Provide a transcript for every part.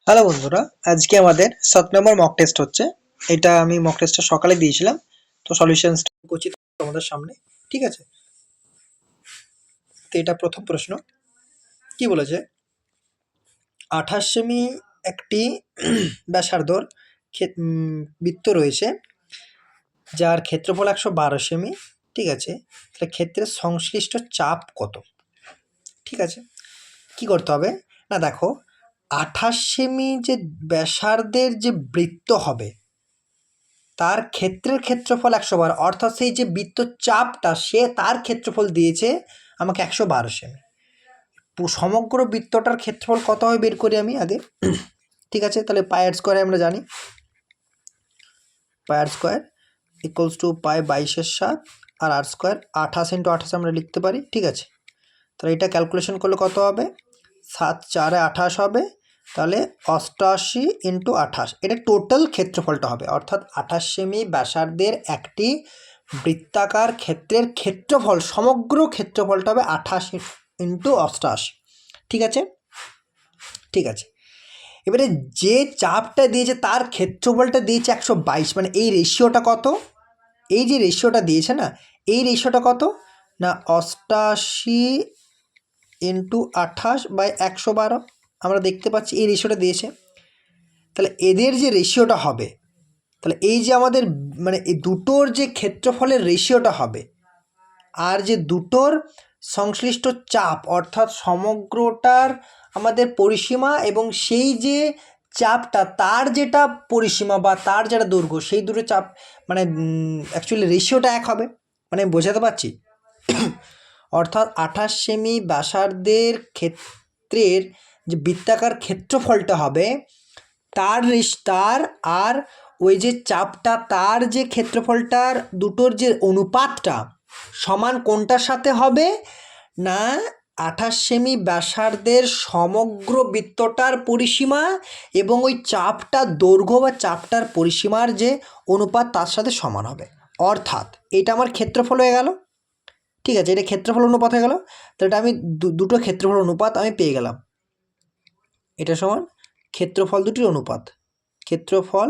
Hello বন্ধুরা, আজকে আমাদের 7 নম্বর মক টেস্ট হচ্ছে। এটা আমি মক টেস্টটা সকালে দিয়েছিলাম, তো সলিউশনসটা করছি তোমাদের সামনে। ঠিক আছে, তো এটা প্রথম প্রশ্ন। কি বলেছে? 28 সেমি একটি ব্যাসার্ধর বৃত্ত রয়েছে, যার ক্ষেত্রফল 112 সেমি। ঠিক আছে, তাহলে ক্ষেত্রের সংশ্লিষ্ট চাপ কত? ঠিক আছে, কি করতে হবে না, দেখো 28 সেমি যে ব্যাসার্ধের যে বৃত্ত হবে তার ক্ষেত্রের ক্ষেত্রফল 112, অর্থাৎ সেই যে বৃত্তচাপটা সে তার ক্ষেত্রফল দিয়েছে আমাকে 112 সেমি। সমগ্র বৃত্তটার ক্ষেত্রফল কত হয় বের করি আমি আগে। ঠিক আছে, তাহলে পাই আর স্কোয়ারে আমরা জানি pi r square equals to pi 22/7 আর আর স্কোয়ার 28 ইন্টু 28 আমরা লিখতে পারি। ঠিক আছে, তাহলে এটা ক্যালকুলেশন করলে কত হবে? 7 4 28 হবে, তাহলে 88 ইন্টু 28, এটা টোটাল ক্ষেত্রফলটা হবে। অর্থাৎ 28 সেমি ব্যাসার্ধের একটি বৃত্তাকার ক্ষেত্রের ক্ষেত্রফল, সমগ্র ক্ষেত্রফলটা হবে 28 ইন্টু 88। ঠিক আছে, ঠিক আছে, এবারে যে চাপটা দিয়েছে তার ক্ষেত্রফলটা দিয়েছে 122, মানে এই রেশিওটা কত? এই যে রেশিওটা দিয়েছে না, এই রেশিওটা কত না 88 ইন্টু 28/112। আমরা দেখতে পাচ্ছি এই রেশিওটা দিয়েছে। তাহলে এদের যে রেশিওটা হবে, তাহলে এই যে আমাদের মানে এই দুটোর যে ক্ষেত্রফলের রেশিওটা হবে আর যে দুটোর সংশ্লিষ্ট চাপ, অর্থাৎ সমগ্রটার আমাদের পরিসীমা এবং সেই যে চাপটা তার যেটা পরিসীমা বা তার যেটা দৈর্ঘ্য, সেই দুটো চাপ মানে অ্যাকচুয়ালি রেশিওটা এক হবে। মানে বোঝাতে পারছি? অর্থাৎ 28 সেমি ব্যাসার্ধের ক্ষেত্রের যে বৃত্তাকার ক্ষেত্রফলটা হবে তার আর ওই যে চাপটা তার যে ক্ষেত্রফলটার দুটোর যে অনুপাতটা সমান কোনটার সাথে হবে না 28 সেমি ব্যাসার্ধের সমগ্র বৃত্তটার পরিসীমা এবং ওই চাপটা দৈর্ঘ্য বা চাপটার পরিসীমার যে অনুপাত তার সাথে সমান হবে। অর্থাৎ এটা আমার ক্ষেত্রফল হয়ে গেল। ঠিক আছে, এটা ক্ষেত্রফল অনুপাত হয়ে গেল। তো এটা আমি দুটো ক্ষেত্রফল অনুপাত আমি পেয়ে গেলাম। এটা সমান ক্ষেত্রফল দুটির অনুপাত, ক্ষেত্রফল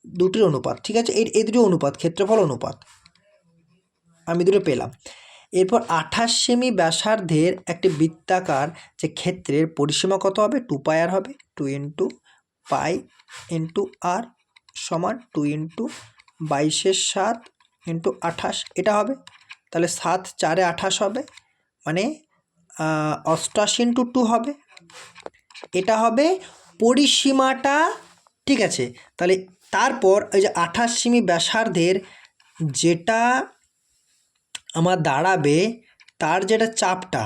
দুটির অনুপাত। ঠিক আছে, এই দুটি অনুপাত, ক্ষেত্রফল অনুপাত আমি দুটো পেলাম। এরপর 28 সেমি ব্যাসার্ধের একটি বৃত্তাকার যে ক্ষেত্রের পরিসীমা কত হবে? 2 পাই আর হবে, 2 ইন্টু পাই ইন্টু আর সমান 2 ইন্টু 22/7 ইন্টু 28, এটা হবে। তাহলে 7 4 28 হবে, মানে 88 ইন্টু 2 হবে, এটা হবে পরিসীমাটা। ঠিক আছে, তাহলে তারপর ওই যে 28 সেমি ব্যাসার্ধের যেটা আমার দাঁড়াবে তার যেটা চাপটা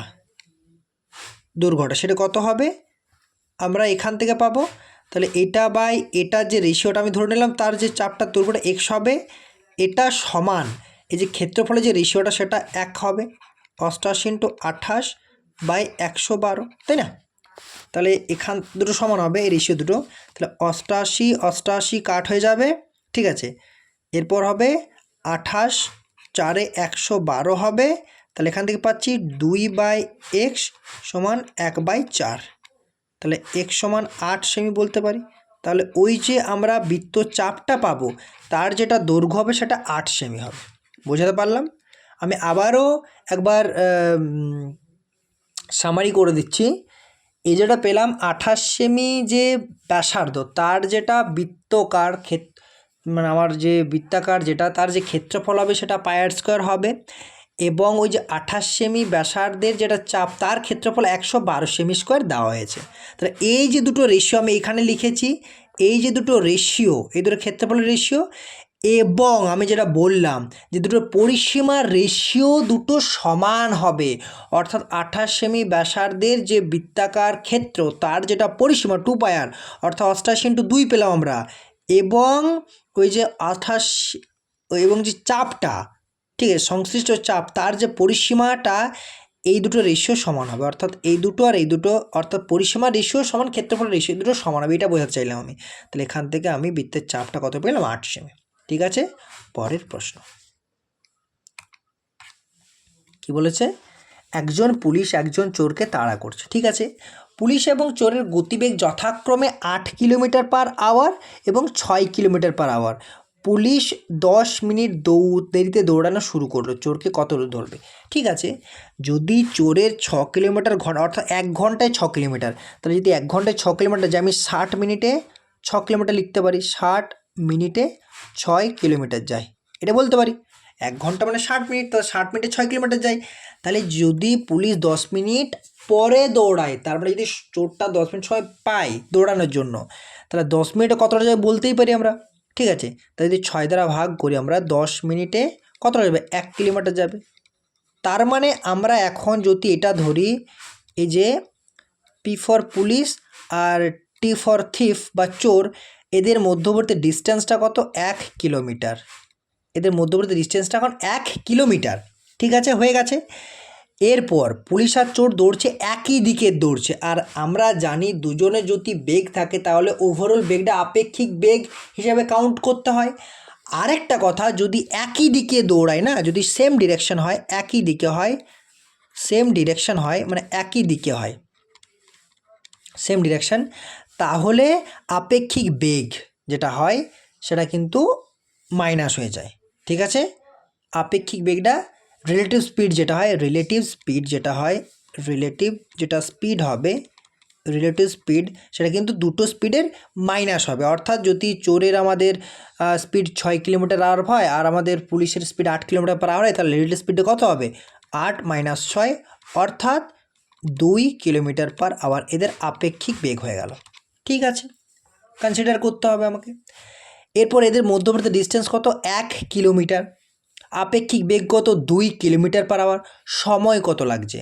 দৈর্ঘ্যটা সেটা কত হবে আমরা এখান থেকে পাবো। তাহলে এটা বাই এটার যে রেশিওটা আমি ধরে নিলাম তার যে চাপটার দৈর্ঘ্যটা x হবে, এটা সমান এই যে ক্ষেত্রফলের যে রেশিওটা সেটা 1 হবে, 88 ইন্টু 28/112, তাই না? তাহলে এখান দুটো সমান হবে এই রেশিও দুটো। তাহলে 88 88 কাট হয়ে যাবে। ঠিক আছে, এরপর হবে 28 4 112 হবে। তাহলে এখান থেকে পাচ্ছি 2/x সমান 1/4। তাহলে x সমান 8 সেমি বলতে পারি। তাহলে ওই যে আমরা বৃত্তচাপটা পাবো তার যেটা দৈর্ঘ্য হবে সেটা 8 সেমি হবে। বোঝাতে পারলাম? আমি আবারও একবার সামারি করে দিচ্ছি। এই যেটা পেলাম 28 সেমি যে ব্যাসার্ধ তার যেটা বৃত্তকার মানে আমার যে বৃত্তাকার যেটা তার যে ক্ষেত্রফল হবে সেটা পাই আর স্কোয়ার হবে, এবং ওই যে 28 সেমি ব্যাসার্ধের যেটা চাপ তার ক্ষেত্রফল 112 সেমি স্কোয়ার দেওয়া হয়েছে। তাহলে এই যে দুটো রেশিও আমি এখানে লিখেছি, এই যে দুটো রেশিও, এই দুটো ক্ষেত্রফলের রেশিও, এবং আমি যেটা বললাম যে দুটো পরিসীমার রেশিও দুটো সমান হবে। অর্থাৎ 28 সেমি ব্যাসার্ধের যে বৃত্তাকার ক্ষেত্র তার যেটা পরিসীমা 2 পাই আর, অর্থাৎ 88 ইন্টু 2 পেলাম আমরা, এবং ওই যে 28 এবং যে চাপটা, ঠিক আছে, সংশ্লিষ্ট চাপ তার যে পরিসীমাটা, এই দুটো রেশিও সমান হবে। অর্থাৎ এই দুটো আর এই দুটো, অর্থাৎ পরিসীমা রেশিও সমান ক্ষেত্রফল রেশিও, দুটো সমান হবে, এটা বোঝাতে চাইলাম আমি। তাহলে এখান থেকে আমি বৃত্তের চাপটা কত পেলাম? 8 সেমি। ঠিক আছে, পরের প্রশ্ন কি বলেছে? একজন পুলিশ একজন চোরকে তাড়া করছে। ঠিক আছে, পুলিশ এবং চোরের গতিবেগ যথাক্রমে 8 কিলোমিটার পার আওয়ার এবং 6 kilometre per hour. Police 10 minute দেরিতে দৌড়ানো শুরু করলো, চোরকে কত দূর ধরবে? ঠিক আছে, যদি চোরের 6 কিলোমিটার ঘন্টা অর্থাৎ 1 ঘন্টায় 6 কিলোমিটার, তাহলে যদি 1 ঘন্টায় 6 কিলোমিটার যায়, আমি 60 মিনিটে 6 কিলোমিটার লিখতে পারি। 60 মিনিটে 6 কিলোমিটার যায়, এটা বলতে পারি। 1 ঘন্টা মানে 60 মিনিট, তো 60 মিনিটে 6 কিলোমিটার যায়। তাহলে যদি পুলিশ 10 মিনিট পরে দৌড়ায়, তারপরে যদি চোরটা 10 মিনিট সময় পায় দৌড়ানোর জন্য, তাহলে 10 মিনিটে কতটা যায় বলতেই পারি আমরা। ঠিক আছে, তাই যদি 6 দ্বারা ভাগ করি আমরা, 10 মিনিটে কতটা যাবে? 1 কিলোমিটার যাবে। তার মানে আমরা এখন যদি এটা ধরি, এই যে পি ফর পুলিশ আর টি ফর থিফ বা চোর, এদের মধ্যবর্তী ডিস্টেন্সটা কত? 1 কিলোমিটার। এদের মধ্যবর্তী ডিস্টেন্সটা এখন 1 কিলোমিটার। ঠিক আছে, হয়ে গেছে। এরপর পুলিশ আর চোর দৌড়ছে, একই দিকে দৌড়ছে, আর আমরা জানি দুজনে যদি বেগ থাকে তাহলে ওভারঅল বেগটা আপেক্ষিক বেগ হিসাবে কাউন্ট করতে হয়। আরেকটা কথা, যদি একই দিকে দৌড়ায় না, যদি সেম ডিরেকশন হয়, একই দিকে হয়, সেম ডিরেকশন হয় মানে একই দিকে হয়, সেম ডিরেকশন, তাহলে আপেক্ষিক বেগ যেটা হয় সেটা কিন্তু মাইনাস হয়ে যায়। ঠিক আছে, আপেক্ষিক বেগটা রিলেটিভ স্পিড যেটা হয়, রিলেটিভ স্পিড হবে, রিলেটিভ স্পিড সেটা কিন্তু দুটো স্পিডের মাইনাস হবে। অর্থাৎ যদি চোরের আমাদের স্পিড 6 কিলোমিটার আওয়ার হয় আর আমাদের পুলিশের স্পিড 8 কিলোমিটার পার আওয়ার হয়, তাহলে রিলেটিভ স্পিডে কত হবে? 8 - 6, অর্থাৎ 2 কিলোমিটার পার আওয়ার এদের আপেক্ষিক বেগ হয়ে গেল। ঠিক আছে, কনসিডার করতে হবে আমাকে। এরপর এদের মধ্যবর্তী ডিস্টেন্স কত? 1 কিলোমিটার। আপেক্ষিক বেগ কত? 2 কিলোমিটার পার আওয়ার। সময় কত লাগছে?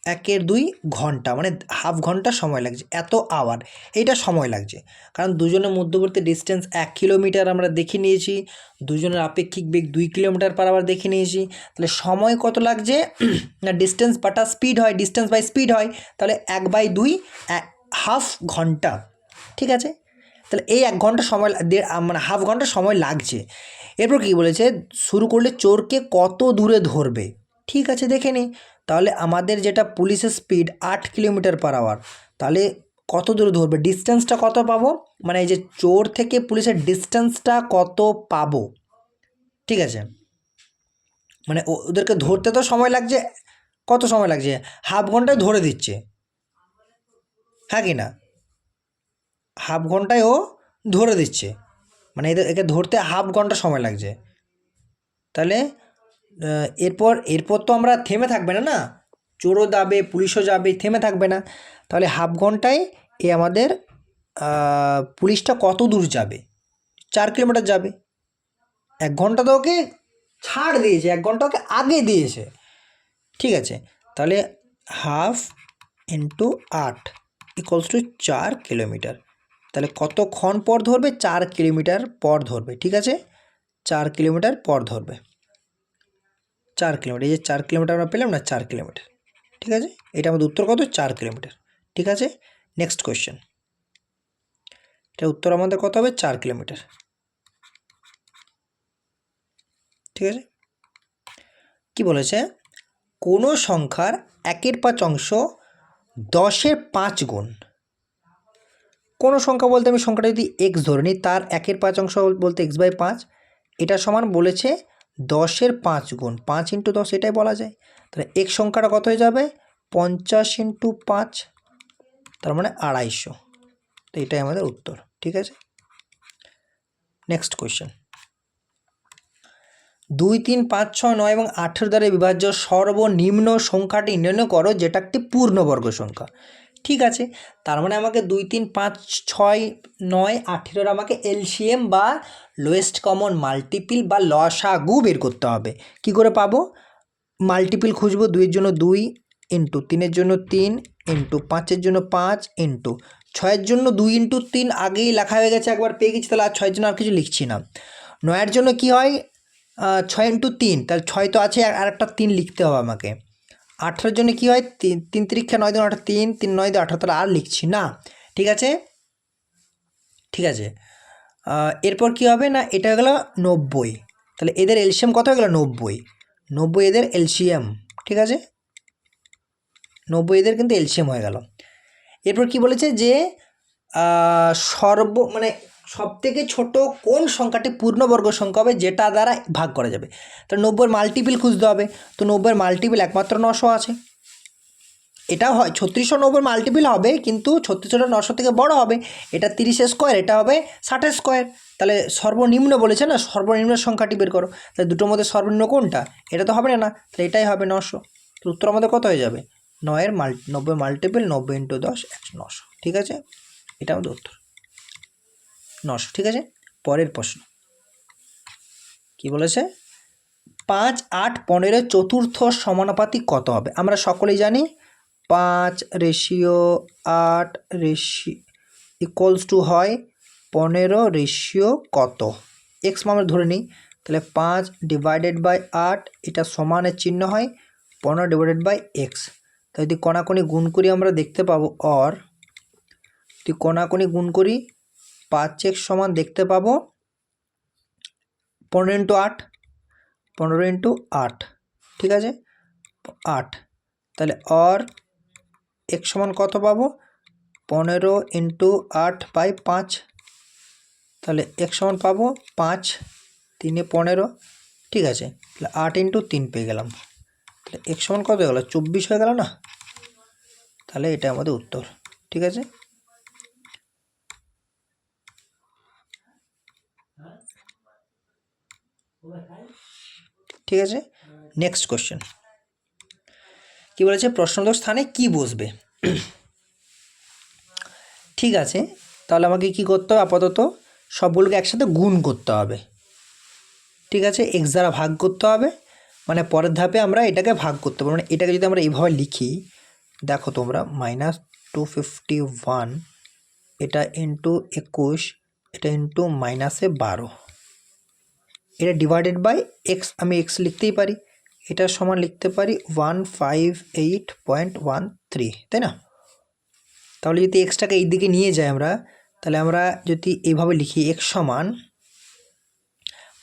1/2 ঘন্টা, মানে হাফ ঘন্টা সময় লাগছে। এত আওয়ার, এইটা সময় লাগছে, কারণ দুজনের মধ্যবর্তী ডিস্টেন্স 1 কিলোমিটার আমরা দেখে নিয়েছি, দুজনের আপেক্ষিক বেগ 2 কিলোমিটার পার আওয়ার দেখে নিয়েছি। তাহলে সময় কত লাগছে? না, ডিস্টেন্স বাটা স্পিড হয়, ডিস্টেন্স বাই স্পিড হয়, তাহলে 1/2 হাফ ঘন্টা। ঠিক আছে, তাহলে এই 1 ঘন্টা সময়, মানে হাফ ঘন্টা সময় লাগছে। এরপর কী বলেছে? শুরু করলে চোরকে কত দূরে ধরবে? ঠিক আছে, দেখে নিই। তাহলে আমাদের যেটা পুলিশের স্পিড 8 কিলোমিটার পার আওয়ার, তাহলে কত দূরে ধরবে? ডিস্টেন্সটা কত পাবো? মানে এই যে চোর থেকে পুলিশের ডিস্টেন্সটা কত পাবো? ঠিক আছে, মানে ওদেরকে ধরতে তো সময় লাগছে, কত সময় লাগছে? হাফ ঘন্টায় ধরে দিচ্ছে, হ্যাঁ কি না? হাফ ঘন্টায় ও ধরে দিচ্ছে, মানে একে ধরতে হাফ ঘন্টা সময় লাগছে। তাহলে এরপর তো আমরা থেমে থাকবে না, না, চোরও যাবে পুলিশও যাবে, থেমে থাকবে না। তাহলে হাফ ঘন্টায় আমাদের পুলিশটা কত দূর যাবে? 4 কিলোমিটার যাবে। 1 ঘন্টা তো ওকে ছাড় দিয়েছে, 1 ঘন্টা ওকে আগে দিয়েছে। ঠিক আছে, তাহলে হাফ ইন্টু 8 = 4 কিলোমিটার। তাহলে কতক্ষণ পর ধরবে? 4 কিলোমিটার পর ধরবে। ঠিক আছে, 4 কিলোমিটার পর ধরবে। 4 কিলোমিটার, এই যে 4 কিলোমিটার আমরা পেলাম না, 4 কিলোমিটার। ঠিক আছে, এটা আমাদের উত্তর কত? 4 কিলোমিটার। ঠিক আছে, নেক্সট কোয়েশ্চেন। এটা উত্তর আমাদের কত হবে? 4 কিলোমিটার। ঠিক আছে, কি বলেছে? কোনো সংখ্যার 1/5 অংশ 10-এর 5 গুণ। কোনো সংখ্যা বলতে আমি সংখ্যাটা যদি x ধরে নিই, তার 1/5 অংশ বলতে x/5, এটা সমান বলেছে 10-এর 5 গুণ, 5 × 10, এটাই বলা যায়। তাহলে x সংখ্যাটা কত হয়ে যাবে? 50 × 5, তার মানে 250। তো এটাই আমাদের উত্তর। ঠিক আছে, নেক্সট কোয়েশ্চেন। 2, 3, 5, 6, 9 এবং 18 দ্বারা বিভাজ্য সর্বনিম্ন সংখ্যাটি নির্ণয় করো যেটা একটি পূর্ণবর্গ সংখ্যা। ঠিক আছে, তার মানে আমাকে 2, 3, 5, 6, 9, 18 আমাকে এলসিএম বা লোয়েস্ট কমন মাল্টিপিল বা লসাগু বের করতে হবে। কি করে পাবো? মাল্টিপিল খুঁজবো। 2 এর জন্য 2, ইন্টু 3 এর জন্য 3, ইন্টু 5 এর জন্য 5, ইন্টু 6 এর জন্য 2 × 3 আগেই লেখা হয়ে গেছে, একবার পেয়ে গেছি, তাহলে আর 6 এর জন্য আর কিছু লিখছি না। 9 এর জন্য কি হয়? 6 × 3, তাহলে 6 তো আছে, আর একটা 3 লিখতে হবে আমাকে। 18 জন্য কি হয়? 3 3 × 9 = 18, 3 3 9 = 18, তাহলে আর লিখছি না। ঠিক আছে, ঠিক আছে। এরপর কি হবে না, এটা হয়ে গেল 90, তাহলে এদের এলসিএম কত হয়ে গেল? 90। 90 এদের এলসিএম। ঠিক আছে, 90 এদের কিন্তু এলসিএম হয়ে গেল। এরপর কি বলেছে যে মানে সবথেকে ছোট কোন সংখ্যাটি পূর্ণবর্গ সংখ্যা হবে যেটা দ্বারা ভাগ করা যাবে। তো 90 মাল্টিপল খুঁজতে হবে। তো 90 মাল্টিপল একমাত্র 900 আছে। এটাও হয় 3600 90 মাল্টিপল হবে, কিন্তু 3600 900 থেকে বড় হবে। এটা 30 স্কোয়ার, এটা হবে 60 স্কোয়ার। তাহলে সর্বনিম্ন বলেছে না, সর্বনিম্ন সংখ্যাটি বের করো। তাহলে দুটোর মধ্যে সর্বনিম্ন কোনটা? এটা তো হবে না, তাহলে এটাই হবে 900। তো উত্তর আমাদের কত হয়ে যাবে? 90 মাল্টিপল 90 × 10 900। ঠিক আছে, এটা আমাদের উত্তর 900। ঠিক আছে, পরের প্রশ্ন কি বলেছে? 5, 8, 15 চতুর্থ সমানুপাতিক কত হবে? আমরা সকলেই জানি 5:8 ইকুয়ালস টু হয় 15 কত? এক্স আমরা ধরে নিই। তাহলে 5 ডিভাইডেড বাই 8, এটা সমানের চিহ্ন হয় 15 ডিভাইডেড বাই এক্স। তাই যদি কোনাকুনি গুণ করি আমরা দেখতে পাবো, যদি কোনাকুনি গুণ করি 5x সমান দেখতে পাবো 15 × 8, 15 × 8। ঠিক আছে, 8। তাহলে x সমান কত পাবো? 15 × 8/5। তাহলে x সমান পাবো 5, 3 × 15। ঠিক আছে, তাহলে 8 × 3 পেয়ে গেলাম। তাহলে x সমান কত হয়ে গেল? 24 হয়ে গেল না? তাহলে এটা আমাদের উত্তর। ঠিক আছে, ঠিক আছে। নেক্সট কোশ্চেন কি বলেছে? প্রশ্নোত্তর স্থানে কি বসবে? ঠিক আছে, তাহলে আমাকে কি করতে হবে? আপাতত সবগুলোকে একসাথে গুণ করতে হবে। ঠিক আছে, এক্স দ্বারা ভাগ করতে হবে, মানে পরের ধাপে আমরা এটাকে ভাগ করতে পারবো। মানে এটাকে যদি আমরা এইভাবে লিখি, দেখো তোমরা, -251, এটা ইন্টু 21, এটা ইন্টু -12, এটা ডিভাইডেড বাই এক্স। আমি এক্স লিখতেই পারি, এটা সমান লিখতে পারি 158.13, তাই না? তাহলে যদি এক্সটাকে এই দিকে নিয়ে যাই আমরা, তাহলে আমরা যদি এইভাবে লিখি এক্স সমান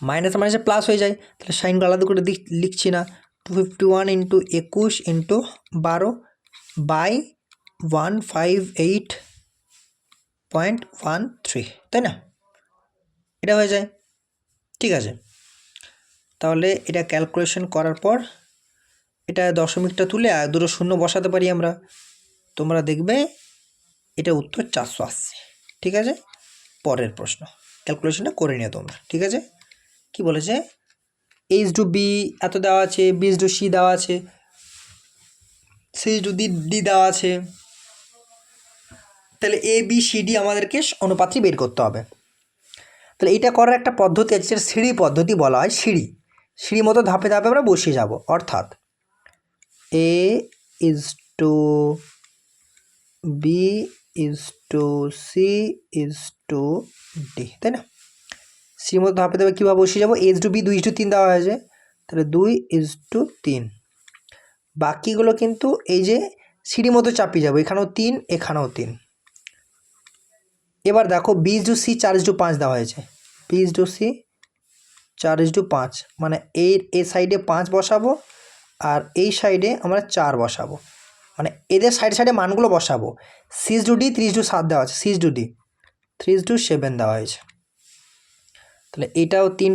মাইনাস মাইনাসে প্লাস হয়ে যায়, তাহলে সাইনগুলো আলাদা করে লিখছি না। 251 × 21 × 12 বাই 158.13, তাই না? এটা হয়ে যায়। ঠিক আছে, তাহলে এটা ক্যালকুলেশন করার পর এটা দশমিকটা তুলে আর দুটো শূন্য বসাতে পারি আমরা। তোমরা দেখবে এটা উত্তর 480। ঠিক আছে, পরের প্রশ্ন ক্যালকুলেশনটা করে নিও তোমরা। ঠিক আছে, কি বলেছে? h/b এত দেওয়া আছে, b/c দেওয়া আছে, c/d দেওয়া আছে। তাহলে ABCD আমাদেরকে অনুপাতটি বের করতে হবে। তাহলে এটা করার একটা পদ্ধতি আছে, যেটা সিঁড়ি পদ্ধতি বলা হয়। সিঁড়ি মতো ধাপে ধাপে আমরা বসিয়ে যাব। অর্থাৎ A/B/C/D, তাই না? সিঁড়ির মতো ধাপে ধাপে কীভাবে বসিয়ে যাবো? h/b 2:3 দেওয়া হয়েছে, তাহলে 2:3। বাকিগুলো কিন্তু এই যে সিঁড়ি মতো চাপিয়ে যাবো, এখানেও 3, এখানেও 3। এবার দেখো B/C 4:5 দেওয়া হয়েছে, B/C 4:5, মানে এই সাইডে 5 বসাবো আর এই সাইডে আমরা 4 বসাবো, মানে এদের সাইডে মানগুলো বসাবো। C/D 3:7 দেওয়া আছে, C/D 3:7 দেওয়া হয়েছে। তাহলে এটাও 3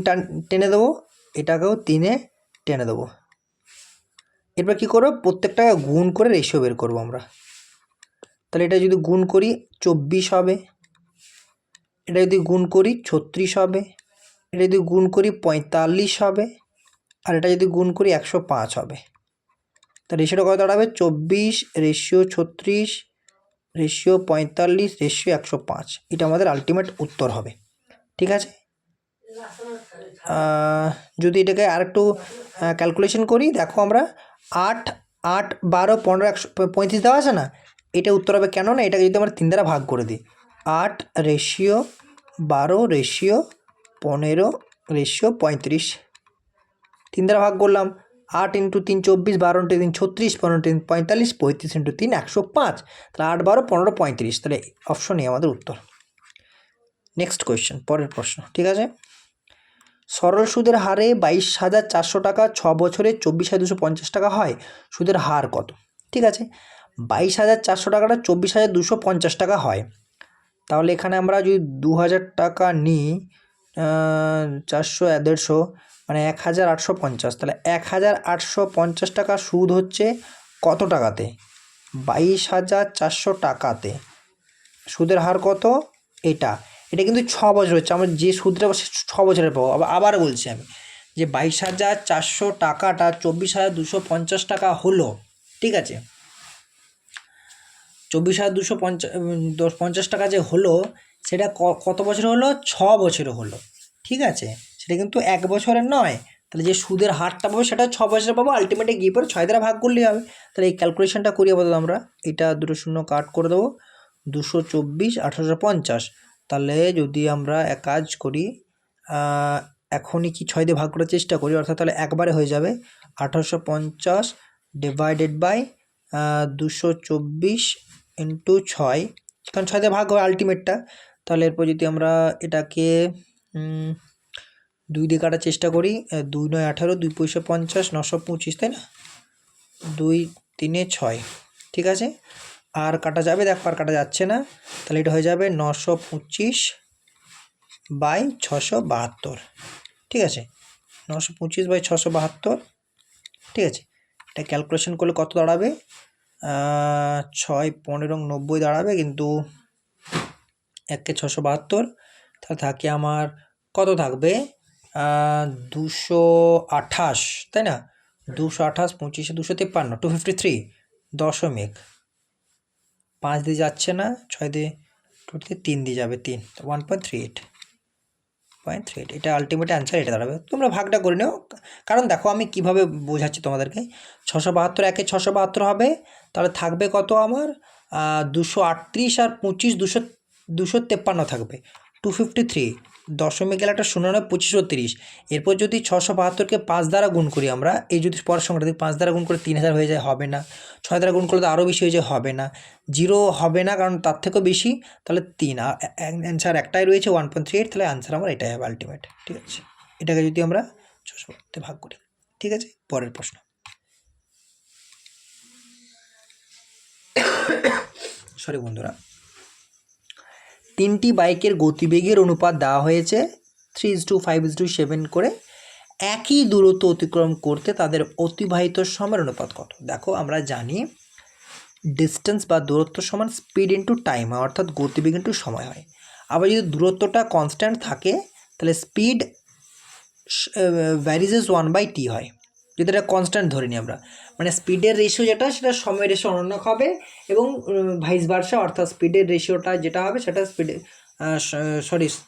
টেনে দেবো, এটাকেও 3-এ টেনে দেবো। এরপর কী করবো? প্রত্যেকটাকে গুণ করে রেশিও বের করবো আমরা। তাহলে এটা যদি গুণ করি 24 হবে, এটা যদি গুণ করি 36 হবে, এটা যদি গুণ করি 45 হবে, আর এটা যদি গুণ করি 105 হবে। তা রেশিওটা কত দাঁড়াবে? 24:36 45:105। এটা আমাদের আলটিমেট উত্তর হবে। ঠিক আছে, যদি এটাকে আরেকটু ক্যালকুলেশন করি, দেখো আমরা 8, 8, 12, 15, 135 দেওয়া আছে না? এটা উত্তর হবে। কেন না, এটাকে যদি আমরা 3 দ্বারা ভাগ করে দিই, 8:12:15:35, 3 দ্বারা ভাগ করলাম, 8 × 3 24, 12 × 3 36, 15 × 3 45, 35 × 3 105। তাহলে 8, 12, 15, 35। তাহলে অপশন এ আমাদের উত্তর। নেক্সট কোয়েশ্চেন, পরের প্রশ্ন। ঠিক আছে, সরল সুদের হারে 22,400 টাকা 6 বছরে 24,250 টাকা হয়, সুদের হার কত? ঠিক আছে, 22,400 টাকাটা 24,250 টাকা হয়। তাহলে এখানে আমরা যদি 2,000 টাকা নিই, 400 150 মানে 1,850, তাহলে 1,850 টাকা সুদ হচ্ছে কত টাকাতে? 22,400 টাকাতে সুদের হার কত? এটা কিন্তু 6 বছর হচ্ছে, আমরা যে সুদটা 6 বছরের পাবো। আবার বলছি আমি যে 22,400 টাকাটা 24,250 টাকা হলো, ঠিক আছে? 24,250 টাকা যে হলো, সেটা কত বছর হলো? 6 বছরে হলো, ঠিক আছে? সেটা কিন্তু 1 বছরের নয়। তাহলে যে সুদের হারটা পাবো সেটা 6 বছরে পাবো, আলটিমেটলি গিয়ে পরে 6 দ্বারা ভাগ করলেই হবে। তাহলে এই ক্যালকুলেশনটা করি আপাতত আমরা। এটা 2 শূন্য কাট করে দেবো, 224 1850। তাহলে যদি আমরা এক কাজ করি, এখনই কি 6 দিয়ে ভাগ করার চেষ্টা করি, অর্থাৎ তাহলে একবারে হয়ে যাবে 1850 ডিভাইডেড বাই 224 ইন্টু 6, কারণ 6 দিয়ে ভাগ হবে আলটিমেটটা। তাহলে এরপর যদি আমরা এটাকে 2 দিয়ে কাটার চেষ্টা করি, 2 9 18, 2 পয়সা 50, 925, তাই না? 2 3 6, ঠিক আছে? আর কাটা যাবে? দেখো আর কাটা যাচ্ছে না, তাহলে এটা হয়ে যাবে 925 বাই 672, ঠিক আছে? 925 বাই 672, ঠিক আছে? এটা ক্যালকুলেশন করলে কত দাঁড়াবে? 6 15 90 দাঁড়াবে, কিন্তু 1 672, তাহলে থাকে আমার কত থাকবে? 228, তাই না? 228 25 253, 253 দশমিক 5 দিয়ে যাচ্ছে না, 6 দিয়ে 3 দিয়ে যাবে, 3 1.38, এটা আলটিমেট অ্যান্সার এটা দাঁড়াবে। তোমরা ভাগটা করে নিও, কারণ দেখো আমি কিভাবে বোঝাচ্ছি তোমাদেরকে। 672 একে 672 হবে, তাহলে থাকবে কত আমার? 238 আর 25 253 থাকবে, 253 দশমিক গেলে একটা 0 9 25 30। এরপর যদি 672কে 5 দ্বারা গুণ করি আমরা, এই যদি পরের সংখ্যাটা 5 দ্বারা গুণ করে 3000 হয়ে যায়, হবে না। 6 দ্বারা গুণ করলে তো আরও বেশি হয়ে যায়, হবে না। 0 হবে না, কারণ তার থেকেও বেশি, তাহলে 3। অ্যান্সার একটাই রয়েছে 1.38, তাহলে অ্যান্সার আমার এটাই হবে আলটিমেট, ঠিক আছে? এটাকে যদি আমরা 600 ভাগ করি, ঠিক আছে? পরের প্রশ্ন, সরি বন্ধুরা, 3টি বাইকের গতিবেগের অনুপাত দেওয়া হয়েছে 3:5:7 করে। একই দূরত্ব অতিক্রম করতে তাদের অতিবাহিত সময়ের অনুপাত কত? দেখো আমরা জানি ডিস্টেন্স বা দূরত্ব সমান স্পিড ইন্টু টাইম, অর্থাৎ গতিবেগ ইন্টু সময় হয়। আবার যদি দূরত্বটা কনস্ট্যান্ট থাকে, তাহলে স্পিড ভ্যারিজেস 1/t হয়। যদি এটা কনস্ট্যান্ট ধরে নিই আমরা, মানে স্পিডের রেশিও যেটা, সেটা সময়ের রেশিও অনন্য হবে, এবং ভাইস ভার্সা, অর্থাৎ স্পিডের রেশিওটা যেটা হবে সেটা স্পিডে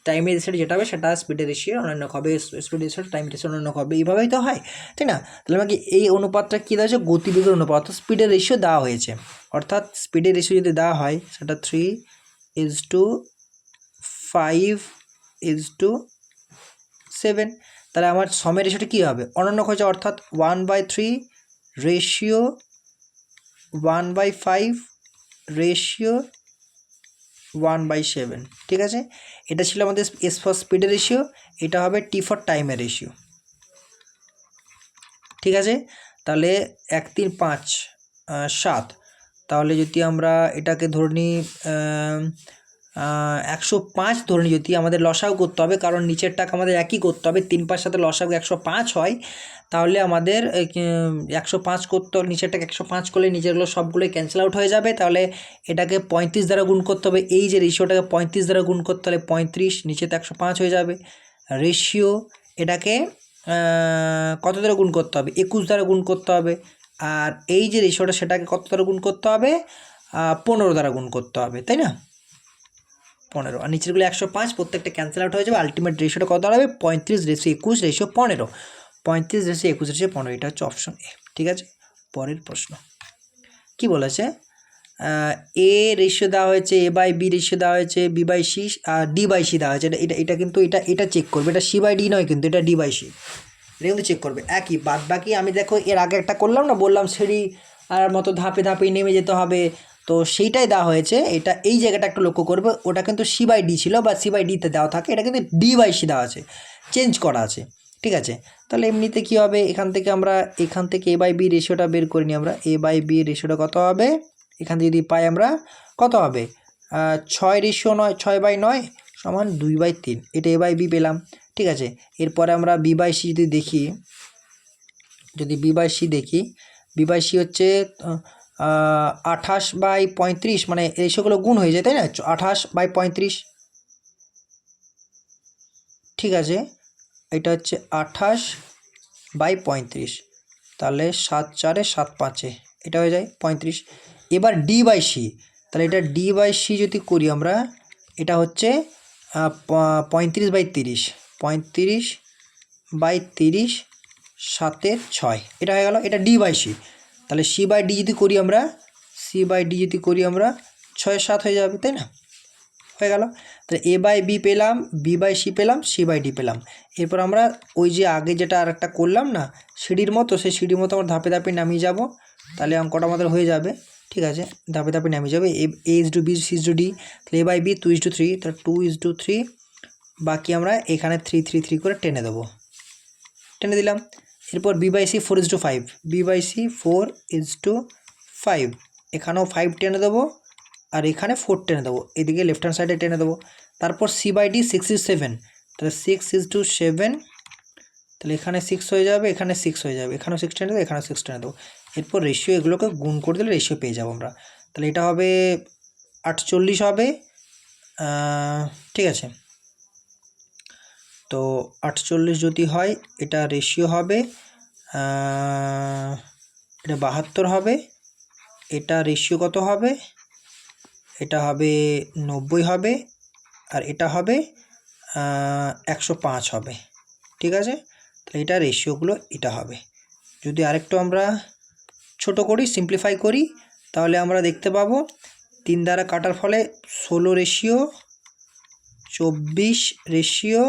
টাইমের রেশিও যেটা হবে সেটা স্পিডের রেশিও অনন্য হবে, স্পিড রেশিও টাইম রেশিও অনন্য হবে, এইভাবেই তো হয়, তাই না? তাহলে আমাকে এই অনুপাতটা কী দেওয়া হয়েছে? গতিবেগের অনুপাত, অর্থাৎ স্পিডের রেশিও দেওয়া হয়েছে। অর্থাৎ স্পিডের রেশিও যদি দেওয়া হয় সেটা 3:5:7, তাহলে আমার সময়ের রেশিওটা কী হবে? অনন্য হয়েছে, অর্থাৎ 1/3 রেশিও 1/5 রেশিও 1/7, ঠিক আছে? এটা ছিল আমাদের এস ফর স্পিডের রেশিও, এটা হবে টি ফর টাইমের রেশিও, ঠিক আছে? তাহলে 1 3 5 7, তাহলে যদি আমরা এটাকে ধরে নিই 105 ধরে নিই, যদি আমাদের লসাগু করতে হবে, কারণ নিচের টাকা আমাদের একই করতে হবে, 3 5 সাথে লসাগু 105 হয়, তাহলে আমাদের 105 করতে, নিচের টাকা 105 করলে নিচেরগুলো সবগুলোই ক্যান্সেল আউট হয়ে যাবে। তাহলে এটাকে 35 দ্বারা গুণ করতে হবে, এই যে রেশিওটাকে 35 দ্বারা গুণ করতে হলে 35, নিচে তো 105 হয়ে যাবে। রেশিও এটাকে কত দ্বারা গুণ করতে হবে? 21 দ্বারা গুণ করতে হবে। আর এই যে রেশিওটা সেটাকে কত দ্বারা গুণ করতে হবে? 15 দ্বারা গুণ করতে হবে, তাই না? 15, আর নিচেরগুলো 105, প্রত্যেকটা ক্যান্সেল আউট হয়ে যাবে। আলটিমেট রেশিওটা কত দাঁড়াবে? 35:21 রেশিও 15, 35:21 রেশিও 15, এটা হচ্ছে অপশন এ, ঠিক আছে? পরের প্রশ্ন কি বলেছে? এ রেশিও দেওয়া হয়েছে, A/B রেশিও দেওয়া হয়েছে, B/C আর D/C দেওয়া হয়েছে। এটা কিন্তু এটা চেক করবে, এটা C/D নয় কিন্তু, এটা D/C, এটা কিন্তু চেক করবে। একই বাদ বাকি আমি দেখো এর আগে একটা করলাম না, বললাম সিঁড়ি আর মতো ধাপে ধাপে নেমে যেতে হবে, তো সেইটাই দেওয়া হয়েছে। এটা এই জায়গাটা একটু লক্ষ্য করবে, ওটা কিন্তু C/D ছিল বা C/Dতে দেওয়া থাকে, এটা কিন্তু D/C দেওয়া আছে, চেঞ্জ করা আছে, ঠিক আছে? তাহলে এমনিতে কী হবে, এখান থেকে A/B রেশিওটা বের করে নিই আমরা। A/B রেশিওটা কত হবে? এখান থেকে যদি পাই আমরা কত হবে 6:9 6/9 সমান 2/3, এটা A/B পেলাম। ঠিক আছে, এরপরে আমরা B/C যদি দেখি, যদি B/C দেখি, B/C হচ্ছে 28/35, মানে এই সেগুলো গুণ হয়ে যায় তাই না, 28/35। ঠিক আছে, এটা হচ্ছে 28/35, তাহলে 7/4 7/5 এটা হয়ে যায় 35। এবার D/C, তাহলে এটা D/C যদি করি আমরা, এটা হচ্ছে 35/30, 35/30 7/6, এটা হয়ে গেল, এটা D/C। তাহলে C/D যদি করি আমরা, C/D যদি করি আমরা 6/7 হয়ে যাবে তাই না, হয়ে গেল। তাহলে A/B পেলাম, B/C পেলাম, C/D পেলাম। এরপর আমরা ওই যে আগে যেটা আর একটা করলাম না সিঁড়ির মতো, সেই সিঁড়ির মতো আমরা ধাপে ধাপে নামিয়ে যাব, তাহলে অঙ্কটা আমাদের হয়ে যাবে। ঠিক আছে, ধাপে ধাপে নামিয়ে যাবে। A/B, C/D, তাহলে A/B 2:3, তাহলে 2:3, বাকি আমরা এখানে 3 করে টেনে দেবো, টেনে দিলাম। এরপর B/C 4:5, B/C 4:5, এখানেও 5 টেনে দেবো আর এখানে 4 টেনে দেবো, এদিকে লেফট হ্যান্ড সাইডে টেনে দেবো। তারপর C/D 6:7, তাহলে 6:7, তাহলে এখানে 6 হয়ে যাবে, এখানে 6 হয়ে যাবে, এখানেও 6 টেনে দেবো, এখানেও 6 টেনে দেবো। এরপর রেশিও এগুলোকে গুণ করে দিলে রেশিও পেয়ে যাবো আমরা। তাহলে এটা হবে 48 হবে। ঠিক আছে, তো 48 যদি হয় এটা রেশিও হবে, এটা 72 হবে। এটা রেশিও কত হবে, এটা হবে 90 হবে, আর এটা হবে 105 হবে। ঠিক আছে, তাহলে এটা রেশিওগুলো এটা হবে। যদি আরেকটু আমরা ছোট করি, সিম্পলিফাই করি, তাহলে আমরা দেখতে পাবো 3 দ্বারা কাটার ফলে 16 রেশিও, 24 রেশিও,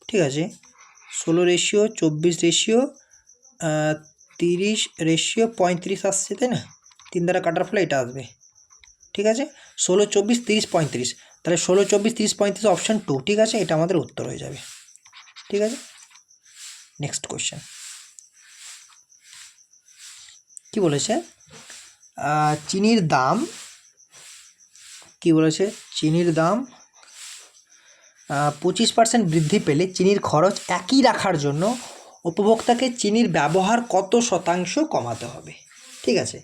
ঠিক আছে, 16 রেশিও, 24 রেশিও, 30 রেশিও, 35 আসছে তাই না, 3 দ্বারা কাটার ফলে এটা আসবে। ঠিক আছে, 16, 24, 30, 35, তাহলে 16, 24, 30, 35 অপশান 2। ঠিক আছে, এটা আমাদের উত্তর হয়ে যাবে। ঠিক আছে, নেক্সট কোয়েশ্চেন কি বলেছে, চিনির দাম, কি বলেছে, চিনির দাম 25% বৃদ্ধি পেলে চিনির খরচ একই রাখার জন্য উপভোক্তাকে চিনির ব্যবহার কত শতাংশ কমাতে হবে। ঠিক আছে,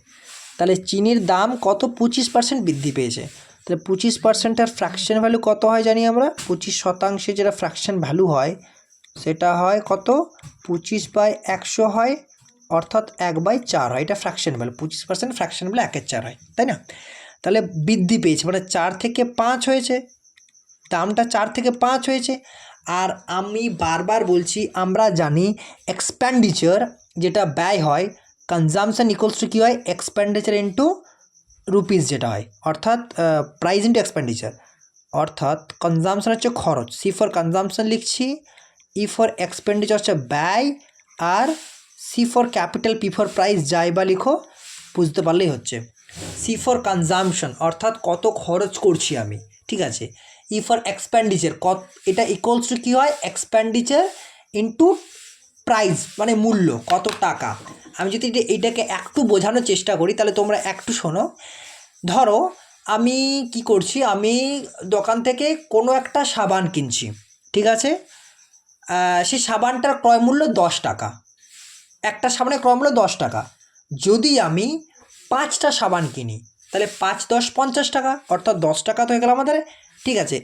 তাহলে চিনির দাম কত 25% বৃদ্ধি পেয়েছে, তাহলে 25%-এর ফ্র্যাকশন ভ্যালু কত হয় জানি আমরা, 25% যেটা ফ্র্যাকশন ভ্যালু হয় সেটা হয় কত, 25/100 হয়, অর্থাৎ 1/4 হয়, এটা ফ্র্যাকশন ভ্যালু। 25% ফ্র্যাকশন ভ্যালু 1/4 হয় তাই না। তাহলে বৃদ্ধি পেয়েছে মানে 4 থেকে 5 হয়েছে, দামটা 4 থেকে 5 হয়েছে। আর আমি বারবার বলছি, আমরা জানি এক্সপেন্ডিচার যেটা ব্যয় হয়, কনজামশন ইকুয়ালস টু কী হয়, এক্সপেন্ডিচার ইন্টু রুপিস যেটা হয়, অর্থাৎ প্রাইস ইন্টু এক্সপেন্ডিচার, অর্থাৎ কনজামশন হচ্ছে খরচ, সি ফর কনজামশন লিখছি, ই ফর এক্সপেন্ডিচার হচ্ছে ব্যয়, আর C for capital, P for price, যাই বা লিখো বুঝতে পারলেই হচ্ছে। সি ফর কনজামশন অর্থাৎ কত খরচ করছি আমি। ঠিক আছে, ই ফর এক্সপেন্ডিচার এটা ইকুয়ালস টু কী হয়, এক্সপেন্ডিচার ইন্টু প্রাইস মানে মূল্য, কত টাকা। আমি যদি এইটাকে একটু বোঝানোর চেষ্টা করি তাহলে তোমরা একটু শোনো। ধরো আমি কি করছি, আমি দোকান থেকে কোনো একটা সাবান কিনছি। ঠিক আছে, সেই সাবানটার ক্রয় মূল্য 10 টাকা, একটা সাবানের ক্রয় মূল্য 10 টাকা। যদি আমি 5টা সাবান কিনি তাহলে 5 10 50 টাকা, অর্থাৎ 10 টাকা তো হয়ে গেল আমাদের। ঠিক আছে,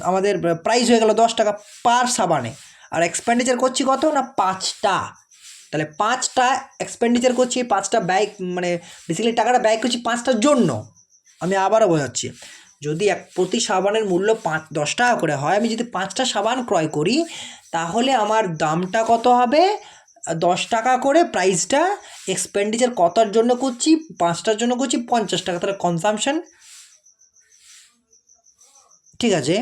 আমাদের প্রাইস হয়ে গেল 10 টাকা পার সাবানে, আর এক্সপেন্ডিচার করছি কত না 5টা, তাহলে 5টা এক্সপেন্ডিচার করছি, 5টা ব্যয়, মানে বেসিক্যালি টাকাটা ব্যয় করছি 5টার জন্য। আমি আবারও বোঝাচ্ছি, যদি প্রতি সাবানের মূল্য 10 টাকা করে হয়, আমি যদি 5টা সাবান ক্রয় করি তাহলে আমার দামটা কত হবে, 10 টাকা করে প্রাইসটা, এক্সপেন্ডিচার কতার জন্য করছি, 5টার জন্য করছি 50 টাকা, তাহলে কনজামশন। ঠিক আছে,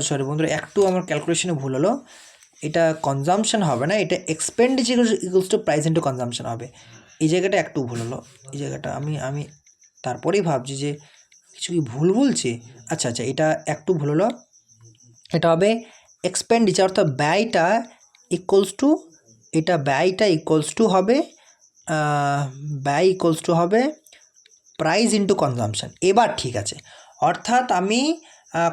সরি বন্ধুরা, একটু আমার ক্যালকুলেশনে ভুল হলো, এটা কনজামশন হবে না, এটা expenditure equals to price into consumption হবে। এই জায়গাটা একটু ভুল হলো, এই জায়গাটা আমি তারপরেই ভাবছি যে কিছু কি ভুল বলছি। আচ্ছা, এটা একটু ভুল হলো, এটা হবে এক্সপেন্ডিচার অর্থাৎ ব্যয়টা ইকুয়ালস টু, এটা ব্যয়টা ইকুয়ালস টু হবে ব্যয় ইকুয়ালস টু হবে প্রাইস ইন্টু কনজামশন। এবার ঠিক আছে, অর্থাৎ আমি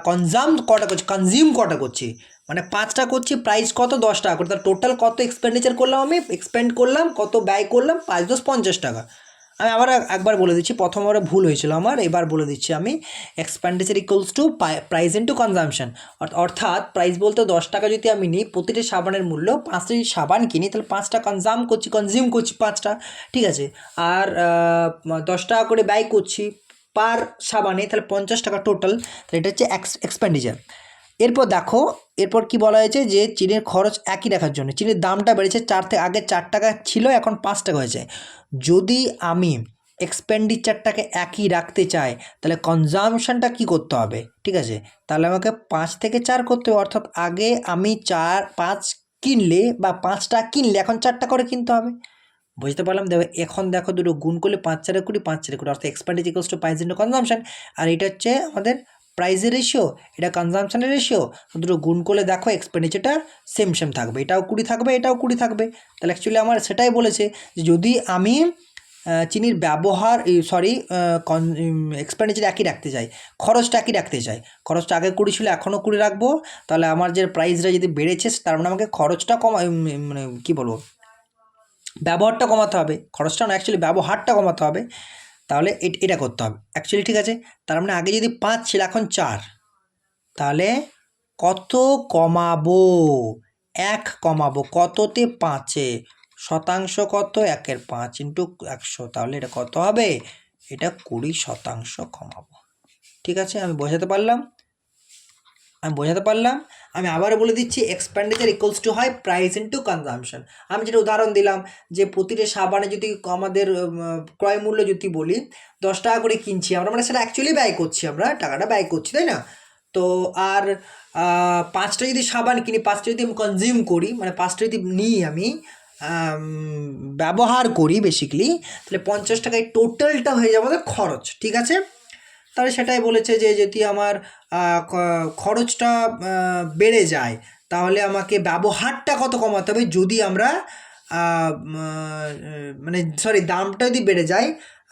কনজিউম কটা করছি, মানে 5টা করছি, প্রাইস কত 10 টাকা করে, তার টোটাল কত এক্সপেন্ডিচার করলাম, আমি এক্সপেন্ড করলাম কত, ব্যয় করলাম 5 × 10 = 50 টাকা। আমি আবার একবার বলে দিচ্ছি, প্রথমবারে ভুল হয়েছিল আমার, এবার বলে দিচ্ছি আমি, expenditure equals to price into consumption. অর্থাৎ প্রাইস বলতে 10 টাকা যদি আমি নিই, প্রতিটি সাবানের মূল্য 5টা যদি সাবান কিনি, তাহলে 5টা কনজিউম করছি 5টা, ঠিক আছে। আর 10 টাকা করে ব্যয় করছি পার সাবানে, তাহলে 50 টাকা টোটাল, তাহলে এটা হচ্ছে এক্সপেন্ডিচার। এরপর দেখো, এরপর কি বলা হয়েছে যে চিনির খরচ একই রাখার জন্য চিনির দামটা বেড়েছে, আগে 4 টাকা ছিল, এখন 5 টাকা হয়েছে। যদি আমি এক্সপেন্ডিচারটাকে একই রাখতে চাই, তাহলে কনজামশনটা কি করতে হবে, ঠিক আছে, তাহলে আমাকে 5 থেকে 4 করতে হবে। অর্থাৎ আগে আমি 5 কিনলে বা 5টা কিনলে এখন 4টা করে কিনতে হবে। বুঝতে পারলাম? দেখো এখন দেখো, দুটো গুণ করলে 5 × 4 = 20, 5 × 4 = 20, অর্থাৎ expenditure equals to price into consumption. আর এটা হচ্ছে আমাদের প্রাইসের রেশিও, এটা কনজামশনের রেশিও, দুটো গুণ করলে দেখো এক্সপেন্ডিচারটা সেম থাকবে, এটাও 20 থাকবে, এটাও 20 থাকবে। তাহলে অ্যাকচুয়ালি আমার সেটাই বলেছে যে যদি আমি চিনির ব্যবহার এক্সপেন্ডিচার একই রাখতে চাই, খরচটা একই রাখতে চাই, খরচটা আগে 20 ছিল, এখনও 20 রাখবো, তাহলে আমার যে প্রাইসটা যদি বেড়েছে, তার মানে আমাকে খরচটা মানে কী বলবো, ব্যবহারটা কমাতে হবে, খরচটা না, অ্যাকচুয়ালি ব্যবহারটা কমাতে হবে। তাহলে এটা করতে হবে অ্যাকচুয়ালি, ঠিক আছে। তার মানে আগে যদি 5 ছিল, এখন 4, তাহলে কত কমাবো, 1 কমাবো, কততে, 5-এ, শতাংশ কত, 1/5 × 100, তাহলে এটা কত হবে, এটা 20% কমাবো। ঠিক আছে, আমি বোঝাতে পারলাম? আমি আবার বলে দিচ্ছি, এক্সপেন্ডিচার ইকুয়ালস টু হয় প্রাইস ইন্টু কনজামশন। আমি যেটা উদাহরণ দিলাম যে প্রতিটি সাবানে যদি আমাদের ক্রয় মূল্য যদি বলি 10 টাকা করে কিনছি আমরা, মানে সেটা অ্যাকচুয়ালি ব্যয় করছি, আমরা টাকাটা ব্যয় করছি, তাই না? তো আর 5টা যদি সাবান কিনি, 5টা যদি আমি কনজিউম করি, মানে 5টা যদি নিই আমি ব্যবহার করি বেসিক্যালি, তাহলে 50 টাকায় টোটালটা হয়ে যাবে আমাদের খরচ, ঠিক আছে। তাহলে সেটাই বলেছে যে যদি আমার খরচটা বেড়ে যায়, তাহলে আমাকে ব্যবহারটা কত কমাতে হবে, যদি আমরা মানে দামটা যদি বেড়ে যায়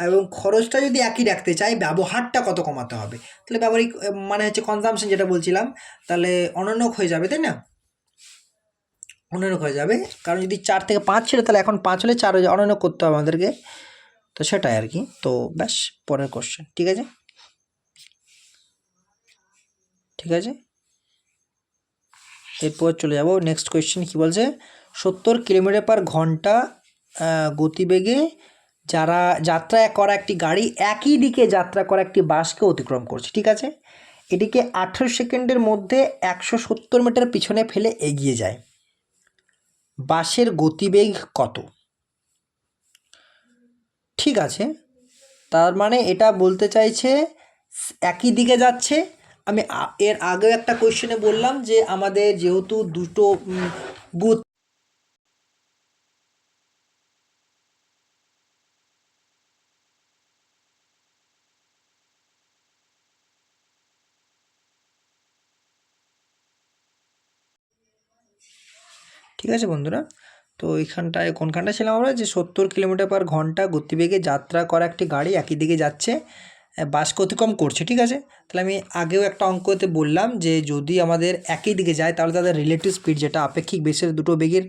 এবং খরচটা যদি একই রাখতে চাই, ব্যবহারটা কত কমাতে হবে। তাহলে ব্যবহারিক মানে হচ্ছে কনজামশন যেটা বলছিলাম, তাহলে অনন্যক হয়ে যাবে, তাই না? অনন্যক হয়ে যাবে, কারণ যদি 4 থেকে 5 ছিল, তাহলে এখন 5 হলে 4 হয়ে যায়, অনন্যক করতে হবে আমাদেরকে। তো সেটাই আর কি। তো ব্যাস, পরের কোশ্চেন, ঠিক আছে। ঠিক আছে, এরপর চলে যাব নেক্সট কোয়েশ্চেন। কী বলছে, 70 কিলোমিটার/ঘন্টা গতিবেগে যাত্রা করা একটি গাড়ি একই দিকে যাত্রা করা একটি বাসকে অতিক্রম করছে, ঠিক আছে। এটিকে 18 সেকেন্ডের মধ্যে 170 মিটার পিছনে ফেলে এগিয়ে যায়, বাসের গতিবেগ কত? ঠিক আছে, তার মানে এটা বলতে চাইছে একই দিকে যাচ্ছে। আমি এর আগেও একটা কোয়েশ্চেনে বললাম যে আমাদের যেহেতু দুটো গতি, ঠিক আছে বন্ধুরা। তো এইখানটায় কোনখানটা ছিলাম আমরা, যে 70 কিলোমিটার/ঘন্টা গতিবেগে যাত্রা করা একটি গাড়ি একই দিকে যাচ্ছে, বাসকে অতিক্রম করছে, ঠিক আছে। তাহলে আমি আগেও একটা অঙ্কতে বললাম যে যদি আমাদের একই দিকে যায়, তাহলে তাদের রিলেটিভ স্পিড, যেটা আপেক্ষিক বেগের দুটো বেগের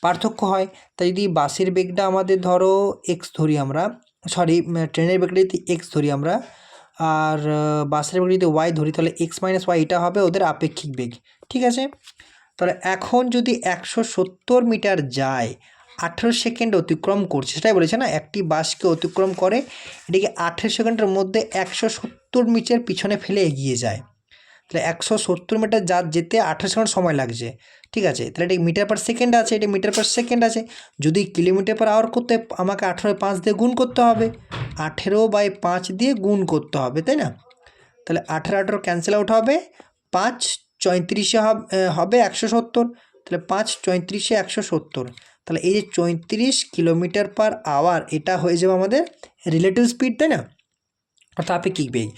পার্থক্য হয়। তাই যদি বাসের বেগটা আমাদের ধরো এক্স ধরি আমরা, ট্রেনের বেগটা যদি এক্স ধরি আমরা, আর বাসের বেগ যদি ওয়াই ধরি, তাহলে x - y এটা হবে ওদের আপেক্ষিক বেগ, ঠিক আছে। তাহলে এখন যদি 170 মিটার যায়, 18 সেকেন্ড অতিক্রম করছে, সেটাই বলেছে না, একটি বাসকে অতিক্রম করে, এটিকে 18 সেকেন্ডের মধ্যে 170 মিটার পিছনে ফেলে এগিয়ে যায়। তাহলে 170 মিটার যেতে 18 সেকেন্ড সময় লাগছে, ঠিক আছে। তাহলে এটি মিটার/সেকেন্ড আছে, এটি মিটার/সেকেন্ড আছে। যদি কিলোমিটার/আওয়ার করতে আমাকে 18/5 দিয়ে গুণ করতে হবে, 18/5 দিয়ে গুণ করতে হবে, তাই না। তাহলে 18 ক্যান্সেল আউট হবে, 5 34 হবে 170, তাহলে 5 34 170, তাহলে এই যে 34 কিলোমিটার/আওয়ার, এটা হয়ে যাবে আমাদের রিলেটিভ স্পিড, তাই না। অর্থাৎ আপেক্ষিক বেগ।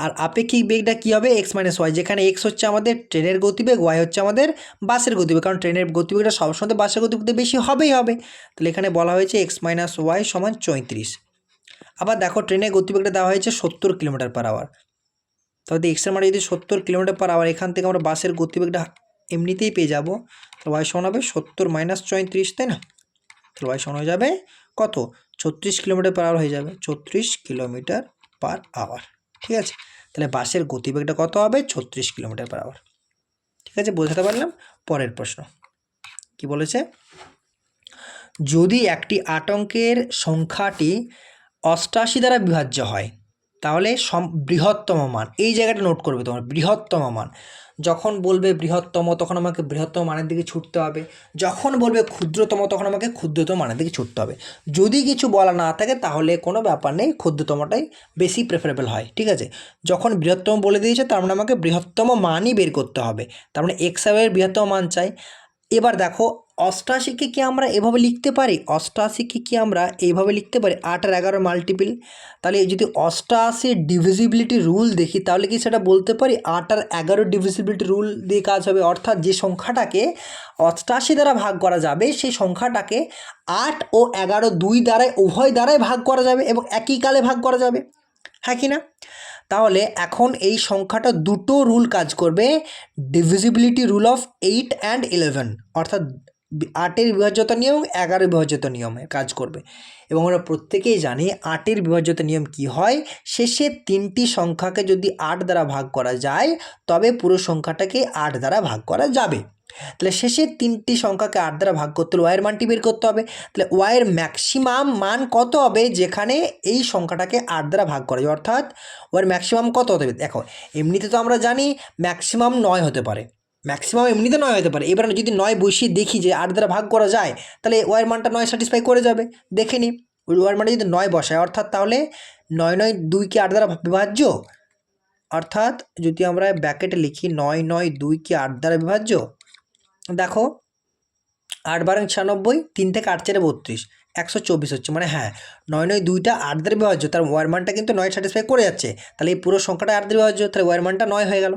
আর আপেক্ষিক বেগটা কী হবে, এক্স মাইনাস ওয়াই, যেখানে এক্স হচ্ছে আমাদের ট্রেনের গতিবেগ, ওয়াই হচ্ছে আমাদের বাসের গতিবেগ, কারণ ট্রেনের গতিবেগটা সবসময় বাসের গতিবেগ বেশি হবেই হবে। তাহলে এখানে বলা হয়েছে এক্স মাইনাস ওয়াই সমান 34। আবার দেখো ট্রেনের গতিবেগটা দেওয়া হয়েছে 70 কিলোমিটার পার আওয়ার। তাহলে এক্সের মানে যদি 70 কিলোমিটার পার আওয়ার, এখান থেকে আমরা বাসের গতিবেগটা এমনিতেই পেয়ে যাবো। তাহলে ওয়াই সমান হবে 70 মাইনাস 34, তাই না? তাহলে ওয়াই সমান হয়ে যাবে কত, 36 কিলোমিটার পার আওয়ার হয়ে যাবে, 36 কিলোমিটার পার আওয়ার। ঠিক আছে, তাহলে বাসের গতিবেগটা কত হবে, 36 কিলোমিটার পার আওয়ার। ঠিক আছে, বোঝাতে পারলাম। পরের প্রশ্ন কি বলেছে, যদি একটি 8 অঙ্কের সংখ্যাটি 88 দ্বারা বিভাজ্য হয় তাহলে বৃহত্তম মান, এই জায়গাটা নোট করবে তোমার, বৃহত্তম মান। যখন বলবে বৃহত্তম তখন আমাকে বৃহত্তম মানের দিকে ছুটতে হবে, যখন বলবে ক্ষুদ্রতম তখন আমাকে ক্ষুদ্রতম মানের দিকে ছুটতে হবে। যদি কিছু বলা না থাকে তাহলে কোনো ব্যাপার নেই, ক্ষুদ্রতমটাই বেশি প্রেফারেবল হয়। ঠিক আছে, যখন বৃহত্তম বলে দিয়েছে তার মানে আমাকে বৃহত্তম মানই বের করতে হবে, তার মানে এক্স এর বৃহত্তম মান চাই। এবার দেখো 88কে কি আমরা এভাবে লিখতে পারি, 88কে কি আমরা এইভাবে লিখতে পারি, 8 আর 11 মাল্টিপিল। তাহলে যদি 88 ডিভিজিবিলিটি রুল দেখি তাহলে কি সেটা বলতে পারি 8 আর 11 ডিভিজিবিলিটি রুল দিয়ে কাজ হবে, অর্থাৎ যে সংখ্যাটাকে 88 দ্বারা ভাগ করা যাবে সেই সংখ্যাটাকে 8 ও 11 দুই দ্বারাই, উভয় দ্বারাই ভাগ করা যাবে এবং একই কালে ভাগ করা যাবে, হ্যাঁ কি না? তাহলে এখন এই সংখ্যাটা দুটো রুল কাজ করবে, ডিভিজিবিলিটি রুল অফ 8 অ্যান্ড 11, অর্থাৎ 8-এর বিভাজ্যতা নিয়ম, 11-এর বিভাজ্যতা নিয়মে কাজ করবে। এবং আমরা প্রত্যেকেই জানি 8-এর বিভাজ্যতা নিয়ম কি হয়, শেষে 3টি সংখ্যাকে যদি 8 দ্বারা ভাগ করা যায় তবে পুরো সংখ্যাটাকে 8 দ্বারা ভাগ করা যাবে। তাহলে শেষের 3টি সংখ্যাকে 8 দ্বারা ভাগ করতে হলে ওয়াইয়ের মানটি বের করতে হবে। তাহলে ওয়াইয়ের ম্যাক্সিমাম মান কত হবে যেখানে এই সংখ্যাটাকে 8 দ্বারা ভাগ করা যায়, অর্থাৎ ওয়াইয়ের ম্যাক্সিমাম কত হতে হবে। দেখো এমনিতে তো আমরা জানি ম্যাক্সিমাম 9 হতে পারে, ম্যাক্সিমাম এমনিতে 9 হতে পারে। এবার যদি 9 বসিয়ে দেখি যে 8 দ্বারা ভাগ করা যায় তাহলে ওয়াইয়ের মানটা 9 স্যাটিসফাই করে যাবে। দেখে নিই ওয়াইয়ের মানটা যদি 9 বসায়, অর্থাৎ তাহলে 9 9 2 কি 8 দ্বারা বিভাজ্য, অর্থাৎ যদি আমরা ব্র্যাকেটে লিখি 9 9 2 কি 8 দ্বারা বিভাজ্য। দেখো 8 12 96, 3 থেকে 8 4 32, 124 হচ্ছে, মানে হ্যাঁ 9 9 2টা 8 দ্বারা বিভাজ্য, তার ওয়ার মানটা কিন্তু 9 স্যাটিসফাই করে যাচ্ছে, তাহলে এই পুরো সংখ্যাটা 8 দ্বারা বিভাজ্য, তাহলে ওয়ার মানটা 9 হয়ে গেল।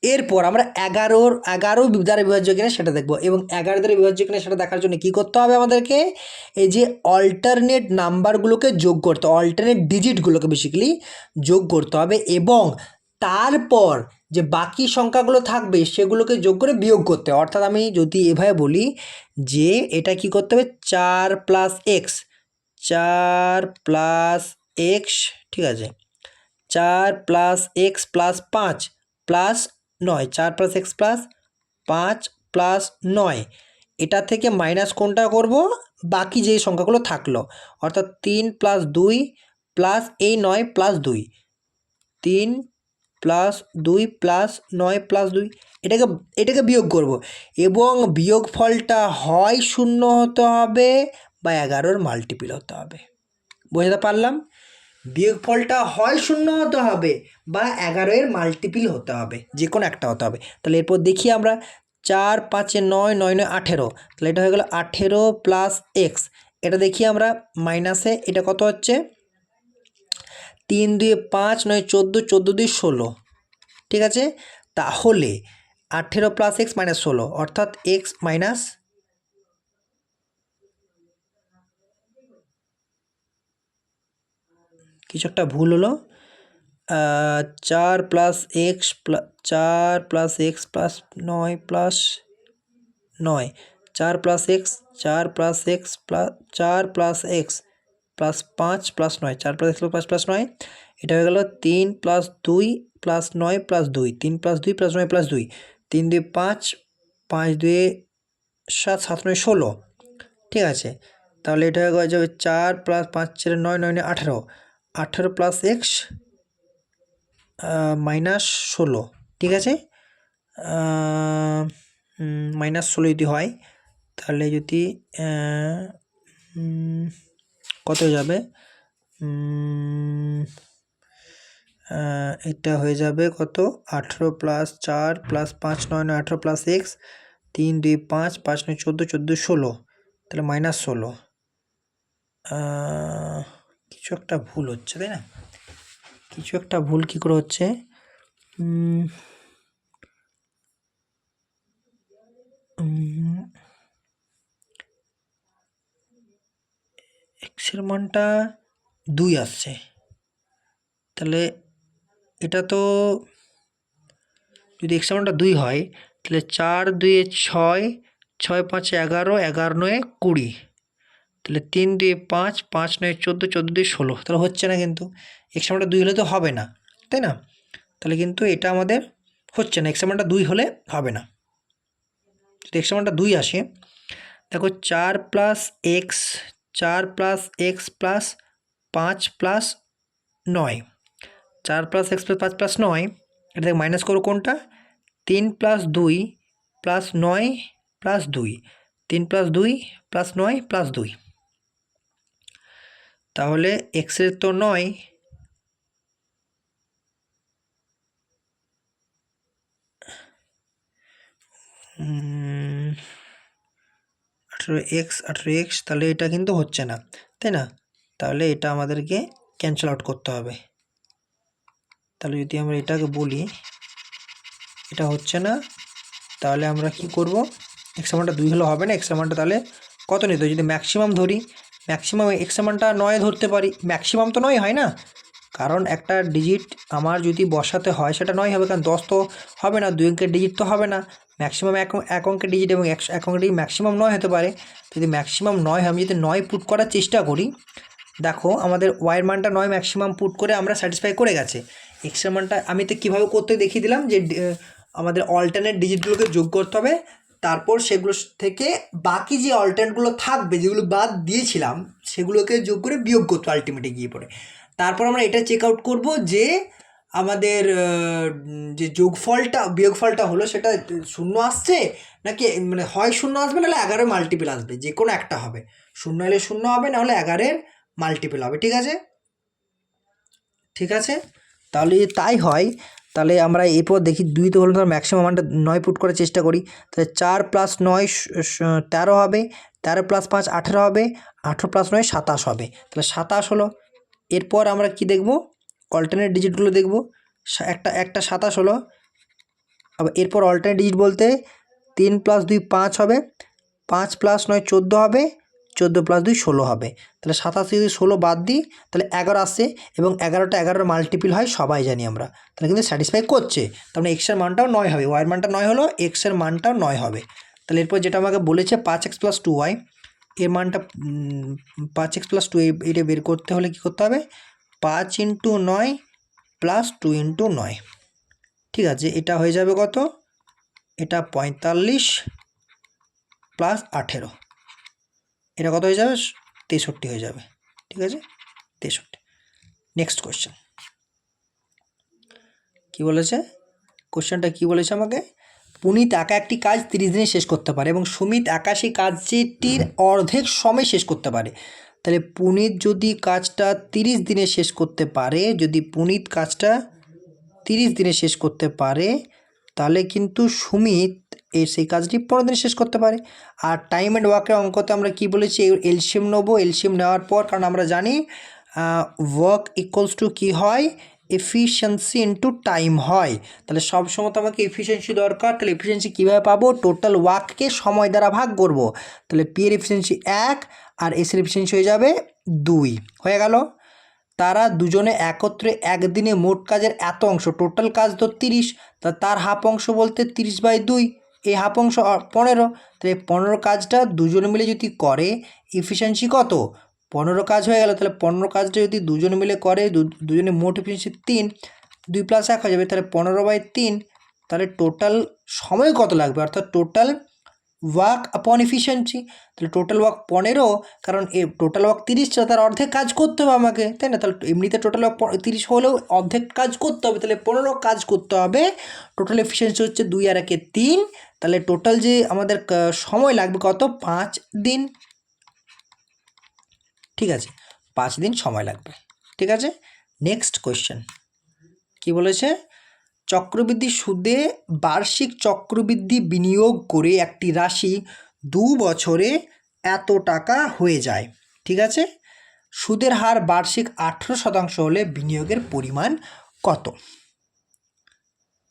এরপর আমরা 11 দ্বারা বিভাজ্য কিনা সেটা দেখবো, এবং 11 দ্বারা বিভাজ্য কিনা সেটা দেখার জন্য কী করতে হবে আমাদেরকে, এই যে অল্টারনেট নাম্বারগুলোকে যোগ করতে, অল্টারনেট ডিজিটগুলোকে বেসিক্যালি যোগ করতে হবে, এবং তারপর যে বাকি সংখ্যাগুলো থাকবে সেগুলোকে যোগ করে বিয়োগ করতে হবে। অর্থাৎ আমি যদি এভাবে বলি যে এটা কি করতে হবে, 4 প্লাস এক্স, 4 প্লাস এক্স, ঠিক আছে, 4 plus x plus 5 plus 9, 4 plus x plus 5 plus 9, এটা থেকে মাইনাস কোনটা করব, বাকি যে সংখ্যাগুলো থাকলো, অর্থাৎ 3 প্লাস 2 প্লাস এই 9 প্লাস 2, 3 প্লাস 2 প্লাস 9 প্লাস 2, এটাকে বিয়োগ করব, এবং বিয়োগ ফলটা হয় 0 হতে হবে বা 11-র মাল্টিপিল হতে হবে। বুঝতে পারলাম, বিয়োগফলটা হয় 0 হতে হবে বা 11-এর মাল্টিপিল হতে হবে, যে কোনো একটা হতে হবে। তাহলে এরপর দেখি আমরা 4 5 9 9 9 18, তাহলে এটা হয়ে গেল 18 প্লাস এক্স, এটা দেখি আমরা মাইনাসে, এটা কত হচ্ছে 3 2 5 9 14, 14 2 16, ঠিক আছে। তাহলে 18 প্লাস এক্স মাইনাস 16, অর্থাৎ এক্স মাইনাস, কিছু একটা ভুল হলো, 4 plus x 4 plus x plus 9 plus 9, 4 plus x, 4 plus x plus 4 plus x plus 5 plus 9, 4 plus x plus plus 9, এটা হয়ে গেল 3 plus 2 plus 9 plus 2, 3 plus 2 plus 9 plus 2, 3 2 5, 5 2 7, 7 9 16, ঠিক আছে। তাহলে এটা হয়ে যাবে 4 প্লাস 5 4 9 9 18, 18 প্লাস এক্স মাইনাস 16, ঠিক আছে, মাইনাস 16 যদি হয় তাহলে যদি কত যাবে, এটা হয়ে যাবে কত 18 প্লাস 4 প্লাস 5 9 9 18 প্লাস এক্স, 3 2 5 5 9 14, 14 16, তাহলে মাইনাস 16, কিছু একটা ভুল হচ্ছে তাই না, কিছু একটা ভুল কী করে হচ্ছে, এক্সের মানটা 2 আসছে, তাহলে এটা তো যদি এক্সের মানটা 2 হয় তাহলে 4 2 6, 6 5 11, 11 9 20, তাহলে 3 2 5, 5 9 14, 14 2 16, তাহলে হচ্ছে না, কিন্তু এক্সের মানটা 2 হলে তো হবে না, তাই না? তাহলে কিন্তু এটা আমাদের হচ্ছে না, এক্সের মানটা 2 হলে হবে না। যদি এক্সের মানটা 2 আসে, দেখো 4 plus x, 4 plus x plus 5 plus 9, 4 plus x plus 5 plus 9, এটা থেকে মাইনাস করো কোনটা, 3 plus 2 plus 9 plus 2, 3 plus 2 plus 9 plus 2, তাহলে এক্সের তো 9, 18x 18x, তাহলে এটা কিন্তু হচ্ছে না, তাই না? তাহলে এটা আমাদেরকে ক্যান্সেল আউট করতে হবে। তাহলে যদি আমরা এটাকে বলি এটা হচ্ছে না, তাহলে আমরা কি করব, এক্স মানটা 2 হলে হবে না, এক্স মানটা তাহলে কত নিতে হবে, যদি ম্যাক্সিমাম ধরি, ম্যাক্সিমাম এক্স মানটা 9 ধরতে পারি, ম্যাক্সিমাম তো 9 হয় না, কারণ একটা ডিজিট আমার যদি বসাতে হয় সেটা 9 হবে, কারণ 10 তো হবে না, 2 অঙ্কের ডিজিট তো হবে না, ম্যাক্সিমাম এক অঙ্কের ডিজিট এবং এক অঙ্কের ডিজিট ম্যাক্সিমাম 9 হতে পারে। যদি ম্যাক্সিমাম 9 হয়, আমি যদি 9 পুট করার চেষ্টা করি, দেখো আমাদের ওয়াইয়ের মানটা 9 ম্যাক্সিমাম পুট করে আমরা স্যাটিসফাই করে গেছে, এক্সের মানটা আমি তো কীভাবে করতে দেখিয়ে দিলাম যে আমাদের অল্টারনেট ডিজিটগুলোকে যোগ করতে হবে, তারপর সেগুলো থেকে বাকি যে অল্টারনেটগুলো থাকবে যেগুলো বাদ দিয়েছিলাম সেগুলোকে যোগ করে বিয়োগ করতে আলটিমেটে গিয়ে পড়ে, তারপর আমরা এটা চেক আউট করবো যে আমাদের যে যোগফলটা বিয়োগফলটা হলো সেটা 0 আসছে নাকি, মানে হয় 0 আসবে নাহলে 11 মাল্টিপল আসবে, যে কোনো একটা হবে, 0 হলে 0 হবে, নাহলে 11 মাল্টিপল হবে, ঠিক আছে? ঠিক আছে, তাহলে তাই হয়, তাহলে আমরা এরপর দেখি 2 তো হলো ধর ম্যাক্সিমাম মানটা 9 পুট করার চেষ্টা করি, তাহলে 4 প্লাস 9 13 হবে, 13 প্লাস 5 18 হবে, 18 প্লাস 9 27 হবে, তাহলে 27 হলো। এরপর আমরা কি দেখব, অল্টারনেট ডিজিটগুলো দেখব, একটা 27 হলো, আবার এরপর অল্টারনেট ডিজিট বলতে 3 প্লাস 2 5 হবে, 5 প্লাস 9 14 হবে, 14 প্লাস 2 16 হবে, তাহলে 27 যদি 16 বাদ দিই তাহলে 11 আসছে, এবং 11টা 11 মাল্টিপল হয় সবাই জানি আমরা, তাহলে কিন্তু স্যাটিসফাই করছে, তার মানে এক্সের মানটাও 9 হবে, ওয়াইয়ের মানটা 9 হলো, এক্সের মানটাও 9 হবে। তাহলে এরপর যেটা আমাকে বলেছে 5x প্লাস 2y, এর মানটা 5x প্লাস 2 এটা বের করতে হলে কী করতে হবে, 5 ইন্টু 9 প্লাস 2 ইন্টু 9, ঠিক আছে, এটা হয়ে যাবে কত, এটা 45 প্লাস 18, এটা কত হয়ে যাবে, 63 হয়ে যাবে, ঠিক আছে, 63। নেক্সট কোশ্চেন কী বলেছে, কোশ্চেনটা কী বলেছে আমাকে, পুনিত একা একটি কাজ 30 দিনে শেষ করতে পারে এবং সুমিত একা সেই কাজটির অর্ধেক সময় শেষ করতে পারে, তাহলে পুনিত যদি কাজটা 30 দিনে শেষ করতে পারে, যদি পুনিত কাজটা 30 দিনে শেষ করতে পারে, তাহলে কিন্তু সুমিত সেই কাজটি 15 দিনে শেষ করতে পারে। আর টাইম অ্যান্ড ওয়ার্কের অঙ্কতে আমরা কি বলেছি, এলসিএম নেবো, এলসিএম নেওয়ার পর, কারণ আমরা জানি ওয়ার্ক ইকুয়ালস টু কী হয়, এফিশিয়েন্সি ইন্টু টাইম হয়, তাহলে সবসময় তো আমাকে এফিশিয়েন্সি দরকার, তাহলে এফিশিয়েন্সি কীভাবে পাবো, টোটাল ওয়ার্ককে সময় দ্বারা ভাগ করব, তাহলে পি এর এফিশিয়েন্সি 1 আর এস এর এফিশিয়েন্সি হয়ে যাবে 2, হয়ে গেল। তারা দুজনে একত্রে একদিনে মোট কাজের এত অংশ, টোটাল কাজ তো 30, তা তার হাফ অংশ বলতে 30/2, এই হাফ অংশ 15, তাহলে 15 কাজটা দুজনে মিলে যদি করে, এফিশিয়েন্সি কত, 15 কাজ হয়ে গেল, তাহলে 15 কাজটা যদি দুজনে মিলে করে, দুজনে মোট এফিশিয়েন্সি 3, 2 + 1 হয়ে যাবে, তাহলে 15/3, তাহলে টোটাল সময় কত লাগবে, অর্থাৎ টোটাল ওয়ার্ক আপন এফিশিয়েন্সি, তাহলে টোটাল ওয়ার্ক 15, কারণ টোটাল ওয়ার্ক 30, তার অর্ধেক কাজ করতে হবে আমাকে, তাই না, তাহলে এমনিতে টোটাল ওয়ার্ক 30 হলেও অর্ধেক কাজ করতে হবে, তাহলে 15 কাজ করতে হবে, টোটাল এফিশিয়েন্সি হচ্ছে 2 আর 1 3, তাহলে টোটাল যে আমাদের সময় লাগবে কত, 5 দিন, ঠিক আছে, 5 দিন সময় লাগবে, ঠিক আছে। নেক্সট কোয়েশ্চেন কি বলেছে, চক্রবৃদ্ধি সুদে বার্ষিক চক্রবৃদ্ধি বিনিয়োগ করে একটি রাশি 2 বছরে এত টাকা হয়ে যায়, ঠিক আছে, সুদের হার বার্ষিক 18% হলে বিনিয়োগের পরিমাণ কত?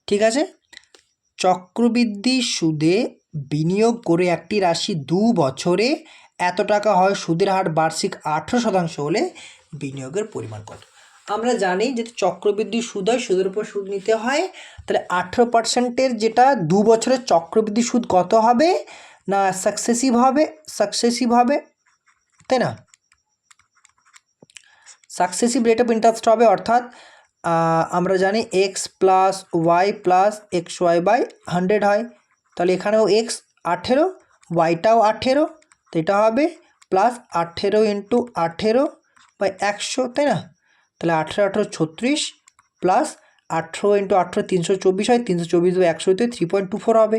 ঠিক আছে, চক্রবৃদ্ধি সুদে বিনিয়োগ করে একটি রাশি 2 বছরে এত টাকা হয়, সুদের হার বার্ষিক 18% হলে বিনিয়োগের পরিমাণ কত? আমরা জানি যে চক্রবৃদ্ধি সুদ হয়, সুদের উপর সুদ নিতে হয়, তাহলে 18%-এর যেটা 2 বছরের চক্রবৃদ্ধি সুদ কত হবে না সাকসেসিভ হবে, তাই না? সাকসেসিভ রেট অফ ইন্টারেস্ট হবে, অর্থাৎ আমরা জানি x plus y plus x y by 100 হয়, তাহলে এখানেও এক্স 18, ওয়াইটাও 18, তো এটা হবে প্লাস 18 ইন্টু 18 বাই 100, তাই না? তাহলে 18 36 প্লাস 18 ইন্টু 18 324 হয়, 324 বাই 100 হতে 3.24 হবে,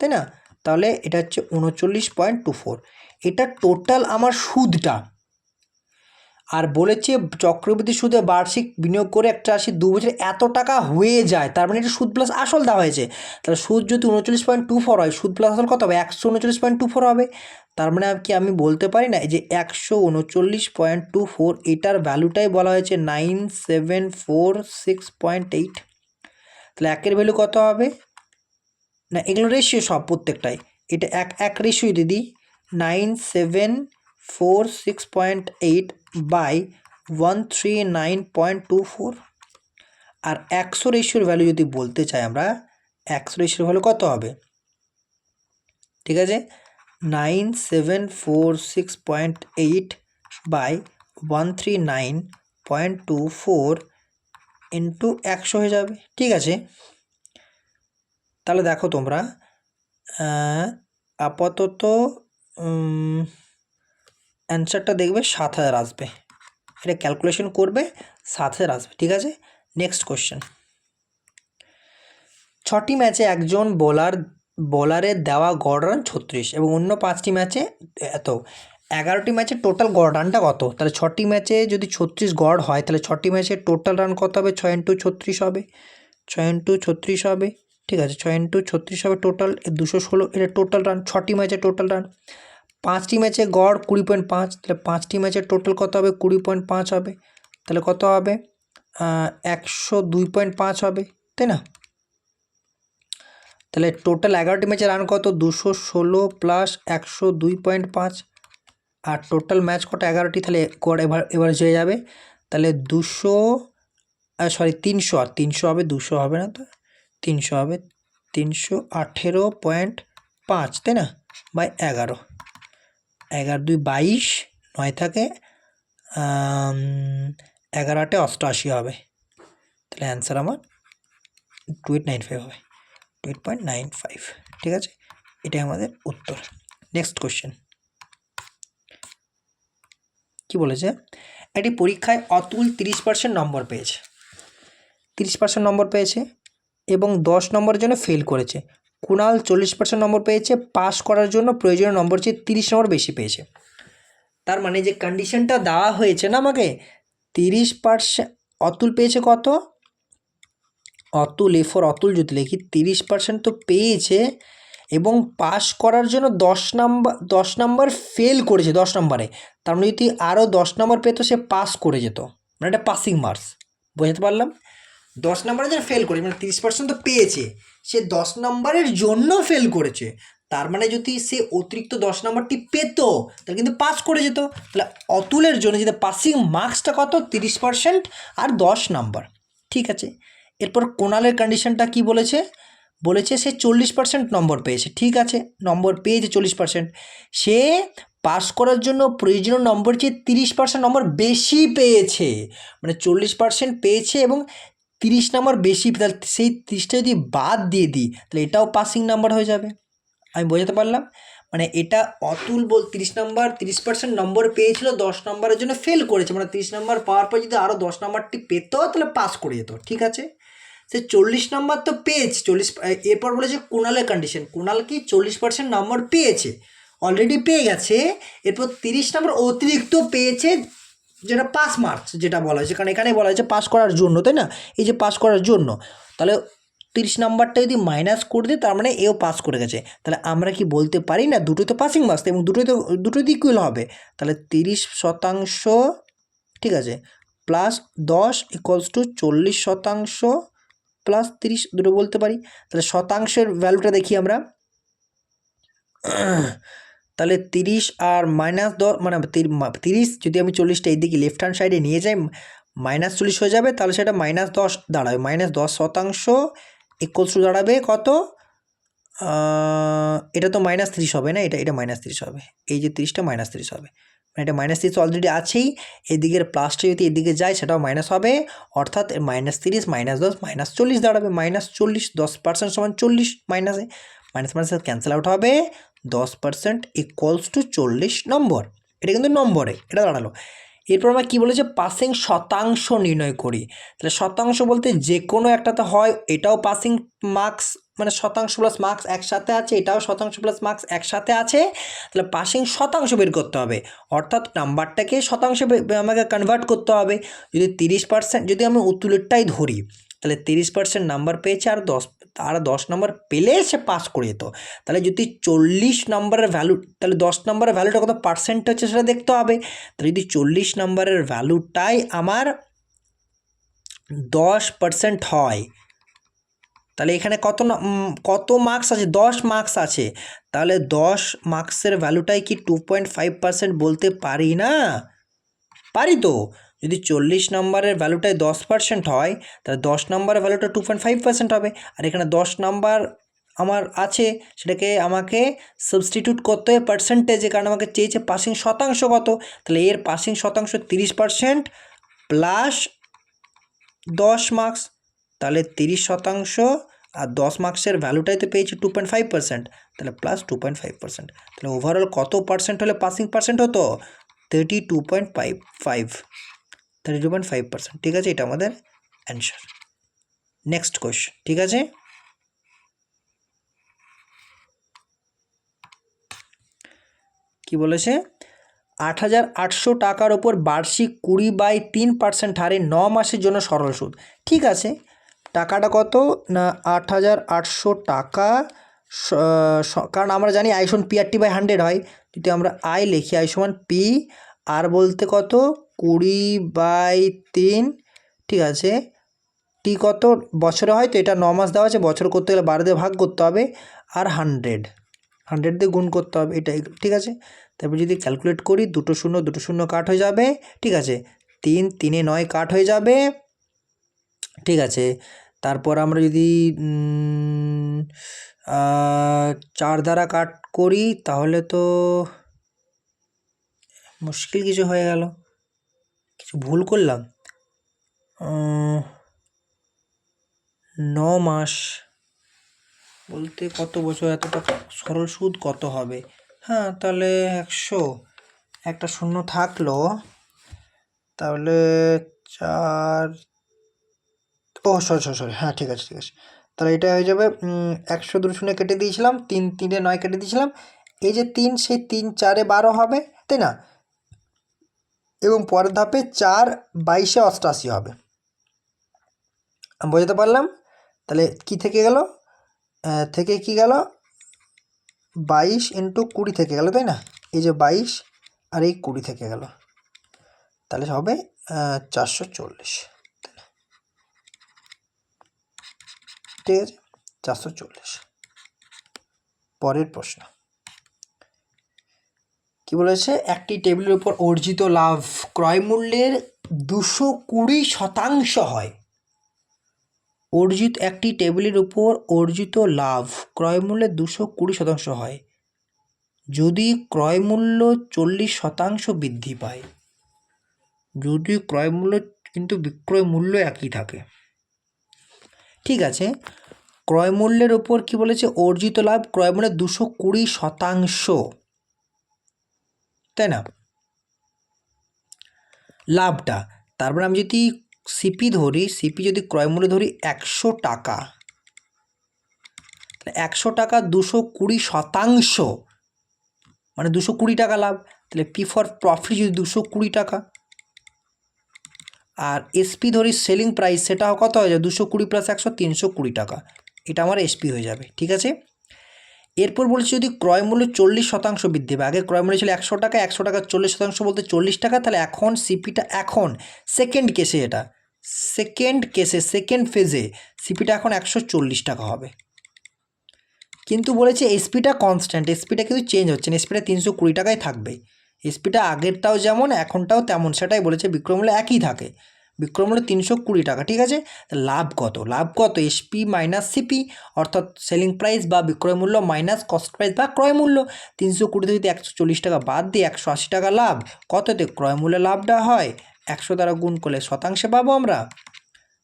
তাই না? তাহলে এটা হচ্ছে 39.24। এটা টোটাল আমার সুদটা। আর বলেছে চক্রবৃদ্ধি সুদে বার্ষিক বিনিয়োগ করে একটা রাশি 2 বছরে এত টাকা হয়ে যায়, তার মানে এটা সুদ প্লাস আসল দেওয়া হয়েছে। তাহলে সুদ যদি 39.24 হয়, সুদ প্লাস আসল কত হবে? 139.24 হবে। তার মানে কি আমি বলতে পারি না এই যে 139.24 এটার ভ্যালুটাই বলা হয়েছে 9746.8। তাহলে একের ভ্যালু কত হবে না, এগুলো রেশিও সব প্রত্যেকটাই, এটা এক রেশিও দিদি 9746.8 বাই 139.24। আর 100 রেশিওর ভ্যালু যদি বলতে চাই আমরা, 100 রেশিওর ভ্যালু কত হবে? ঠিক আছে, 9746.8 বাই 139.24 ইন্টু 100 হয়ে যাবে। ঠিক আছে, তাহলে দেখো তোমরা আপাতত অ্যান্সারটা দেখবে 7000 আসবে, এটা ক্যালকুলেশন করবে 7000 আসবে। ঠিক আছে, নেক্সট কোশ্চেন। 6টি ম্যাচে একজন বোলারের দেওয়া গড় রান 36 এবং অন্য 5টি ম্যাচে এত, 11টি ম্যাচে টোটাল গড় রানটা কত? তাহলে 6টি ম্যাচে যদি 36 গড় হয়, তাহলে 6টি ম্যাচে টোটাল রান কত হবে? 6 ইন্টু 36 হবে, 6 ইন্টু 36 হবে। ঠিক আছে, 6 ইন্টু 36 হবে টোটাল 216, এটা টোটাল রান, 6টি ম্যাচে টোটাল রান। 5টি ম্যাচে গড় 20.5, তাহলে 5টি ম্যাচের টোটাল কত হবে? 20.5 হবে, তাহলে কত হবে? 102.5 হবে, তাই না? তাহলে টোটাল 11টি ম্যাচে রান কত? 216 প্লাস 102.5, আর টোটাল ম্যাচ কত? 11টি, তাহলে গড় এভারেজ হয়ে যাবে। তাহলে 300 আর 300 হবে, 200 হবে না, তো 300 হবে, 318.5, তাই না? বাই 11, 11 2 22, 9 থাকে 11 8 88 হবে, তাহলে অ্যান্সার আমার 2895 হবে, 28.95। ঠিক আছে, এটাই আমাদের উত্তর। নেক্সট কোশ্চেন কি বলেছে? একটি পরীক্ষায় অতুল 30% নম্বর পেয়েছে, 30% নম্বর পেয়েছে এবং 10 নম্বরের জন্য ফেল করেছে। কুণাল 40% নম্বর পেয়েছে, পাস করার জন্য প্রয়োজনীয় নম্বর চেয়ে 30 নম্বর বেশি পেয়েছে। তার মানে যে কন্ডিশনটা দেওয়া হয়েছে না আমাকে, 30%, অতুল পেয়েছে কত? অতুল, এ4 অতুল যদি লিখি, 30% তো পেয়েছে এবং পাস করার জন্য 10 নাম্বার ফেল করেছে 10 নম্বরে। তার মানে যদি আরও 10 নম্বর পেতো সে পাস করে যেত, মানে এটা পাসিং মার্কস। বুঝতে পারলাম? 10 নম্বরে যে ফেল করেছে মানে 30% তো পেয়েছে, সে 10 নম্বরের জন্য ফেল করেছে। তার মানে যদি সে অতিরিক্ত 10 নম্বরটি পেতো তাহলে কিন্তু পাস করে যেত। তাহলে অতুলের জন্য যেটা পাসিং মার্কসটা কত? 30% আর 10 নাম্বার। ঠিক আছে, এরপর কোণালের কন্ডিশনটা কি বলেছে? বলেছে সে 40% নম্বর পেয়েছে। ঠিক আছে, নম্বর পেয়েছে 40%, সে পাস করার জন্য প্রয়োজনীয় নম্বর চেয়ে 30% নম্বর বেশি পেয়েছে, মানে 40% পেয়েছে এবং 30 নম্বর বেশি, তাহলে সেই 30টা যদি বাদ দিয়ে দিই তাহলে এটাও পাসিং নাম্বার হয়ে যাবে। আমি বোঝাতে পারলাম? মানে এটা অতুল 30% নম্বর পেয়েছিল, 10 নম্বরের জন্য ফেল করেছে, মানে 30 নম্বর পাওয়ার পর যদি আরও 10 নম্বরটি পেত তাহলে পাস করে যেত। ঠিক আছে, সে 40 নম্বর তো পেয়েছে, 40। এরপর বলেছে কুণালের কন্ডিশন, কুণাল কি 40% নম্বর পেয়েছে, অলরেডি পেয়ে গেছে, এরপর 30 নম্বর অতিরিক্ত পেয়েছে, যেটা পাস মার্কস যেটা বলা হয়েছে, কারণ এখানে বলা হয়েছে পাস করার জন্য, তাই না? এই যে পাস করার জন্য, তাহলে 30 নাম্বারটা যদি মাইনাস করে দিই তার মানে এও পাস করে গেছে। তাহলে আমরা কি বলতে পারি না দুটোই তো পাসিং মার্কস এবং দুটোই তো ইকুয়াল হবে। তাহলে 30% ঠিক আছে, প্লাস 10 ইকুয়ালস টু 40% প্লাস 30 দুটো বলতে পারি। তাহলে শতাংশের ভ্যালুটা দেখি আমরা, তাহলে 30 আর -10 মানে 30 যদি আমি 40টা এইদিকে লেফট হ্যান্ড সাইডে নিয়ে যাই -40 হয়ে যাবে, তাহলে সেটা -10 দাঁড়াবে, -10% ইকুয়ালস টু দাঁড়াবে কত, এটা তো -30 হবে না, এটা -30 হবে, এই যে 30টা -30 হবে, মানে এটা -30 অলরেডি আছেই, এদিকের প্লাসটা যদি এদিকে যায় সেটাও মাইনাস হবে, অর্থাৎ -30 -10 -40 দাঁড়াবে, -40 10% সমান 40, মাইনাসে মাইনাস মাইনাসে ক্যান্সেল আউট হবে, 10% ইকুয়ালস টু 40 নম্বর, এটা কিন্তু নম্বরে এটা দাঁড়ালো। এরপর আমরা কী বলেছে, পাসিং শতাংশ নির্ণয় করি। তাহলে শতাংশ বলতে যে কোনো একটাতে হয়, এটাও পাসিং মার্কস মানে শতাংশ প্লাস মার্কস একসাথে আছে, এটাও শতাংশ প্লাস মার্কস একসাথে আছে, তাহলে পাসিং শতাংশ বের করতে হবে, অর্থাৎ নাম্বারটাকে শতাংশে আমাকে কনভার্ট করতে হবে। যদি 30%, যদি আমি উত্তরেরটাই ধরি, তাহলে 30% নাম্বার পেয়েছে, আর 10 নম্বর পেলে সে পাস করে যেত। তাহলে যদি 40 নম্বরের ভ্যালু, তাহলে 10 নম্বরের ভ্যালুটা কত পার্সেন্ট হচ্ছে সেটা দেখতে হবে। তাহলে যদি 40 নম্বরের ভ্যালুটাই আমার 10% হয়, তাহলে এখানে কত মার্কস আছে, 10 মার্কস আছে, তাহলে 10 মার্কসের ভ্যালুটাই কি 2.5% বলতে পারি না? পারি তো। যদি 40 নম্বরের ভ্যালুটাই 10% হয়, তাহলে 10 নম্বরের ভ্যালুটা 2.5% হবে, আর এখানে 10 নাম্বার আমার আছে, সেটাকে আমাকে সাবস্টিটিউট করতে হবে পার্সেন্টেজে, কারণ আমাকে চেয়েছে পাসিং শতাংশ কত, তাহলে এর পাসিং শতাংশ 30% প্লাস 10 মার্কস, তাহলে 30% আর 10 মার্কসের ভ্যালুটাই তো পেয়েছি 2.5%, তাহলে প্লাস 2.5%, তাহলে ওভারঅল কত পার্সেন্ট হলে পাসিং পার্সেন্ট হতো, 32.5%, ঠিক আছে, এটা আমাদের অ্যান্সার। নেক্সট কোয়েশ্চেন, ঠিক আছে, কি বলেছে, 8,800 টাকার ওপর বার্ষিক 20/3% হারে 9 মাসের জন্য সরল সুদ। ঠিক আছে, টাকাটা কত না 8,800 টাকা, কারণ আমরা জানি আই সমান PR/100 হয়, যদি আমরা আই লিখি আই সমান পি, আর বলতে কত 20/3, ঠিক আছে, টি কত বছরে হয়, তো এটা 9 মাস দেওয়া আছে, বছর করতে গেলে 12 দিয়ে ভাগ করতে হবে, আর 100 দিয়ে গুণ করতে হবে, এটাই, ঠিক আছে। তারপর যদি ক্যালকুলেট করি, দুটো শূন্য কাট হয়ে যাবে, ঠিক আছে, 3 3 9 কাট হয়ে যাবে, ঠিক আছে। তারপর আমরা যদি 4 দ্বারা কাট করি, তাহলে তো মুশকিল কিছু হয়ে গেল, কিছু ভুল করলাম, 9 মাস বলতে কত বছর, এত টাকা সরল সুদ কত হবে, হ্যাঁ, তাহলে 100, একটা শূন্য থাকলো, তাহলে 4, ও সরি, হ্যাঁ, ঠিক আছে, তাহলে এটা হয়ে যাবে 100 2 শূন্য কেটে দিয়েছিলাম, 3 3 9 কেটে দিয়েছিলাম, এই যে 3, সেই 3 4 12 হবে, তাই না, এবং পরের ধাপে 4 22 88 হবে, আমি বোঝাতে পারলাম। তাহলে কি থেকে গেল, থেকে কি গেল, 22 × 20 থেকে গেল, তাই না, এই যে 22 আর এই 20 থেকে গেল, তাহলে হবে 440, ঠিক আছে, 440। পরের প্রশ্ন কি বলেছে, একটি টেবিলের উপর অর্জিত লাভ ক্রয় মূল্যের 220% হয়। একটি টেবিলের উপর অর্জিত লাভ ক্রয় মূল্যের 220% হয় যদি ক্রয় মূল্য 40% বৃদ্ধি পায়, যদি ক্রয় মূল্য কিন্তু বিক্রয় মূল্য একই থাকে, ঠিক আছে। ক্রয় মূল্যের ওপর কি বলেছে, অর্জিত লাভ ক্রয় মূল্যের 220%, তাই না, লাভটা, তারপর আমি যদি সিপি ধরি, সিপি যদি ক্রয় মূল্য ধরি 100 টাকা, 100 টাকা 220%, মানে 220 টাকা লাভ, তাহলে পি ফর প্রফিট যদি 220 টাকা, আর এসপি ধরি সেলিং প্রাইস, সেটা কত হয়ে যাবে, 220 + 100 320 টাকা, এটা আমার এসপি হয়ে যাবে, ঠিক আছে। এরপর বলছি যদি ক্রয় মূল্য 40% বৃদ্ধি পায়, আগে ক্রয় মূল্য ছিল 100 টাকা, 100 টাকা 40% বলতে 40 টাকা, তাহলে এখন সিপিটা এখন সেকেন্ড কেসে, এটা সেকেন্ড কেসে সেকেন্ড ফেজে সিপিটা এখন 140 টাকা হবে। কিন্তু বলেছে এসপিটা কনস্ট্যান্ট, এসপিটা কিন্তু চেঞ্জ হচ্ছে না, এসপিটা 320 টাকায় থাকবে। এসপিটা আগেরটাও যেমন এখনটাও তেমন, সেটাই বলেছে, বিক্রয় মূল্য একই থাকে, বিক্রয় মূল্য 320 টাকা। ঠিক আছে, লাভ কত? লাভ কত? এসপি মাইনাস সিপি, অর্থাৎ সেলিং প্রাইস বা বিক্রয় মূল্য মাইনাস কস্ট প্রাইস বা ক্রয় মূল্য। 320 থেকে 140 টাকা বাদ দিয়ে 180 টাকা লাভ, কততে? ক্রয় মূল্যে লাভটা হয় 100 দ্বারা গুণ করলে শতাংশে পাবো আমরা।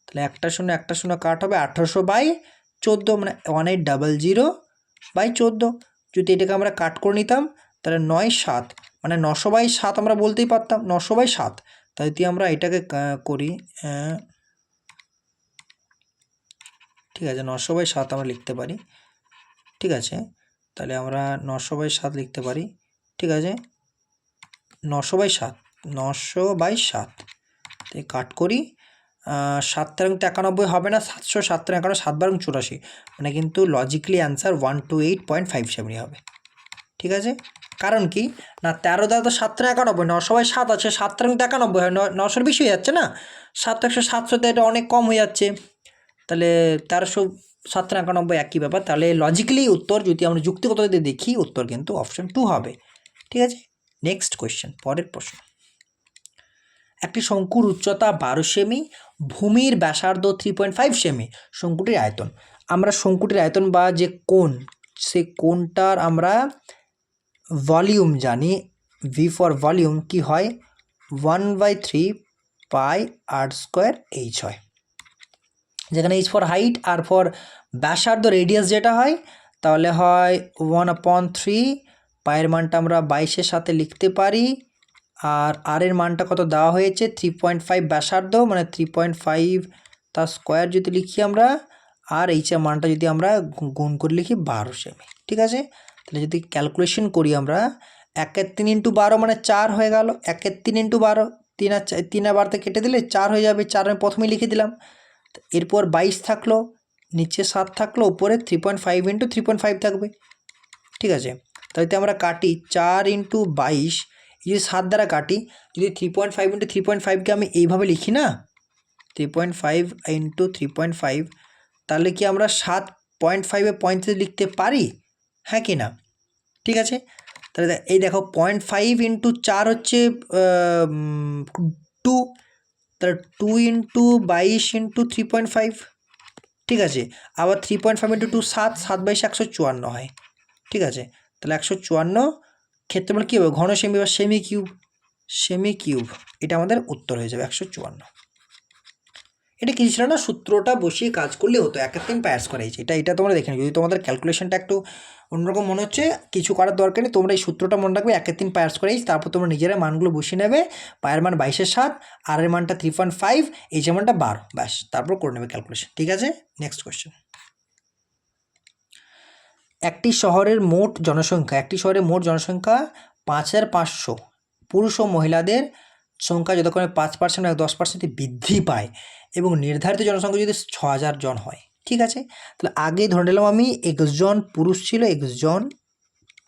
তাহলে একটা শূন্য কাট হবে, 1800/14, মানে 1800/14। যদি এটাকে আমরা কাট করে নিতাম তাহলে 9/7, মানে 900/7 আমরা বলতেই পারতাম, 900/7। তাই যদি আমরা এটাকে করি, ঠিক আছে, 900/7 আমরা লিখতে পারি। ঠিক আছে, তাহলে আমরা 900/7 লিখতে পারি। ঠিক আছে, 900/7, 900/7 তাই কাট করি। 7×91 হবে না, 700, 7×91, 7×84, মানে কিন্তু লজিক্যালি অ্যান্সার 128.57 হবে। ঠিক আছে, কারণ কি না, 13 দ্বারা তো 7×91, 900/7 আছে, 7×91 হয়, 900-র বেশি হয়ে যাচ্ছে না, 700-700 এটা অনেক কম হয়ে যাচ্ছে, তাহলে 1300 7×91 একই ব্যাপার। তাহলে লজিক্যালি উত্তর যদি আমরা যুক্তিগত যদি দেখি, উত্তর কিন্তু অপশন 2 হবে। ঠিক আছে, নেক্সট কোয়েশ্চেন, পরের প্রশ্ন। একটি শঙ্কুর উচ্চতা 12 সেমি, ভূমির ব্যাসার্ধ 3.5 সেমি, শঙ্কুটির আয়তন। আমরা শঙ্কুটির আয়তন বা যে কোণ, সে কোণটার আমরা ভলিউম জানি, ভি ফর ভলিউম কি হয়, 1/3 পাই r²h হয়, যেখানে h ফর হাইট, আর ফর ব্যাসার্ধ রেডিয়াস যেটা হয়, তাহলে হয় 1/3, পায়ের মানটা আমরা 22-এর সাথে লিখতে পারি, আর আর এর মানটা কত দেওয়া হয়েছে, 3.5 ব্যাসার্ধ, মানে 3.5 তার স্কোয়ার যদি লিখি আমরা, আর এইচের মানটা যদি আমরা গুণ করে লিখি 12 সেমি। ঠিক আছে, তাহলে যদি ক্যালকুলেশন করি আমরা, 1/3 × 12 মানে 4 হয়ে গেল, 1/3 × 12, 3 আর 12 কেটে দিলে 4 হয়ে যাবে, 4 আমি প্রথমেই লিখে দিলাম। এরপর 22 থাকলো, নিচে 7 থাকলো, উপরে 3.5 × 3.5 থাকবে। ঠিক আছে, তাহলে আমরা কাটি 4 × 22, যদি 7 দ্বারা কাটি, যদি 3.5 × 3.5কে আমি এইভাবে লিখি না, 3.5 × 3.5, তাহলে কি আমরা 7.5-এ 35 লিখতে পারি, হ্যাঁ কি না? ঠিক আছে, তাহলে এই দেখো 0.5 × 4 হচ্ছে 2, তাহলে 2 × 22 × 3.5। ঠিক আছে, আবার 3.5 × 2 7, 7/22 154 হয়। ঠিক আছে, তাহলে 154 ক্ষেত্রফল কী হবে, ঘন সেমি বা সেমি কিউব, সেমি কিউব, এটা আমাদের উত্তর হয়ে যাবে 154। এটা কিছু ছিল না, সূত্রটা বসিয়ে কাজ করলে হতো, 1/3 পাই r²h, এটা তোমরা দেখে নিও। যদি তোমাদের ক্যালকুলেশনটা একটু অন্যরকম মনে হচ্ছে, কিছু করার দরকার নেই, তোমরা এই সূত্রটা মনে রাখবে, 1/3 পাই r²h, তারপর তোমরা নিজেরা মানগুলো বসিয়ে নেবে, পায়ের মান 22-এর 7, আর এর মানটা 3.5, এইচের মানটা 12, ব্যাস, তারপর করে নেবে ক্যালকুলেশন। ঠিক আছে, নেক্সট কোয়েশ্চেন। একটি শহরের মোট জনসংখ্যা 5500, পুরুষ ও মহিলাদের সংখ্যা যতক্ষণে 5% বা 10% বৃদ্ধি পায়, এবং নির্ধারিত জনসংখ্যা যদি 6000 জন হয়। ঠিক আছে, তাহলে আগেই ধরে নিলাম আমি x জন পুরুষ ছিল, x জন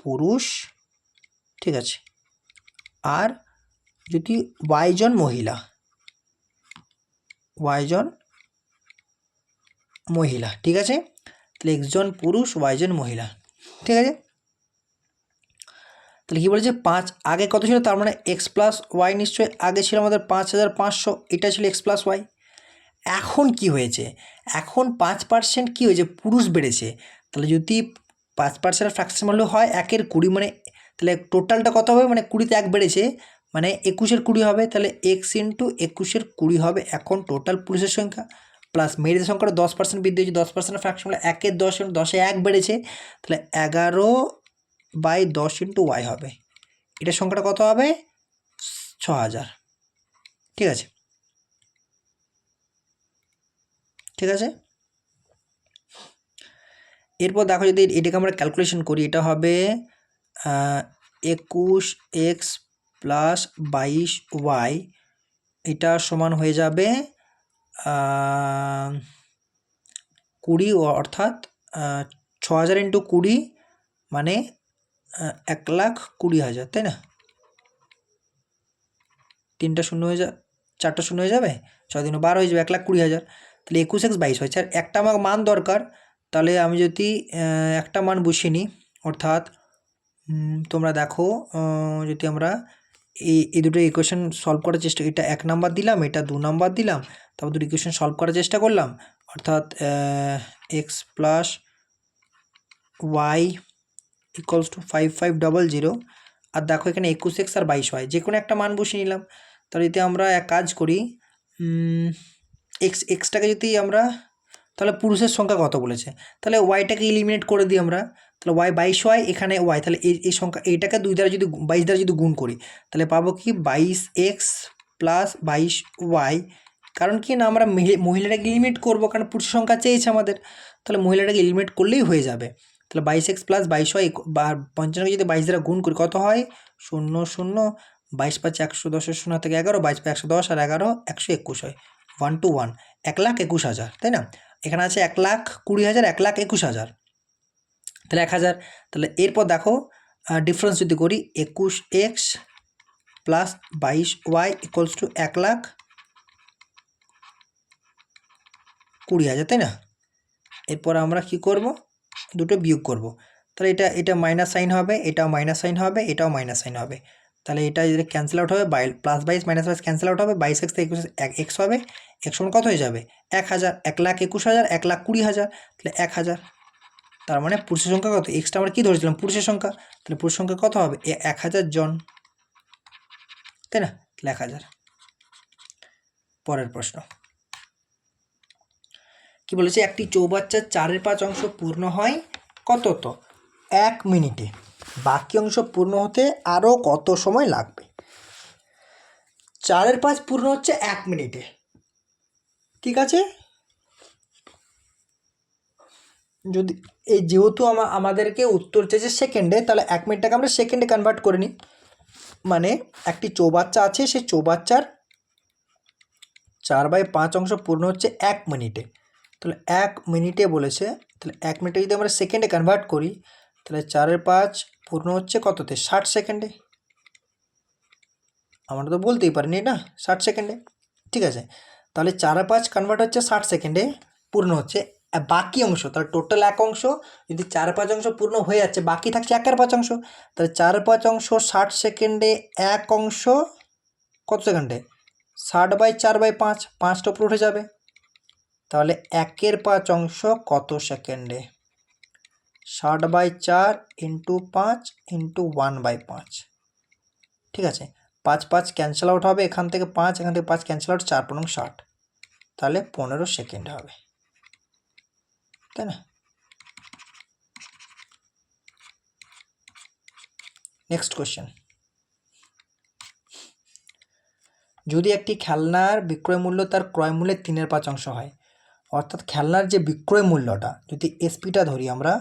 পুরুষ, ঠিক আছে, আর যদি y জন মহিলা, ঠিক আছে, তাহলে x জন পুরুষ, y জন মহিলা। ঠিক আছে, তাহলে কী বলেছে, 5 আগে কত ছিল, তার মানে x + y, নিশ্চয়ই আগে ছিল আমাদের 5500, এটা ছিল x + y। এখন কি হয়েছে, এখন 5% কী হয়েছে, পুরুষ বেড়েছে, তাহলে যদি 5% ফ্র্যাকশন ভ্যালু হয় 1/20, মানে তাহলে টোটালটা কত হবে, মানে 20-তে 1 বেড়েছে, মানে 21/20 হবে, তাহলে x × 21/20 হবে এখন টোটাল পুরুষের সংখ্যা, প্লাস মেয়েদের সংখ্যাটা 10% বৃদ্ধি হয়েছে, 10% ফ্র্যাকশন হলে 1/10, 10-এ 1 বেড়েছে, তাহলে 11/10 × y হবে, এটার সংখ্যাটা কত হবে, 6000। ঠিক আছে, ঠিক আছে, এরপর দেখো যদি এটাকে আমরা ক্যালকুলেশন করি, এটা হবে 21x + 22y, এটা সমান হয়ে যাবে 20, অর্থাৎ 6000 × 20 মানে 1,20,000, তাই না? 3টা শূন্য হয়ে যাবে, 4টা শূন্য হয়ে যাবে, 6 দিনে 12 হয়ে যাবে, 1,20,000। তাহলে 21x22 হয়েছে। আর একটা আমার মান দরকার, তাহলে আমি যদি একটা মান বসিয়ে নিই, অর্থাৎ তোমরা দেখো, যদি আমরা এই দুটো ইকুয়েশন সলভ করার চেষ্টা, এটা 1 নাম্বার দিলাম, এটা 2 নাম্বার দিলাম, তারপর দুটো ইকুয়েশন সলভ করার চেষ্টা করলাম, অর্থাৎ x plus y equals to 5500। আর দেখো এখানে 21x আর 22y, যে কোনো একটা মান বসিয়ে নিলাম। তাহলে যদি আমরা এক কাজ করি, এক্সটাকে যদি আমরা, তাহলে পুরুষের সংখ্যা কত বলেছে, তাহলে ওয়াইটাকে ইলিমিনেট করে দিই আমরা। তাহলে ওয়াই 22y, এখানে ওয়াই, তাহলে এই সংখ্যা, এইটাকে 2 দ্বারা যদি 22 দ্বারা যদি গুণ করি, তাহলে পাবো কি 22x প্লাস 22y। কারণ কি না, আমরা মহিলাটাকে ইলিমিনেট করবো, কারণ পুরুষের সংখ্যা চেয়েছে আমাদের, তাহলে মহিলাটাকে ইলিমিনেট করলেই হয়ে যাবে। তাহলে 22x প্লাস 22y, বা 55কে যদি 22 দ্বারা গুণ করি কত হয়, 0 0, 22 5 110, 0 থেকে 11, 22 110 আর 11 121 হয়, 1 to 1, 1,21,000, তাই না? এখানে আছে 1,20,000, 1,21,000, তাহলে 1,000। তাহলে এরপর দেখো ডিফারেন্স যদি করি, 21x plus 22y equals to 1,20,000, তাই না? এরপর আমরা কি করব, দুটো বিয়োগ করব। তাহলে এটা মাইনাস সাইন হবে, এটাও মাইনাস সাইন হবে, এটাও মাইনাস সাইন হবে। তাহলে এটা যদি ক্যান্সেল আউট হবে, প্লাস 22 মাইনাস 22 ক্যান্সেল আউট হবে, 22x থেকে 21 হবে, x সমান কত হয়ে যাবে, 1,000, 1,21,000, 1,20,000, তাহলে 1,000। তার মানে পুরুষের সংখ্যা কত, এক্সটা আমরা কী ধরেছিলাম, পুরুষের সংখ্যা, তাহলে পুরুষ সংখ্যা কত হবে, 1,000 জন, তাই না? তাহলে 1,000। পরের প্রশ্ন কি বলেছে, একটি চৌবাচ্চার 4/5 অংশ পূর্ণ হয় কত, তো 1 মিনিটে, বাকি অংশ পূর্ণ হতে আরও কত সময় লাগবে? 4/5 পূর্ণ হচ্ছে 1 মিনিটে, ঠিক আছে? যদি এই যেহেতু আমাদেরকে উত্তর চেয়েছে সেকেন্ডে, তাহলে 1 মিনিটটাকে আমরা সেকেন্ডে কনভার্ট করে নিই। মানে একটি চৌবাচ্চা আছে, সেই চৌবাচ্চার 4/5 অংশ পূর্ণ হচ্ছে 1 মিনিটে। তাহলে 1 মিনিটে বলেছে, তাহলে 1 মিনিটে যদি আমরা সেকেন্ডে কনভার্ট করি, তাহলে 4/5 পূর্ণ হচ্ছে কততে, 60 সেকেন্ডে। আমরা তো বলতেই পারিনি না, 60 সেকেন্ডে, ঠিক আছে? তাহলে 4/5 কনভার্ট হচ্ছে 60 সেকেন্ডে পূর্ণ হচ্ছে। বাকি অংশ, তাহলে টোটাল 1 অংশ, যদি 4/5 অংশ পূর্ণ হয়ে যাচ্ছে, বাকি থাকছে 1/5 অংশ। তাহলে 4/5 অংশ 60 সেকেন্ডে, 1 অংশ কত সেকেন্ডে, 60/4/5, 5টা উপরে উঠে যাবে। তাহলে 1/5 অংশ কত সেকেন্ডে, 60/4 ইন্টু 5 ইন্টু 1/5, ঠিক আছে? 5 5 ক্যান্সেল আউট হবে, এখান থেকে 5, এখান থেকে 5 ক্যান্সেল আউট, 4 × 60, তাহলে 15 সেকেন্ড হবে, তাই না? নেক্সট কোয়েশ্চেন, যদি একটি খেলনার বিক্রয় মূল্য তার ক্রয় মূল্যের 3/5 অংশ হয়, অর্থাৎ খেলনার যে বিক্রয় মূল্যটা, যদি এসপিটা ধরি আমরা,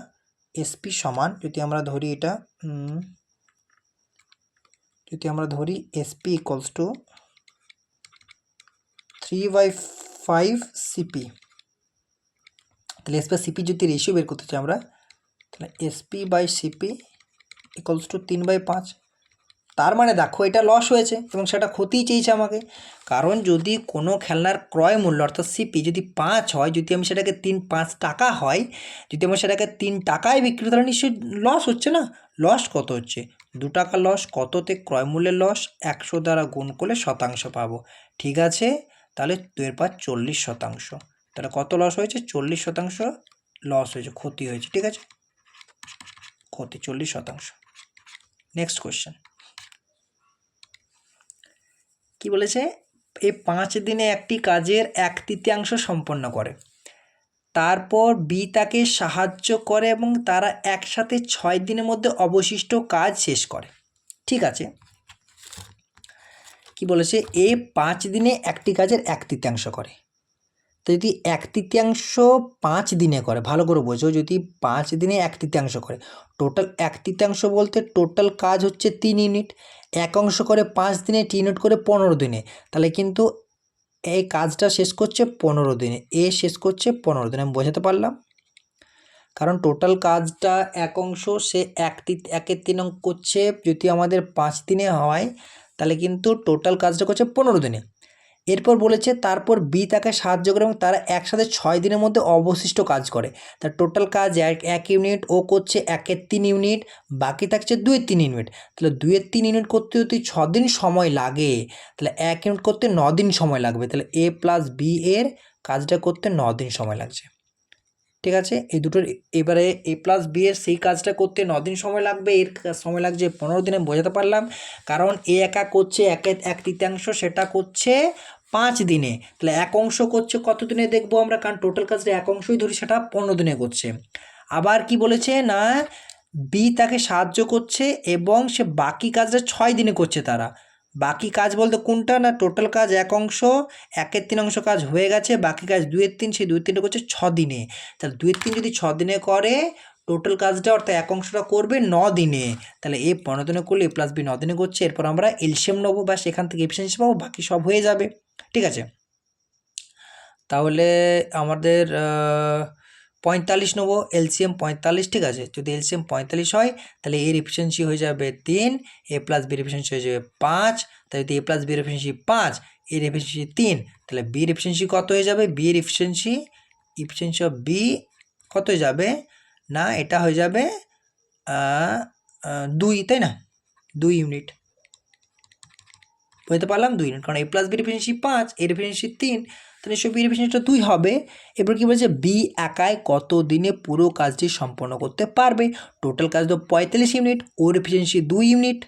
এসপি সমান, যদি আমরা ধরি এটা, যদি আমরা ধরি এসপি ইকুয়ালস টু 3/5 সিপি, তাহলে এসপি সিপি যদি রেশিও বের করতে চাই আমরা, তাহলে SP by CP equals to 3/5। তার মানে দেখো এটা লস হয়েছে এবং সেটা ক্ষতিই চেয়েছে আমাকে, কারণ যদি কোনো খেলনার ক্রয় মূল্য অর্থাৎ সিপি যদি 5 হয়, যদি আমি সেটাকে 5 টাকা হয়, যদি আমি সেটাকে 3 টাকায় বিক্রি, তাহলে নিশ্চয়ই লস হচ্ছে না। লস কত হচ্ছে, 2 টাকা লস, কততে, ক্রয় মূল্যের লস, 100 দ্বারা গুণ করলে শতাংশ পাবো, ঠিক আছে? তাহলে 2/5 40%, তাহলে কত লস হয়েছে, 40% লস হয়েছে, ক্ষতি হয়েছে, ঠিক আছে? ক্ষতি 40%। নেক্সট কোয়েশ্চেন কি বলেছে, এই 5 দিনে একটি কাজের 1/3 সম্পন্ন করে, তারপর বি তাকে সাহায্য করে এবং তারা একসাথে 6 দিনের মধ্যে অবশিষ্ট কাজ শেষ করে, ঠিক আছে? কি বলেছে, এ 5 দিনে একটি কাজের 1/3 করে, তো যদি 1/3 5 দিনে করে, ভালো করে বোঝো, যদি 5 দিনে 1/3 করে, টোটাল 1/3 বলতে টোটাল কাজ হচ্ছে 3 ইউনিট, 1 অংশ করে 5 দিনে, 3 ইউনিট করে 15 দিনে, তাহলে কিন্তু এই কাজটা শেষ করছে 15 দিনে, এ শেষ করছে 15 দিনে, আমি বোঝাতে পারলাম? কারণ টোটাল কাজটা এক অংশ, সে একের 3 অঙ্ক করছে। যদি আমাদের 5 দিনে হয় তাহলে কিন্তু টোটাল কাজটা করছে 15 দিনে। এরপর বলেছে তারপর বি তাকে সাহায্য করে এবং তারা একসাথে 6 দিনের মধ্যে অবশিষ্ট কাজ করে। তার টোটাল কাজ 1 ইউনিট, ও করছে 1-এর 3 ইউনিট, বাকি থাকছে 2-এর 3 ইউনিট। তাহলে 2-এর 3 ইউনিট করতে যদি 6 দিন সময় লাগে, তাহলে 1 ইউনিট করতে 9 দিন সময় লাগবে। তাহলে এ প্লাস বি এর কাজটা করতে 9 দিন সময় লাগছে। ঠিক আছে, এই দুটোর এবারে এ প্লাস বি এর সেই কাজটা করতে 9 দিন সময় লাগবে, এর সময় লাগছে 15 দিনে। বোঝাতে পারলাম? কারণ এ একা করছে 1/3, সেটা করছে 5 দিনে। তাহলে এক অংশ করছে কত দিনে দেখবো আমরা, কারণ টোটাল কাজটা এক অংশই ধরি, সেটা 15 দিনে করছে। আবার কি বলেছে না, বি তাকে সাহায্য করছে এবং সে বাকি কাজটা 6 দিনে করছে। তারা বাকি কাজ বলতে কোনটা, না টোটাল কাজ এক অংশ, 1/3 অংশ কাজ হয়ে গেছে, বাকি কাজ 2/3, সেই 2/3 করছে 6 দিনে। তাহলে 2/3 যদি 6 দিনে করে, টোটাল কাজটা অর্থাৎ এক অংশটা করবে 9 দিনে। তাহলে এ 15 দিনে করলে এ প্লাস বি 9 দিনে করছে। এরপর আমরা এলসিএম নেবো, বা সেখান থেকে এফিসিয়েন্সি পাবো, বাকি সব হয়ে যাবে। ঠিক আছে, তাহলে আমাদের 45 নেবো, এলসিএম 45। ঠিক আছে, যদি এলসিএম 45 হয় তাহলে এর এফিসিয়েন্সি হয়ে যাবে 3, এ প্লাস বির এফিসিয়েন্সি হয়ে যাবে 5। তাই যদি এ প্লাস বির এফিসিয়েন্সি 5, এর এফিসিয়েন্সি 3, তাহলে বির এফিসিয়েন্সি কত হয়ে যাবে, বির এফিসিয়েন্সি অফ বি কত হয়ে যাবে, না এটা হয়ে যাবে 2, তাই না, 2 ইউনিট। বুঝতে পারলাম, 2 ইউনিট, কারণ এ প্লাস বির এফিসিয়েন্সি 5, এর এফিসিয়েন্সি 3, তাহলে নিশ্চয়ই বির এফিসিয়েন্সিটা 2 হবে। এরপর কী বলছে, বি একাই কত দিনে পুরো কাজটি সম্পন্ন করতে পারবে। টোটাল কাজ তো 45 ইউনিট, ওর এফিসিয়েন্সি 2 ইউনিট।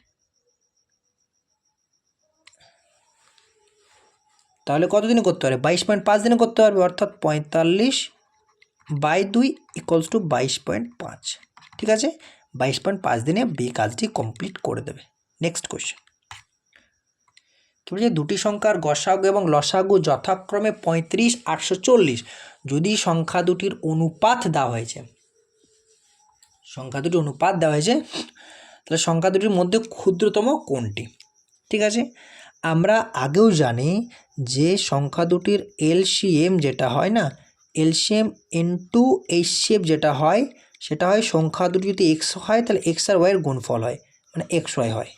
তাহলে কত দিনে করতে পারবে, 22.5 দিনে করতে পারবে, অর্থাৎ 45/2 ইকুয়ালস টু 22.5। ঠিক আছে, 22.5 দিনে বি কাজটি কমপ্লিট করে দেবে। নেক্সট কোয়েশ্চেন কি বলছে, দুটি সংখ্যার গসাগু এবং লসাগু যথাক্রমে 35, 840 যদি সংখ্যা দুটির অনুপাত দেওয়া হয়েছে, তাহলে সংখ্যা দুটির মধ্যে ক্ষুদ্রতম কোনটি। ঠিক আছে, আমরা আগেও জানি যে সংখ্যা দুটির এলসিএম যেটা হয় না, এলসিএম ইনটু এইচসিএফ যেটা হয়, সেটা হয় সংখ্যা দুটি যদি এক্স হয় তাহলে এক্স আর ওয়াইয়ের গুণফল হয়, মানে এক্স ওয়াই হয়।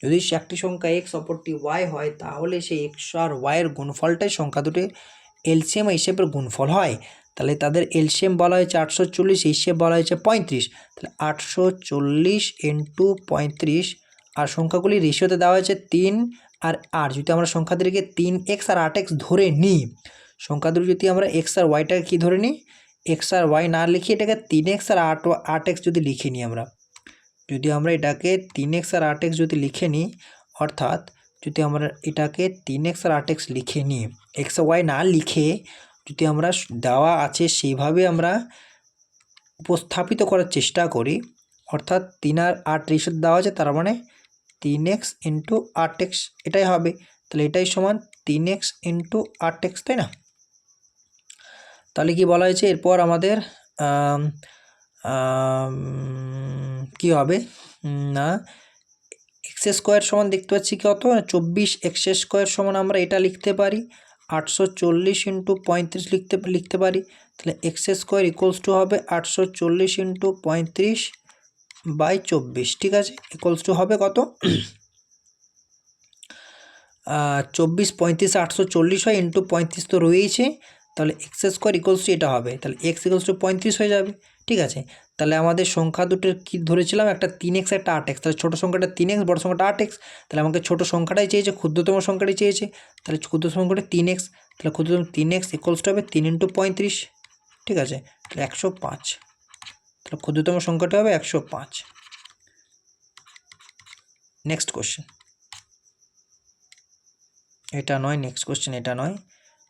যদি একটি সংখ্যা এক্স অপরটি ওয়াই হয়, তাহলে সেই এক্স আর ওয়াইয়ের গুণফলটাই সংখ্যা দুটির এলসিএম এইচসিএফের গুণফল হয়। তাহলে তাদের এলসিএম বলা হয়েছে 840, এইচসিএফ বলা হয়েছে 35। তাহলে 840 ইন্টু 35, আর সংখ্যাগুলি রেশিওতে দেওয়া হয়েছে 3 আর 8। যদি আমরা সংখ্যা দুটিকে 3x আর 8x ধরে নিই, সংখ্যা দুটি যদি আমরা এক্স আর ওয়াইটাকে কী ধরে নিই, এক্স আর ওয়াই না লিখে এটাকে 3x আর 8x যদি লিখে নিই আমরা, যদি আমরা এটাকে 3x আর 8x যদি লিখে নিই, অর্থাৎ যদি আমরা এটাকে 3x আর 8x লিখে নিই, এক্স আর ওয়াই না লিখে যদি আমরা দেওয়া আছে সেইভাবে আমরা উপস্থাপিত করার চেষ্টা করি, অর্থাৎ 3 আর 8 রেশিও দেওয়া আছে, তার মানে 3x ইন্টু 8x এটাই হবে। তাহলে এটাই সমান 3x ইন্টু 8x, তাই না। তাহলে কি বলা হয়েছে, এরপর আমাদের কি হবে না, এক্স স্কোয়ার সমান দেখতে পাচ্ছি কত, 24 এক্স স্কোয়ার সমান আমরা এটা লিখতে পারি 840 ইন্টু 35 লিখতে পারি। তাহলে এক্স স্কোয়ার ইকুয়ালস টু হবে 840 ইন্টু 35/24। ঠিক আছে, ইকুয়ালস টু হবে কত, 24, 35 840 হয়, ইন্টু 35 তো রয়েছে, তাহলে এক্স স্কোয়ার ইকুয়ালস টু এটা হবে, তাহলে এক্স ইকুয়ালস টু 35 হয়ে যাবে। ঠিক আছে, তাহলে আমাদের সংখ্যা দুটোর কী ধরেছিলাম, একটা 3x একটা 8x, তাহলে ছোটো সংখ্যাটা 3x, বড় সংখ্যাটা 8x। তাহলে আমাকে ছোটো সংখ্যাটাই চেয়েছে, ক্ষুদ্রতম সংখ্যাটাই চেয়েছে, তাহলে ক্ষুদ্রতম সংখ্যাটা 3x, তাহলে ক্ষুদ্রতম 3x ইকুয়ালস টু হবে 3 ইন্টু 35। ঠিক আছে, তাহলে 105, তাহলে ক্ষুদ্রতম সংখ্যাটা হবে 105। নেক্সট কোশ্চেন, এটা নয়, নেক্সট কোশ্চেন এটা নয়।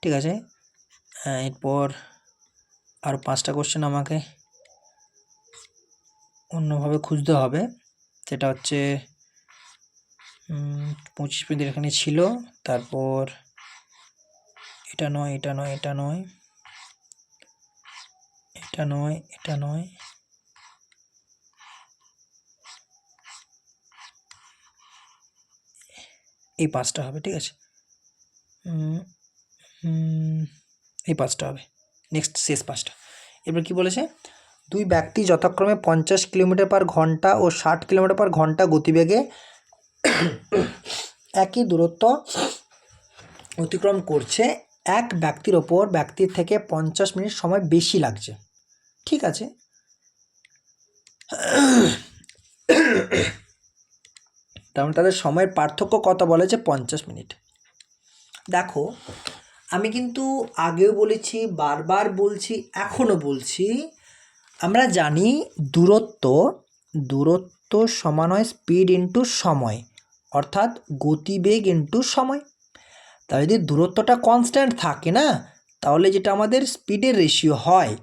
ঠিক আছে, এরপর আর 5টা কোশ্চেন আমাকে অন্যভাবে খুঁজতে হবে, সেটা হচ্ছে 25 মিনিট এখানে ছিল, তারপর এটা নয়, এটা নয়, এটা নয়, এটা নয়, এটা নয়, এই 5টা হবে। ঠিক আছে, এই 5টা হবে, নেক্সট শেষ 5টা। এবার কি বলেছে, দুই ব্যক্তি যথাক্রমে 50 কিলোমিটার পার ঘন্টা ও 60 কিলোমিটার পার ঘন্টা গতিবেগে একই দূরত্ব অতিক্রম করছে। এক ব্যক্তির ওপর ব্যক্তির থেকে 50 মিনিট সময় বেশি লাগছে। ঠিক আছে, তাহলে তাদের সময়ের পার্থক্য কত বলেছে? 50 মিনিট। দেখো, আমি কিন্তু আগেও বলেছি, বারবার বলছি, এখনও বলছি, আমরা জানি দূরত্ব সমান হয় স্পিড ইন্টু সময়, অর্থাৎ গতিবেগ ইন্টু সময়। তাহলে যদি দূরত্বটা কনস্ট্যান্ট থাকে না, তাহলে যেটা আমাদের স্পিডের রেশিও হয়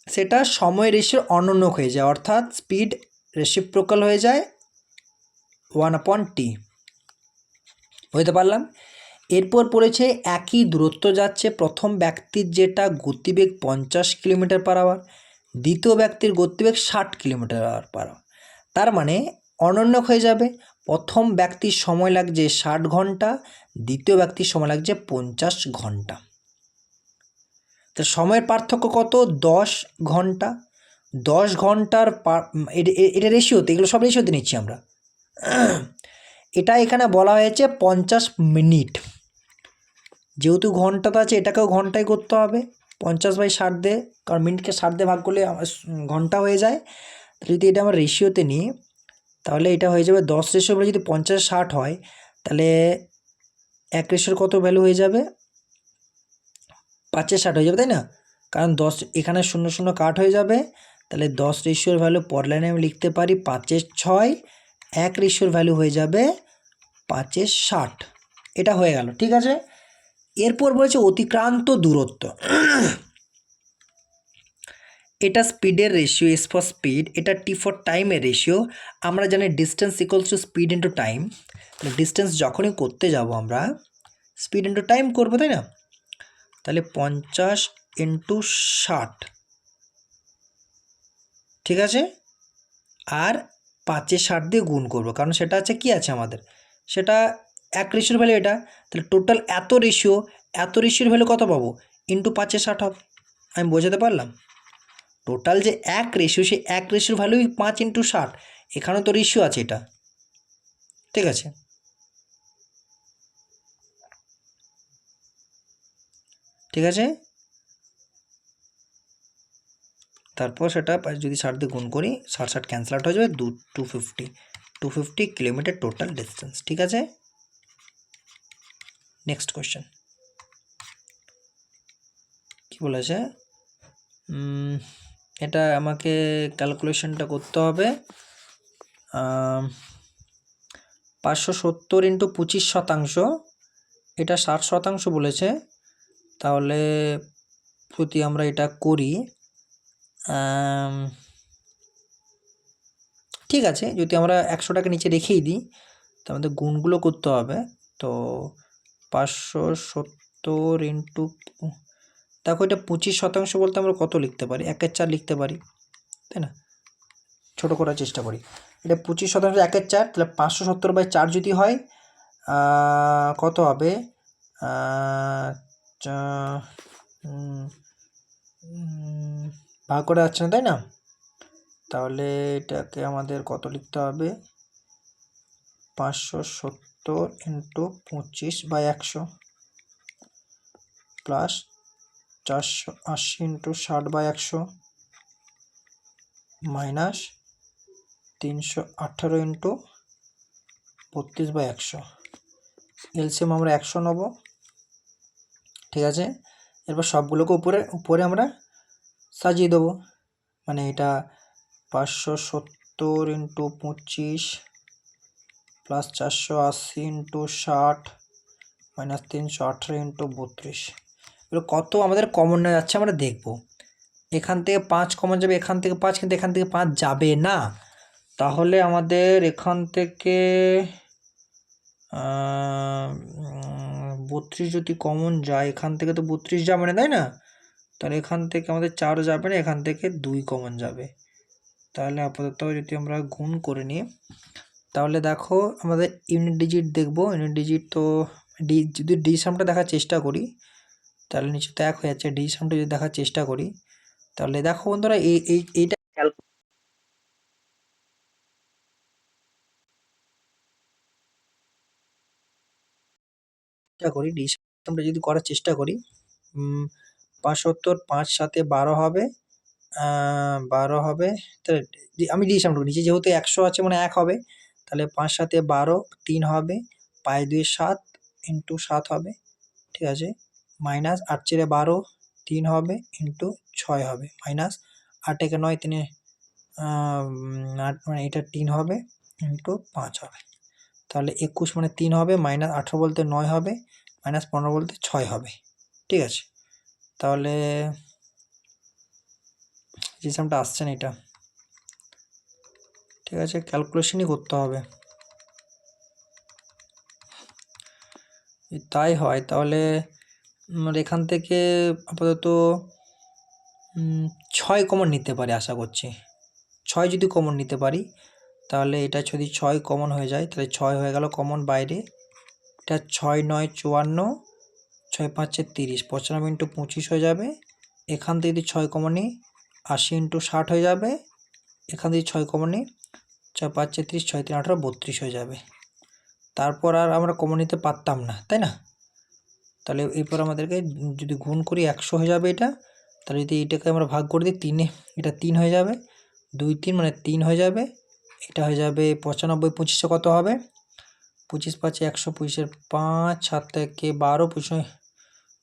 সেটা সময় রেশিওর অনন্যক হয়ে যায়, অর্থাৎ স্পিড রেসিপ্রোকাল হয়ে যায় 1/t। বুঝতে পারলাম? এরপর পড়েছে একই দূরত্ব যাচ্ছে প্রথম ব্যক্তির যেটা গতিবেগ 50 কিলোমিটার পার আওয়ার, দ্বিতীয় ব্যক্তির গতিবেগ 60 কিলোমিটার পার আওয়ার। তার মানে অনন্যক হয়ে যাবে। প্রথম ব্যক্তির সময় লাগছে 60 ঘন্টা, দ্বিতীয় ব্যক্তির সময় লাগছে 50 ঘন্টা। তো সময়ের পার্থক্য কত? 10 ঘন্টা। 10 ঘন্টার এটা রেশিওতে, এগুলো সব রেশিওতে নিচ্ছি আমরা। এটা এখানে বলা হয়েছে 50 মিনিট, যেহেতু ঘন্টাটা আছে এটাকেও ঘন্টায় করতে হবে 50/60 দিয়ে, কারণ মিনিটকে 60 দিয়ে ভাগ করলে ঘন্টা হয়ে যায়। যদি এটা আমরা রেশিওতে নিই তাহলে এটা হয়ে যাবে 10 রেশিও বলে, যদি 50/60 হয় তাহলে 1 রেশিওর কত ভ্যালু হয়ে যাবে? 5/60 হয়ে যাবে, তাই না? কারণ 10 এখানে 0 0 কাট হয়ে যাবে, তাহলে 10 রেশিওর ভ্যালু পর লাইনে আমি লিখতে পারি 5/6। 1 রেশিওর ভ্যালু হয়ে যাবে 5/60। এটা হয়ে গেল, ঠিক আছে। এরপর বলেছে অতিক্রান্ত দূরত্ব। এটা স্পিডের রেশিও, এস ফর স্পিড, এটা টি ফর টাইমের রেশিও। আমরা জানি distance equals to speed into time. তাহলে ডিস্টেন্স যখনই করতে যাব আমরা স্পিড ইন্টু টাইম করবো, তাই না? তাহলে 50 × 60, ঠিক আছে, আর 5/60 দিয়ে গুণ করবো, কারণ সেটা আছে কি আছে আমাদের, সেটা 1 রেশিওর ভ্যালু এটা। তাহলে টোটাল এত রেশিওর ভ্যালু কত পাবো? ইন্টু 5/60 হবে। আমি বোঝাতে পারলাম? টোটাল যে 1 রেশিও, সেই 1 রেশিওর ভ্যালুই 5 × 60। এখানেও তো রেশিও আছে এটা, ঠিক আছে। ঠিক আছে, তারপর সেটা যদি 60 দিয়ে গুণ করি, 60 ক্যান্সেল আউট হয়ে যাবে, 250 কিলোমিটার টোটাল ডিস্টেন্স। ঠিক আছে, নেক্সট কোয়েশ্চেন কি বলেছে? এটা আমাকে ক্যালকুলেশনটা করতে হবে। 570 × 25%, এটা 60% বলেছে। তাহলে যদি আমরা এটা করি, ঠিক আছে, যদি আমরা 100টাকে নিচে রেখেই দিই তো আমাদের গুণগুলো করতে হবে। তো 570 × দেখো, এটা 25% বলতে আমরা কত লিখতে পারি? 1/4 লিখতে পারি, তাই না? ছোটো করার চেষ্টা করি। এটা 25% 1/4, তাহলে 570/4 যদি হয় কত হবে? ভাগ করে যাচ্ছে না, তাই না? তাহলে এটাকে আমাদের কত লিখতে হবে? 570 × 25/100 প্লাস 480 × 60/100 মাইনাস 318 × 32/100। এলসিএম আমরা 100 নেব, ঠিক আছে। এরপর সবগুলোকে উপরে আমরা সাজিয়ে দেবো। মানে এটা 570 × 25 প্লাস 480 × 60 মাইনাস 318 × 32। এগুলো কত আমাদের কমন নেওয়া যাচ্ছে আমরা দেখব। এখান থেকে 5 কমন যাবে, এখান থেকে 5, কিন্তু এখান থেকে 5 যাবে না। তাহলে আমাদের এখান থেকে 32 যদি কমন যায়, এখান থেকে তো 32 যাবে না, তাই না? তাহলে এখান থেকে আমাদের 4 যাবে না, এখান থেকে 2 কমন যাবে। তাহলে আপাতত যদি আমরা গুণ করে নিই, তাহলে দেখো আমাদের ইউনিট ডিজিট দেখব। ইউনিট ডিজিট তো যদি ডি সামটা দেখার চেষ্টা করি তাহলে নিচে তো 1 হয়ে যাচ্ছে। ডি সামটা যদি দেখার চেষ্টা করি তাহলে দেখো বন্ধুরা এইটা চেষ্টা করি, ডিসিশনটা যদি করার চেষ্টা করি, 75 5 7 12 হবে, 12 হবে। তাহলে আমি ডিসিশন নিচে যেহেতু 100 আছে মানে 1 হবে, তাহলে 5 7 12 3 হবে, পাই 2 7 ইন্টু 7 হবে, ঠিক আছে, মাইনাস 8 4 12 3 হবে ইন্টু 6 হবে, মাইনাস 8 1 9 3 8 মানে এটা 3 হবে ইন্টু 5 হবে, তাহলে 21 মানে 3 হবে, মাইনাস 18 বলতে 9 হবে, মাইনাস 15 বলতে 6 হবে, ঠিক আছে। তাহলে সিস্টেমটা আসছে না এটা, ঠিক আছে, ক্যালকুলেশনই করতে হবে। তাই হয় তাহলে এখান থেকে আপাতত 6 কমন নিতে পারি আশা করছি। 6 যদি কমন নিতে পারি তাহলে এটা যদি 6 কমন হয়ে যায় তাহলে 6 হয়ে গেল কমন বাইরে, এটা 6 9 54, 6 5 30, 95 ইন্টু 25 হয়ে যাবে। এখান থেকে যদি 6 কমন নিই 80 ইন্টু 60 হয়ে যাবে। এখান থেকে 6 কমন নিই 6 5 30, 6 3 18, 32 হয়ে যাবে। তারপর আর আমরা কমন নিতে পারতাম না, তাই না? তাহলে এরপর আমাদেরকে যদি গুণ করি 100 হয়ে যাবে এটা। তাহলে যদি এটাকে আমরা ভাগ করে দিই 3-এ, এটা 3 হয়ে যাবে, 2 3 মানে 3 হয়ে যাবে, এটা হয়ে যাবে 95 25 কত হবে, 25 5 100, 25 5 7 থেকে 12, 25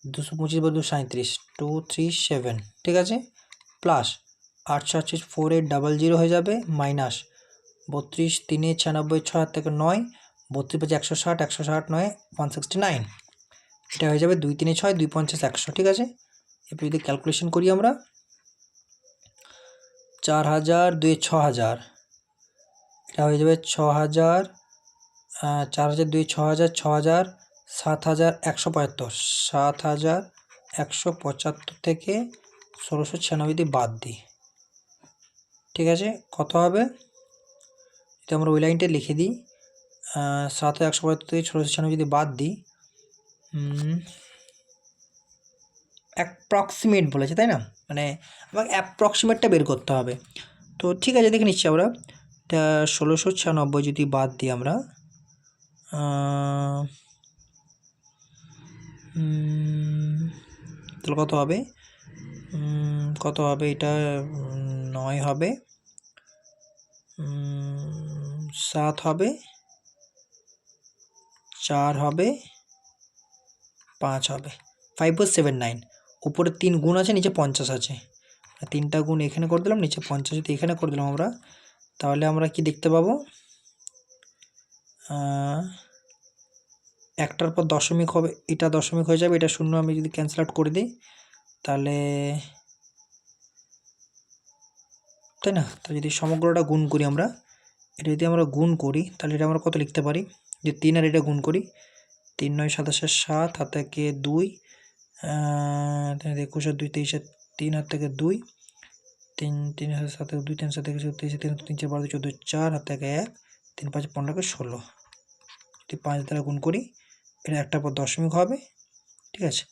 225 বা 237, 237, ঠিক আছে, প্লাস 8 4 8 00 হয়ে যাবে, মাইনাস 32 3 96 6 থেকে 9, 32 5 160 160 9 169, এটা হয়ে যাবে 2 3 6 2 50 100, ঠিক আছে। এরপর যদি ক্যালকুলেশন করি আমরা 4000 2 6000, এটা হয়ে যাবে 6000, 4000 2 6000, 6000 7175, 7175 থেকে 1696 যদি বাদ দিই, ঠিক আছে, কত হবে, যদি আমরা ওই লাইনটা লিখে দিই 7175 থেকে 1696 যদি বাদ দিই, অ্যাপ্রক্সিমেট বলেছে তাই না, মানে আমাকে অ্যাপ্রক্সিমেটটা বের করতে হবে। তো ঠিক আছে, দেখে নিচ্ছি আমরা, এটা 1696 যদি বাদ দিই আমরা, তাহলে কত হবে, কত হবে, এটা 9 হবে, 7 হবে, 4 হবে, 5 হবে, 5479, উপরে 3 গুণ আছে, নিচে 50 আছে, 3টা গুণ এখানে করে দিলাম, নিচে 50 যদি এখানে করে দিলাম আমরা, তাহলে আমরা কি দেখতে পাবো, একটার পর দশমিক হবে, এটা দশমিক হয়ে যাবে, এটা শূন্য আমি যদি ক্যান্সেল আউট করে দিই তাহলে, তাই না, তো যদি সমগ্রটা গুণ করি আমরা, এটা যদি আমরা গুণ করি তাহলে এটা আমরা কত লিখতে পারি, যে 3 আর এটা গুণ করি, 3 9 27 7, হাত থেকে 2, 21 2 23, 3 হাত থেকে 2, 3 3 7 2 3 7 23, 3 3 4 12 14 4, হাত থেকে 1, 3 5 15 16, যদি 5 দ্বারা গুণ করি এটা একটার পর দশমিক হবে, ঠিক আছে,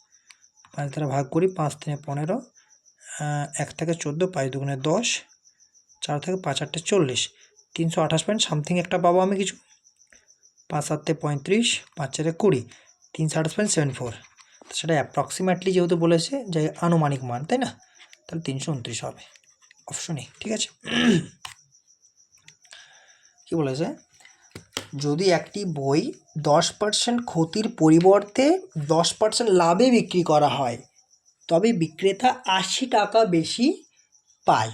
5 দ্বারা ভাগ করি, 5 3 15, 1 থেকে 14, 5 2 10, 4 থেকে 5 8 40, 328 পয়েন্ট সামথিং একটা পাবো আমি কিছু, 5 7 35, 5 4 20, 328.74, সেটা অ্যাপ্রক্সিমেটলি যেহেতু বলেছে যে আনুমানিক মান, তাই না, তাহলে 329 হবে, অপশন এ, ঠিক আছে। কি বলেছে, যদি একটি বই 10% ক্ষতির পরিবর্তে 10% লাভে বিক্রি করা হয় তবে বিক্রেতা 80 টাকা বেশি পায়।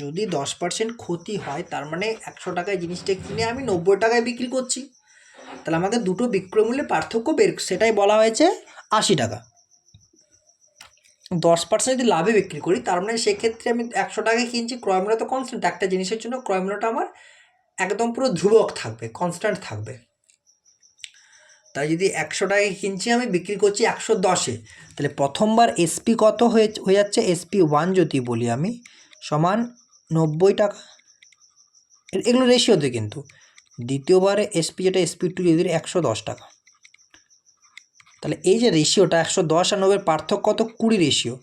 যদি 10% ক্ষতি হয় তার মানে 100 টাকায় জিনিসটা কিনে আমি 90 টাকায় বিক্রি করছি, তাহলে আমাদের দুটো বিক্রয় মূল্যে পার্থক্য বের, সেটাই বলা হয়েছে 80 টাকা। 10% যদি লাভে বিক্রি করি তার মানে সেক্ষেত্রে আমি 100 টাকায় কিনছি, ক্রয় মূল্য তো কনস্ট্যান্ট, একটা জিনিসের জন্য ক্রয় মূল্যটা আমার একদম পুরো ধ্রুবক থাকবে, কনস্ট্যান্ট থাকবে। তাই যদি 100 টাকায় কিনছি আমি বিক্রি করছি 110-এ, তাহলে প্রথমবার এসপি কত হয়ে যাচ্ছে, SP 1 যদি বলি আমি সমান 90 টাকা, এগুলো রেশিওতে, কিন্তু দ্বিতীয়বারে SP যেটা SP 2 যদি 110 টাকা, তাহলে এই যে রেশিওটা 110 আর 90 পার্থক্য কত, 20 রেশিও,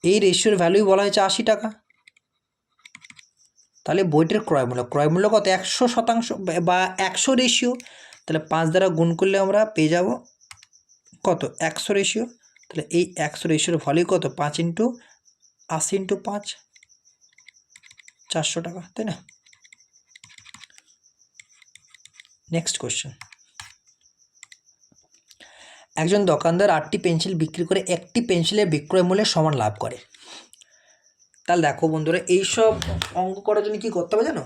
এই রেশিওর ভ্যালুই বলা হয়েছে 80 টাকা। তাহলে বইটির ক্রয় মূল্য কত? 100% বা 100 রেশিও। তাহলে 5 দ্বারা গুণ করলে আমরা পেয়ে যাব কত? 100 রেশিও। তাহলে এই 100 রেশিওর ভ্যালু কত? 5 × 80 × 5, 400 টাকা, তাই না? নেক্সট কোশ্চেন, একজন দোকানদার 8টি পেন্সিল বিক্রি করে একটি পেন্সিলের বিক্রয় মূল্যের সমান লাভ করে। তাহলে দেখো বন্ধুরা, এইসব অঙ্ক করার জন্য কী করতে হবে জানো?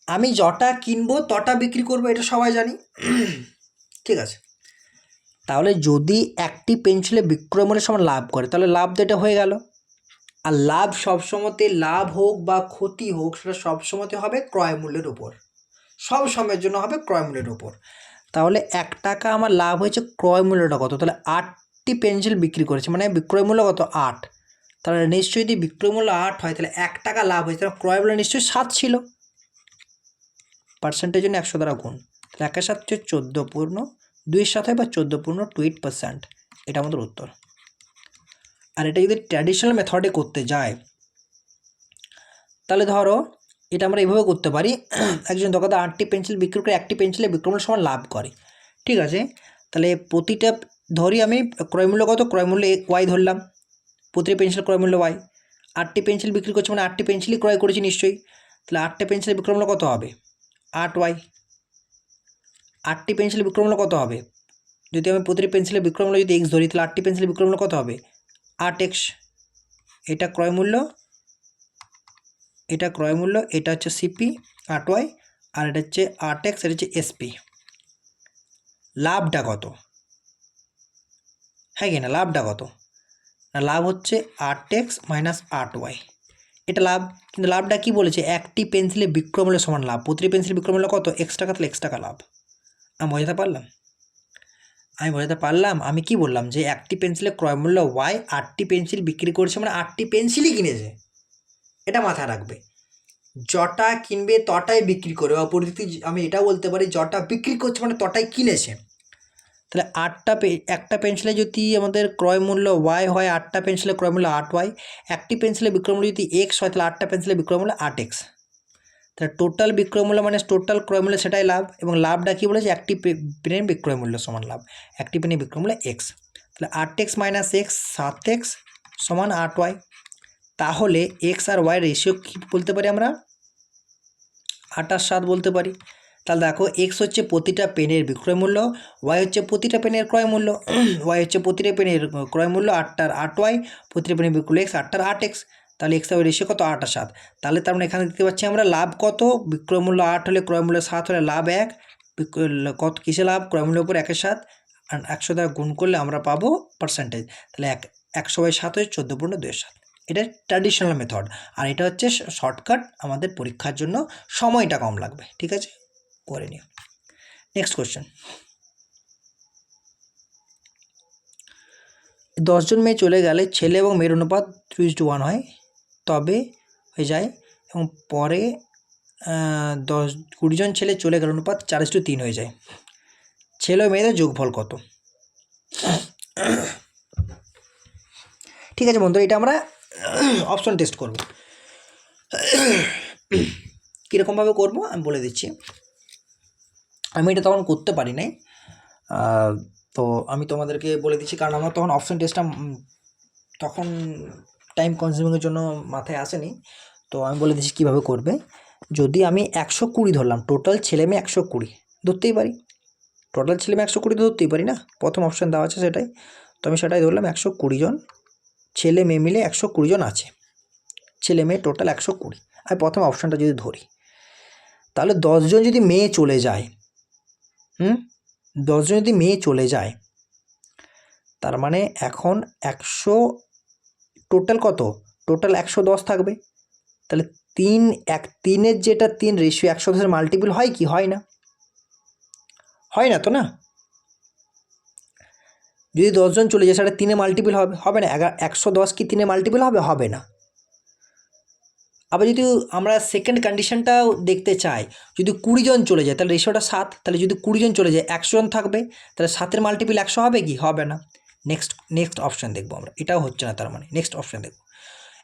আমি যটা কিনবো তটা বিক্রি করবো, এটা সবাই জানি, ঠিক আছে? তাহলে যদি একটি পেন্সিলে বিক্রয় মূল্যের সমান লাভ করে, তাহলে লাভ তো এটা হয়ে গেল। আর লাভ সবসময়তে, লাভ হোক বা ক্ষতি হোক, সেটা সবসময়তে হবে ক্রয় মূল্যের উপর, সব সময়ের জন্য হবে ক্রয় মূল্যের উপর। তাহলে 1 টাকা আমার লাভ হয়েছে, ক্রয় মূল্যটা কত? তাহলে 8টি পেন্সিল বিক্রি করেছে, মানে বিক্রয় মূল্য কত? 8। তাহলে নিশ্চয়ই যদি বিক্রয় মূল্য 8 হয়, তাহলে 1 টাকা লাভ হয়েছে, তাহলে ক্রয় মূল্য নিশ্চয়ই 7 ছিল। পার্সেন্টের জন্য 100 দ্বারা গুণ, তাহলে 1 এর সাথে 14.2 সাথে হয় বা 14.28%, এটা আমাদের উত্তর। আর এটা যদি ট্র্যাডিশনাল মেথডে করতে যায়, তাহলে ধরো এটা আমরা এইভাবে করতে পারি। একজন দোকানদার 8টি পেন্সিল বিক্রি করে একটি পেন্সিলে বিক্রয় সমান লাভ করে, ঠিক আছে? তাহলে প্রতিটা ধরি আমি ক্রয়মূল্য কত? ক্রয়মূল্য ওয়াই ধরলাম, প্রতিটি পেন্সিল ক্রয়মূল্য ওয়াই। 8টি পেন্সিল বিক্রি করছে মানে 8টি পেন্সিলই ক্রয় করেছি নিশ্চয়ই। তাহলে 8টা পেন্সিলের বিক্রয়মূল্য কত হবে? 8y। 8টি পেন্সিলের বিক্রয়মূল্য কত হবে? যদি আমি প্রতিটি পেন্সিলের বিক্রয়মূল্য যদি x ধরি, তাহলে 8টি পেন্সিলের বিক্রয়মূল্য কত হবে? 8x। এটা ক্রয়মূল্য, এটা ক্রয়মূল্য, এটা হচ্ছে সিপি 8y, আর এটা হচ্ছে 8x, এটা হচ্ছে এসপি। লাভটা কত? হ্যাঁ কি না? লাভটা কত? না, লাভ হচ্ছে 8x - 8y, এটা লাভ। কিন্তু লাভটা কি বলেছে? একটি পেন্সিলের বিক্রয় মূল্য সমান লাভ। প্রতিটি পেন্সিলের বিক্রয় মূল্য কত? x টাকা, তাহলে x টাকা লাভ। আমি বোঝাতে পারলাম? আমি কি বললাম? যে একটি পেন্সিলের ক্রয় মূল্য y, 8টি পেন্সিল বিক্রি করছে মানে 8টি পেন্সিলই কিনেছে, এটা মাথায় রাখবে। যটা কিনবে তটাই বিক্রি করবে, বা পরিস্থিতি আমি এটা বলতে পারি, যটা বিক্রি করছে মানে তটাই কিনেছে। তাহলে একটা পেন্সিলে যদি আমাদের ক্রয় মূল্য y হয়, 8টা পেন্সিলের ক্রয় মূল্য 8y, একটি পেন্সিলের বিক্রয় মূল্য যদি x হয়, তাহলে 8টা পেন্সিলের বিক্রয় মূল্য 8x। তাহলে টোটাল বিক্রয় মূল্য মানে টোটাল ক্রয় মূল্য, সেটাই লাভ। এবং লাভটা কী বলেছে? একটি পেনের বিক্রয় মূল্য সমান লাভ, একটি পেনের বিক্রয় মূল্য x। তাহলে 8x - x, 7x সমান 8y। তাহলে x আর y রেশিও কী বলতে পারি আমরা? 8 আর 7 বলতে পারি। তাহলে দেখো, x হচ্ছে প্রতিটা পেনের বিক্রয় মূল্য, y হচ্ছে প্রতিটা পেনের ক্রয় মূল্য। y হচ্ছে প্রতিটা পেনের ক্রয় মূল্য 8টার 8y, প্রতিটা পেনের বিক্রয় x 8টার 8x। তাহলে x আর রেশিও কত? 8 আর 7। তাহলে তার মানে এখানে দেখতে পাচ্ছি আমরা লাভ কত? বিক্রয় মূল্য 8 হলে ক্রয় মূল্য 7 হলে লাভ 1। কত কিসে লাভ? ক্রয় মূল্যের উপর 1 এর 7, আর 100 দ্বারা গুণ করলে আমরা পাবো পার্সেন্টেজ। তাহলে 100/7 হচ্ছে 14.27। এটা ট্র্যাডিশনাল মেথড, আর এটা হচ্ছে শর্টকাট, আমাদের পরীক্ষার জন্য সময়টা কম লাগবে, ঠিক আছে? করে নিও। নেক্সট কোশ্চেন, 10 জন মেয়ে চলে গেলে ছেলে এবং মেয়ের অনুপাত 3:1 হয়, তবে হয়ে যায়, এবং পরে 20 জন ছেলে চলে গেলে অনুপাত 4:3 হয়ে যায়। ছেলে ও মেয়েদের যোগফল কত? ঠিক আছে বন্ধু, এটা আমরা অপশন টেস্ট করব। কীরকমভাবে করবো আমি বলে দিচ্ছি। আমি এটা তখন করতে পারি নাই, তো আমি তোমাদেরকে বলে দিচ্ছি, কারণ আমার তখন অপশন টেস্টটা তখন টাইম কনজিউমিংয়ের জন্য মাথায় আসেনি। তো আমি বলে দিচ্ছি কীভাবে করবে। যদি আমি 120 ধরলাম, টোটাল ছেলে মেয়ে 120 ধরতেই পারি, টোটাল ছেলে মেয়ে 120 ধরতেই পারি না, প্রথম অপশান দেওয়া আছে সেটাই, তো আমি সেটাই ধরলাম। 120 জন ছেলে মেয়ে মিলে 120 জন আছে, ছেলে মেয়ে টোটাল 120। আমি প্রথম অপশানটা যদি ধরি, তাহলে 10 জন যদি মেয়ে চলে যায়, 10 জন যদি মেয়ে চলে যায়, তার মানে এখন 100 টোটাল কত? টোটাল 110 থাকবে। তাহলে 3-1-3-এর যেটা 3 রেশিও 110-এর মাল্টিপল হয় কি? হয় না, হয় না তো না। যদি 10 জন চলে যায়, সেটা 3-এ মাল্টিপল হবে না। 110 কি 3-এ মাল্টিপল হবে? হবে না। আবার যদি আমরা সেকেন্ড কন্ডিশনটাও দেখতে চাই, যদি 20 জন চলে যায়, তাহলে রেশিওটা 7। তাহলে যদি 20 জন চলে যায়, 100 জন থাকবে, তাহলে 7-এর মাল্টিপল 100 হবে কি? হবে না। নেক্সট অপশান দেখবো আমরা, এটাও হচ্ছে না, তার মানে নেক্সট অপশান দেখব।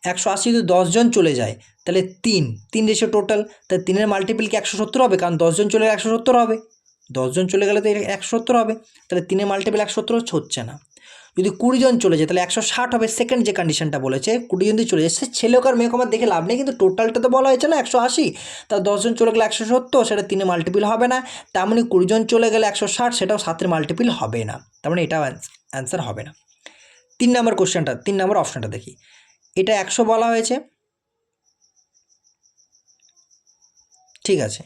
180 যদি 10 জন চলে যায় তাহলে 3 রেশিও টোটাল, তাহলে 3-এর মাল্টিপল কি 170 হবে? কারণ 10 জন চলে গেলে 170 হবে, 10 জন চলে গেলে তো 170 হবে, তাহলে 3-এর মাল্টিপল 170 হচ্ছে না। যদি 20 জন চলে যায় তাহলে 160 হবে। সেকেন্ড যে কন্ডিশনটা বলেছে 20 জন যদি চলে যায়, সে ছেলে হোক আর মেয়ে হোক আমার দেখে লাভ নেই, কিন্তু টোটালটা তো বলা হয়েছে না 180, তা 10 জন চলে গেলে 170, সেটা 3-এ মাল্টিপল হবে না। তেমনি 20 জন চলে গেলে 160, সেটাও 7-এর মাল্টিপল হবে না, তার মানে এটাও অ্যান্সার হবে না। 3 নম্বর কোশ্চেনটা, 3 নম্বর অপশানটা দেখি। এটা 100 বলা হয়েছে, ঠিক আছে।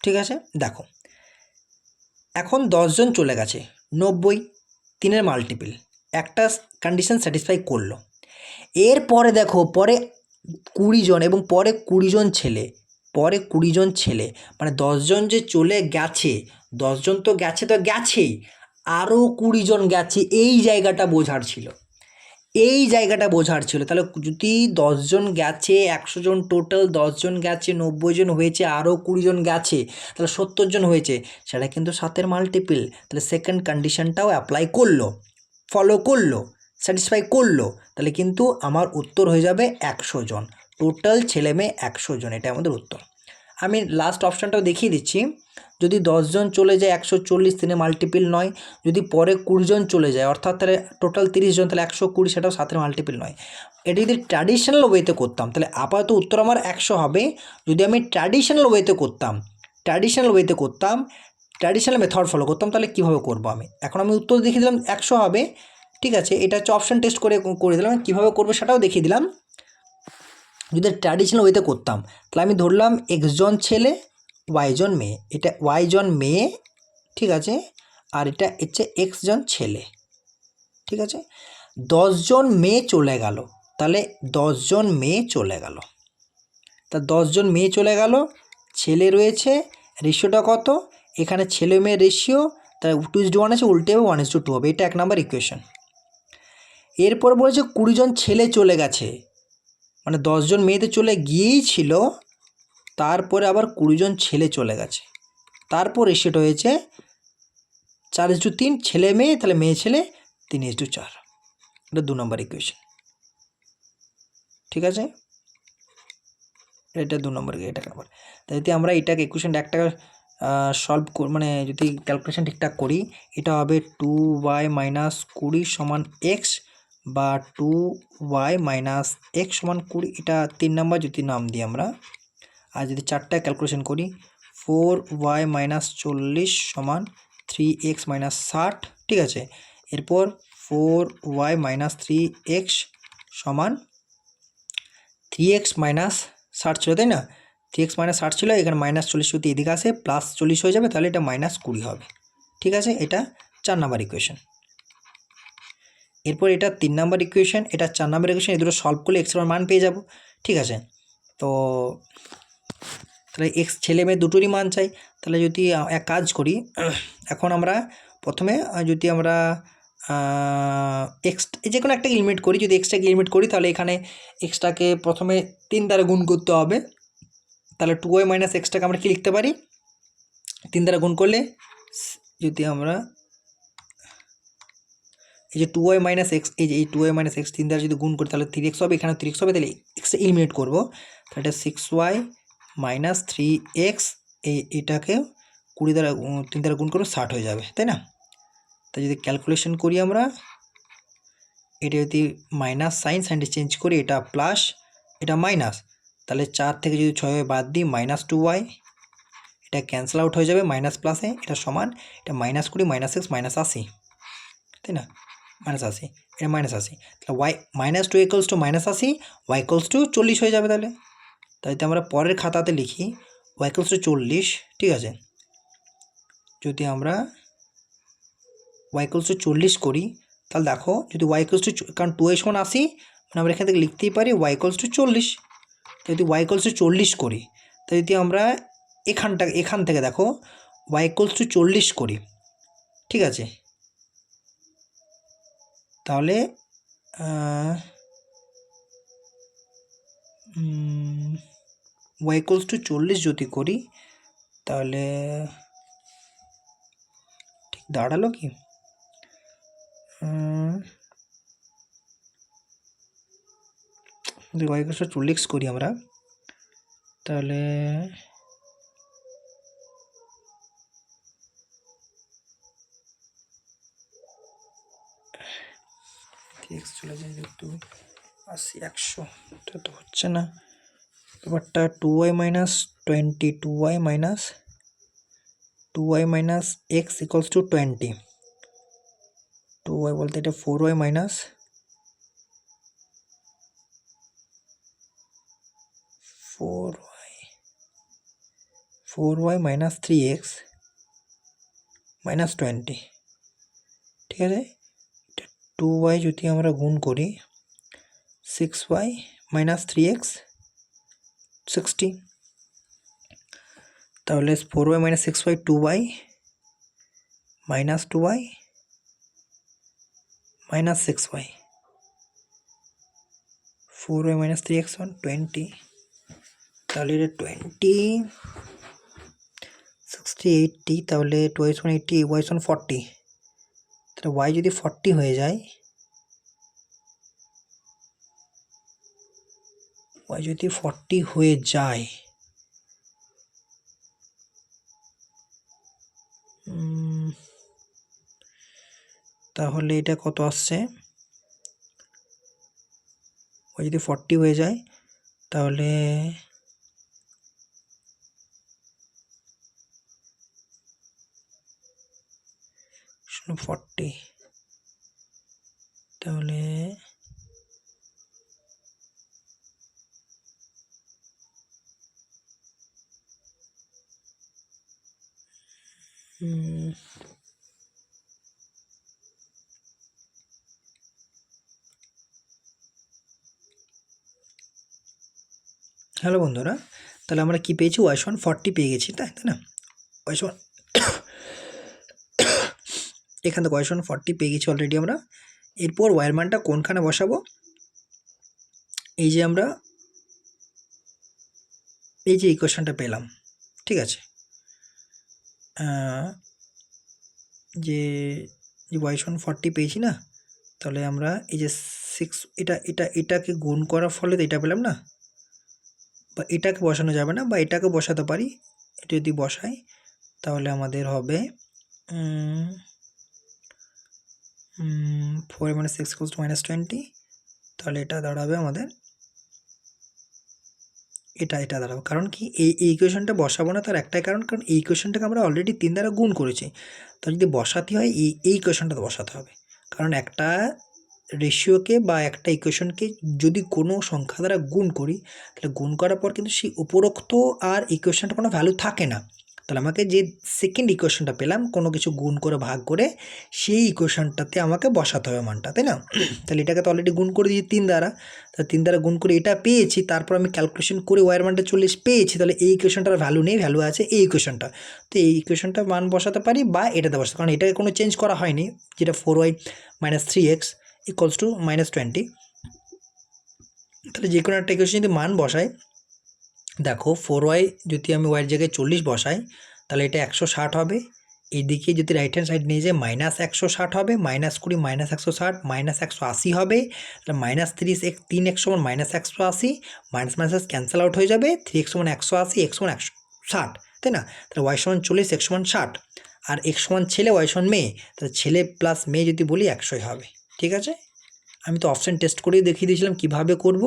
ঠিক আছে, দেখো এখন 10 জন চলে গেছে, 90, 3-এর মাল্টিপল, একটা কন্ডিশন স্যাটিসফাই করলো। এরপরে দেখো পরে 20 জন এবং পরে 20 জন ছেলে, পরে 20 জন ছেলে, মানে 10 জন যে চলে গেছে, 10 জন তো গেছে, তো গেছেই, আরও 20 জন গেছে, এই জায়গাটা বোঝার ছিল, এই জায়গাটা বোঝার ছিল। তাহলে যদি 10 জন গেছে, 100 জন টোটাল, 10 জন গেছে, 90 জন হয়েছে, আরও 20 জন গেছে, তাহলে 70 জন হয়েছে, সেটা কিন্তু 7-এর মাল্টিপল। তাহলে সেকেন্ড কন্ডিশনটাও অ্যাপ্লাই করলো, ফলো করলো, স্যাটিসফাই করলো, তাহলে কিন্তু আমার উত্তর হয়ে যাবে 100 জন, টোটাল ছেলে মেয়ে 100 জন, এটা আমাদের উত্তর। আমি লাস্ট অপশানটাও দেখিয়ে দিচ্ছি। যদি 10 জন চলে যায় 140, 3-এ মাল্টিপল নয়। যদি পরে 20 জন চলে যায়, অর্থাৎ তাহলে টোটাল 30 জন, তাহলে 120, সেটাও 7-এর মাল্টিপল নয়। এটা যদি ট্র্যাডিশনাল ওয়েতে করতাম তাহলে আপাতত উত্তর আমার 100 হবে। যদি আমি ট্র্যাডিশনাল ওয়েতে করতাম, ট্র্যাডিশনাল মেথড ফলো করতাম, তাহলে কীভাবে করবো আমি? এখন আমি উত্তর দেখিয়ে দিলাম 100 হবে, ঠিক আছে। এটা হচ্ছে অপশান টেস্ট করে দিলাম, কীভাবে করবো সেটাও দেখিয়ে দিলাম। যদি ট্র্যাডিশনাল ওয়েতে করতাম তাহলে আমি ধরলাম x জন ছেলে, y জন মেয়ে, এটা y জন মেয়ে, ঠিক আছে, আর এটা হচ্ছে x জন ছেলে, ঠিক আছে। 10 জন মেয়ে চলে গেল, তাহলে 10 জন মেয়ে চলে গেল, তা 10 জন মেয়ে চলে গেল, ছেলে রয়েছে, রেশিওটা কত? এখানে ছেলে মেয়ে রেশিও, তাহলে 2:1 আছে, উল্টে 1:2 হবে, এটা 1 নাম্বার ইকুয়েশন। এরপর বলেছে 20 জন ছেলে চলে গেছে, মানে 10 জন মেয়েতে চলে গিয়েই ছিল, তারপরে আবার 20 জন ছেলে চলে গেছে, তারপর রেশিওটা হয়েছে 4:3, ছেলে মেয়ে, তাহলে মেয়ে ছেলে 3:4, এটা 2 নম্বর ইকুয়েশন, ঠিক আছে। এটা 2 নম্বর, এটা নম্বর। তাই যদি আমরা এটাকে ইকুয়েশনটা একটা সলভ মানে যদি ক্যালকুলেশন ঠিকঠাক করি, এটা হবে 2y - 20 সমান x, বা 2y - x সমান 20, এটা 3 নম্বর যদি নাম দিই আমরা। আর যদি 4টা ক্যালকুলেশন করি, 4y - 40 সমান 3x - 60, ঠিক আছে। এরপর 4y - 3x সমান 3x - 60 ছিল, তাই না? 3x - 60 ছিল, এখানে -40 যদি এদিকে আসে +40 হয়ে যাবে, তাহলে এটা -20 হবে, ঠিক আছে। এটা 4 নাম্বার ইকুয়েশন। এরপর এটা 3 নাম্বার ইকুয়েশন, এটা 4 নাম্বার ইকুয়েশন, এই দুটো সলভ করলে x এর মান পেয়ে যাব, ঠিক আছে। তো তাহলে x ছেলে মেয়ে দুটোরই মান চাই, তাহলে যদি এক কাজ করি, এখন আমরা প্রথমে যদি আমরা এক্স যে কোনো একটা লিমিট করি, যদি এক্সটাকে লিমিট করি তাহলে এখানে এক্সটাকে প্রথমে 3 দ্বারা গুণ করতে হবে, তাহলে 2y - xটাকে আমরা কি লিখতে পারি? 3 দ্বারা গুণ করলে, যদি আমরা এই যে 2y - x, এই যে এই 2y - x 3 দ্বারা যদি গুণ করি তাহলে 3x হবে, এখানে 3x হবে, তাহলে এক্সটা এলিমিনেট করবো, তাহলে এটা 6y - 3x, এটাকে 20 দ্বারা 3 দ্বারা গুণ করবো, 60 হয়ে যাবে, তাই না? তাই যদি ক্যালকুলেশন করি আমরা, এটা যদি মাইনাস সাইনটা চেঞ্জ করি, এটা প্লাস, এটা মাইনাস, তাহলে 4 থেকে যদি 6 বাদ দিই -2y, এটা ক্যান্সেল আউট হয়ে যাবে মাইনাস প্লাসে, এটা সমান, এটা -20 - x -80, তাই না? -80, এটা -80, তাহলে y -2 = -80, y = 40 হয়ে যাবে। তাহলে তাইতে আমরা পরের খাতাতে লিখি y = 40, ঠিক আছে। যদি আমরা y = 40 করি, তাহলে দেখো যদি y = কারণ 2 = 80, মানে আমরা এখান থেকে লিখতেই পারি y = 40। যদি y = 40 করি, তাই যদি আমরা এখান থেকে দেখো y = 40 করি, ঠিক আছে, তাহলে y ইকুয়ালস টু 40 যদি করি তাহলে ঠিক দাঁড়ালো কি, যদি y ইকুয়ালস টু 40 করি আমরা তাহলে x চলে যায় একটু 80 100, এটা তো হচ্ছে না ব্যাপারটা। 2y minus 20, 2y minus x equals to 20, 2y বলতে এটা 4y minus 4y minus 3x minus 20, ঠিক আছে। 2y যদি আমরা গুণ করি 6y মাইনাস 3x 60, তাহলে 4y minus 6y 2y minus 2y minus 6y, 4y minus 3x 20, তাহলে এটা 20 60 80, তাহলে 2y 80 y 40, তাহলে y যদি 40 হয়ে যায়, y যদি 40 হয়ে যায় তাহলে এটা কত আসছে, y যদি 40 হয়ে যায় তাহলে 40, তাহলে হ্যালো বন্ধুরা, তাহলে আমরা কি পেয়েছি, y 40 পেয়ে গেছি, তাই না? y এখান থেকে y 40 পেয়ে গেছি অলরেডি আমরা। এরপর y এর মানটা কোনখানে বসাবো, এই যে আমরা এই যে ইকুয়েশনটা পেলাম, ঠিক আছে, যে y 40 পেয়েছি না, তাহলে আমরা এই যে 6 এটাকে গুণ করার ফলে তো এটা পেলাম না, বা এটাকে বসানো যাবে না, বা এটাকে বসাতে পারি। এটা যদি বসাই তাহলে আমাদের হবে 4 minus 6 equals to minus 20, তাহলে এটা দাঁড়াবে আমাদের এটা দাঁড়াবে। কারণ কি, এই ইকুয়েশনটা বসাবো না তার একটাই কারণ এই ইকুয়েশনটাকে আমরা অলরেডি 3 দ্বারা গুণ করেছি। তো যদি বসাতে হয় এই ইকুয়েশনটা বসাতে হবে, কারণ একটা রেশিওকে বা একটা ইকুয়েশনকে যদি কোনো সংখ্যা দ্বারা গুণ করি, তাহলে গুণ করার পর কিন্তু সেই উপরোক্ত আর ইকুয়েশনটা কোনো ভ্যালু থাকে না। তাহলে আমাকে যে সেকেন্ড ইকুয়েশনটা পেলাম কোনো কিছু গুণ করে ভাগ করে, সেই ইকুয়েশনটাতে আমাকে বসাতে হবে মানটা, তাই না? তাহলে এটাকে তো অলরেডি গুণ করে দিয়েছি 3 দ্বারা, তাহলে 3 দ্বারা গুণ করে এটা পেয়েছি, তারপর আমি ক্যালকুলেশন করে ওয়ার মানটা 40 পেয়েছি। তাহলে এই ইকুয়েশনটার ভ্যালু নেই, ভ্যালু আছে এই ইকুয়েশনটা। তো এই ইকুয়েশনটা মান বসাতে পারি বা এটাতে বসাতে, কারণ এটাকে কোনো চেঞ্জ করা হয়নি, যেটা 4y minus 3x equals to minus 20। তাহলে যে কোনো একটা ইকুয়েশন যদি মান বসাই, দেখো 4y যদি আমি ওয়াইয়ের জায়গায় 40 বসাই তাহলে এটা 160 হবে। এইদিকে যদি রাইট হ্যান্ড সাইড নিয়ে যাই মাইনাস 160 হবে, মাইনাস 20 মাইনাস 160 মাইনাস 180 হবে। তাহলে মাইনাস 3x সমান minus 180, minus minus cancel out হয়ে যাবে, 3x সমান 180, x সমান 160, তাই না? তাহলে y সমান 40, x সমান 60, আর x সমান ছেলে, y সমান মেয়ে, তাহলে ছেলে প্লাস মেয়ে যদি বলি 100 হবে, ঠিক আছে? আমি তো অপশান টেস্ট করেই দেখিয়ে দিয়েছিলাম কীভাবে করব,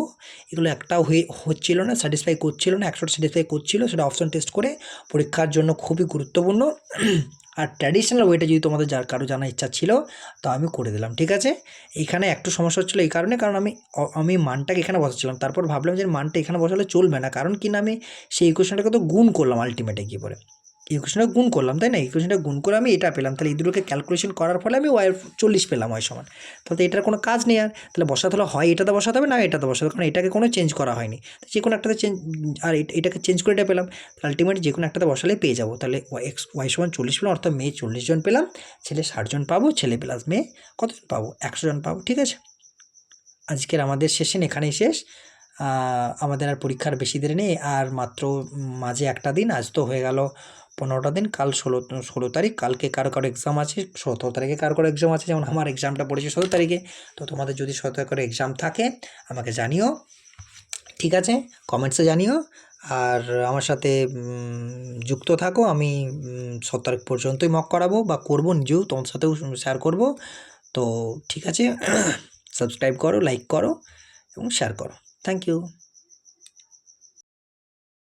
এগুলো একটাও হচ্ছিল না, স্যাটিসফাই করছিল না, 100টা স্যাটিসফাই করছিল, সেটা অপশান টেস্ট করে পরীক্ষার জন্য খুবই গুরুত্বপূর্ণ। আর ট্র্যাডিশনাল ওয়েটা যদি তোমাদের কারো জানার ইচ্ছা ছিল তো আমি করে দিলাম, ঠিক আছে? এইখানে একটু সমস্যা হচ্ছিলো এই কারণে, কারণ আমি মানটাকে এখানে বসাচ্ছিলাম, তারপর ভাবলাম যে মানটা এখানে বসালে চলবে না, কারণ কি না আমি সেই ইকুয়েশনটাকে তো গুণ করলাম আলটিমেটে কী করে, ইকুয়েশনটা গুণ করলাম, তাই না? ইকুয়েশনটা গুণ করে আমি এটা পেলাম, তাহলে এই দুটোকে ক্যালকুলেশন করার ফলে আমি ওয়াই 40 পেলাম, ওয়াই সমান। তাহলে এটার কোনো কাজ নেই আর, তাহলে বসাতে হলে হয় এটাতে বসাতে হবে, না এটাতে বসাতে হবে, কারণ এটাকে কোনো চেঞ্জ করা হয়নি। যে কোনো একটাতে চেঞ্জ, আর এটাকে চেঞ্জ করে এটা পেলাম, তাহলে আলটিমেটলি যে কোনো একটাতে বসালেই পেয়ে যাবো। তাহলে ওয়াই সমান 40 পেলাম, অর্থাৎ মেয়ে 40 জন পেলাম, ছেলে 60 জন পাবো, ছেলে প্লাস মেয়ে কতজন পাবো? 100 জন পাবো। ঠিক আছে, আজকের আমাদের সেশন এখানেই শেষ। আমাদের আর পরীক্ষার বেশি দেরি নেই, আর মাত্র মাঝে একটা দিন, আজ তো হয়ে গেল 15টা দিন, কাল 16 তারিখ, কালকে কারো এক্সাম আছে, 17 তারিখে কারো এক্সাম আছে, যেমন আমার এক্সামটা পড়েছে 17 তারিখে। তো তোমাদের যদি 17 তারিখে এক্সাম থাকে আমাকে জানিও, ঠিক আছে, কমেন্টসে জানিও। আর আমার সাথে যুক্ত থাকো, আমি 17 তারিখ পর্যন্তই মক করাবো বা করবো, নিজেও তোমার সাথেও শেয়ার করবো। তো ঠিক আছে, সাবস্ক্রাইব করো, লাইক করো এবং শেয়ার করো। Thank you.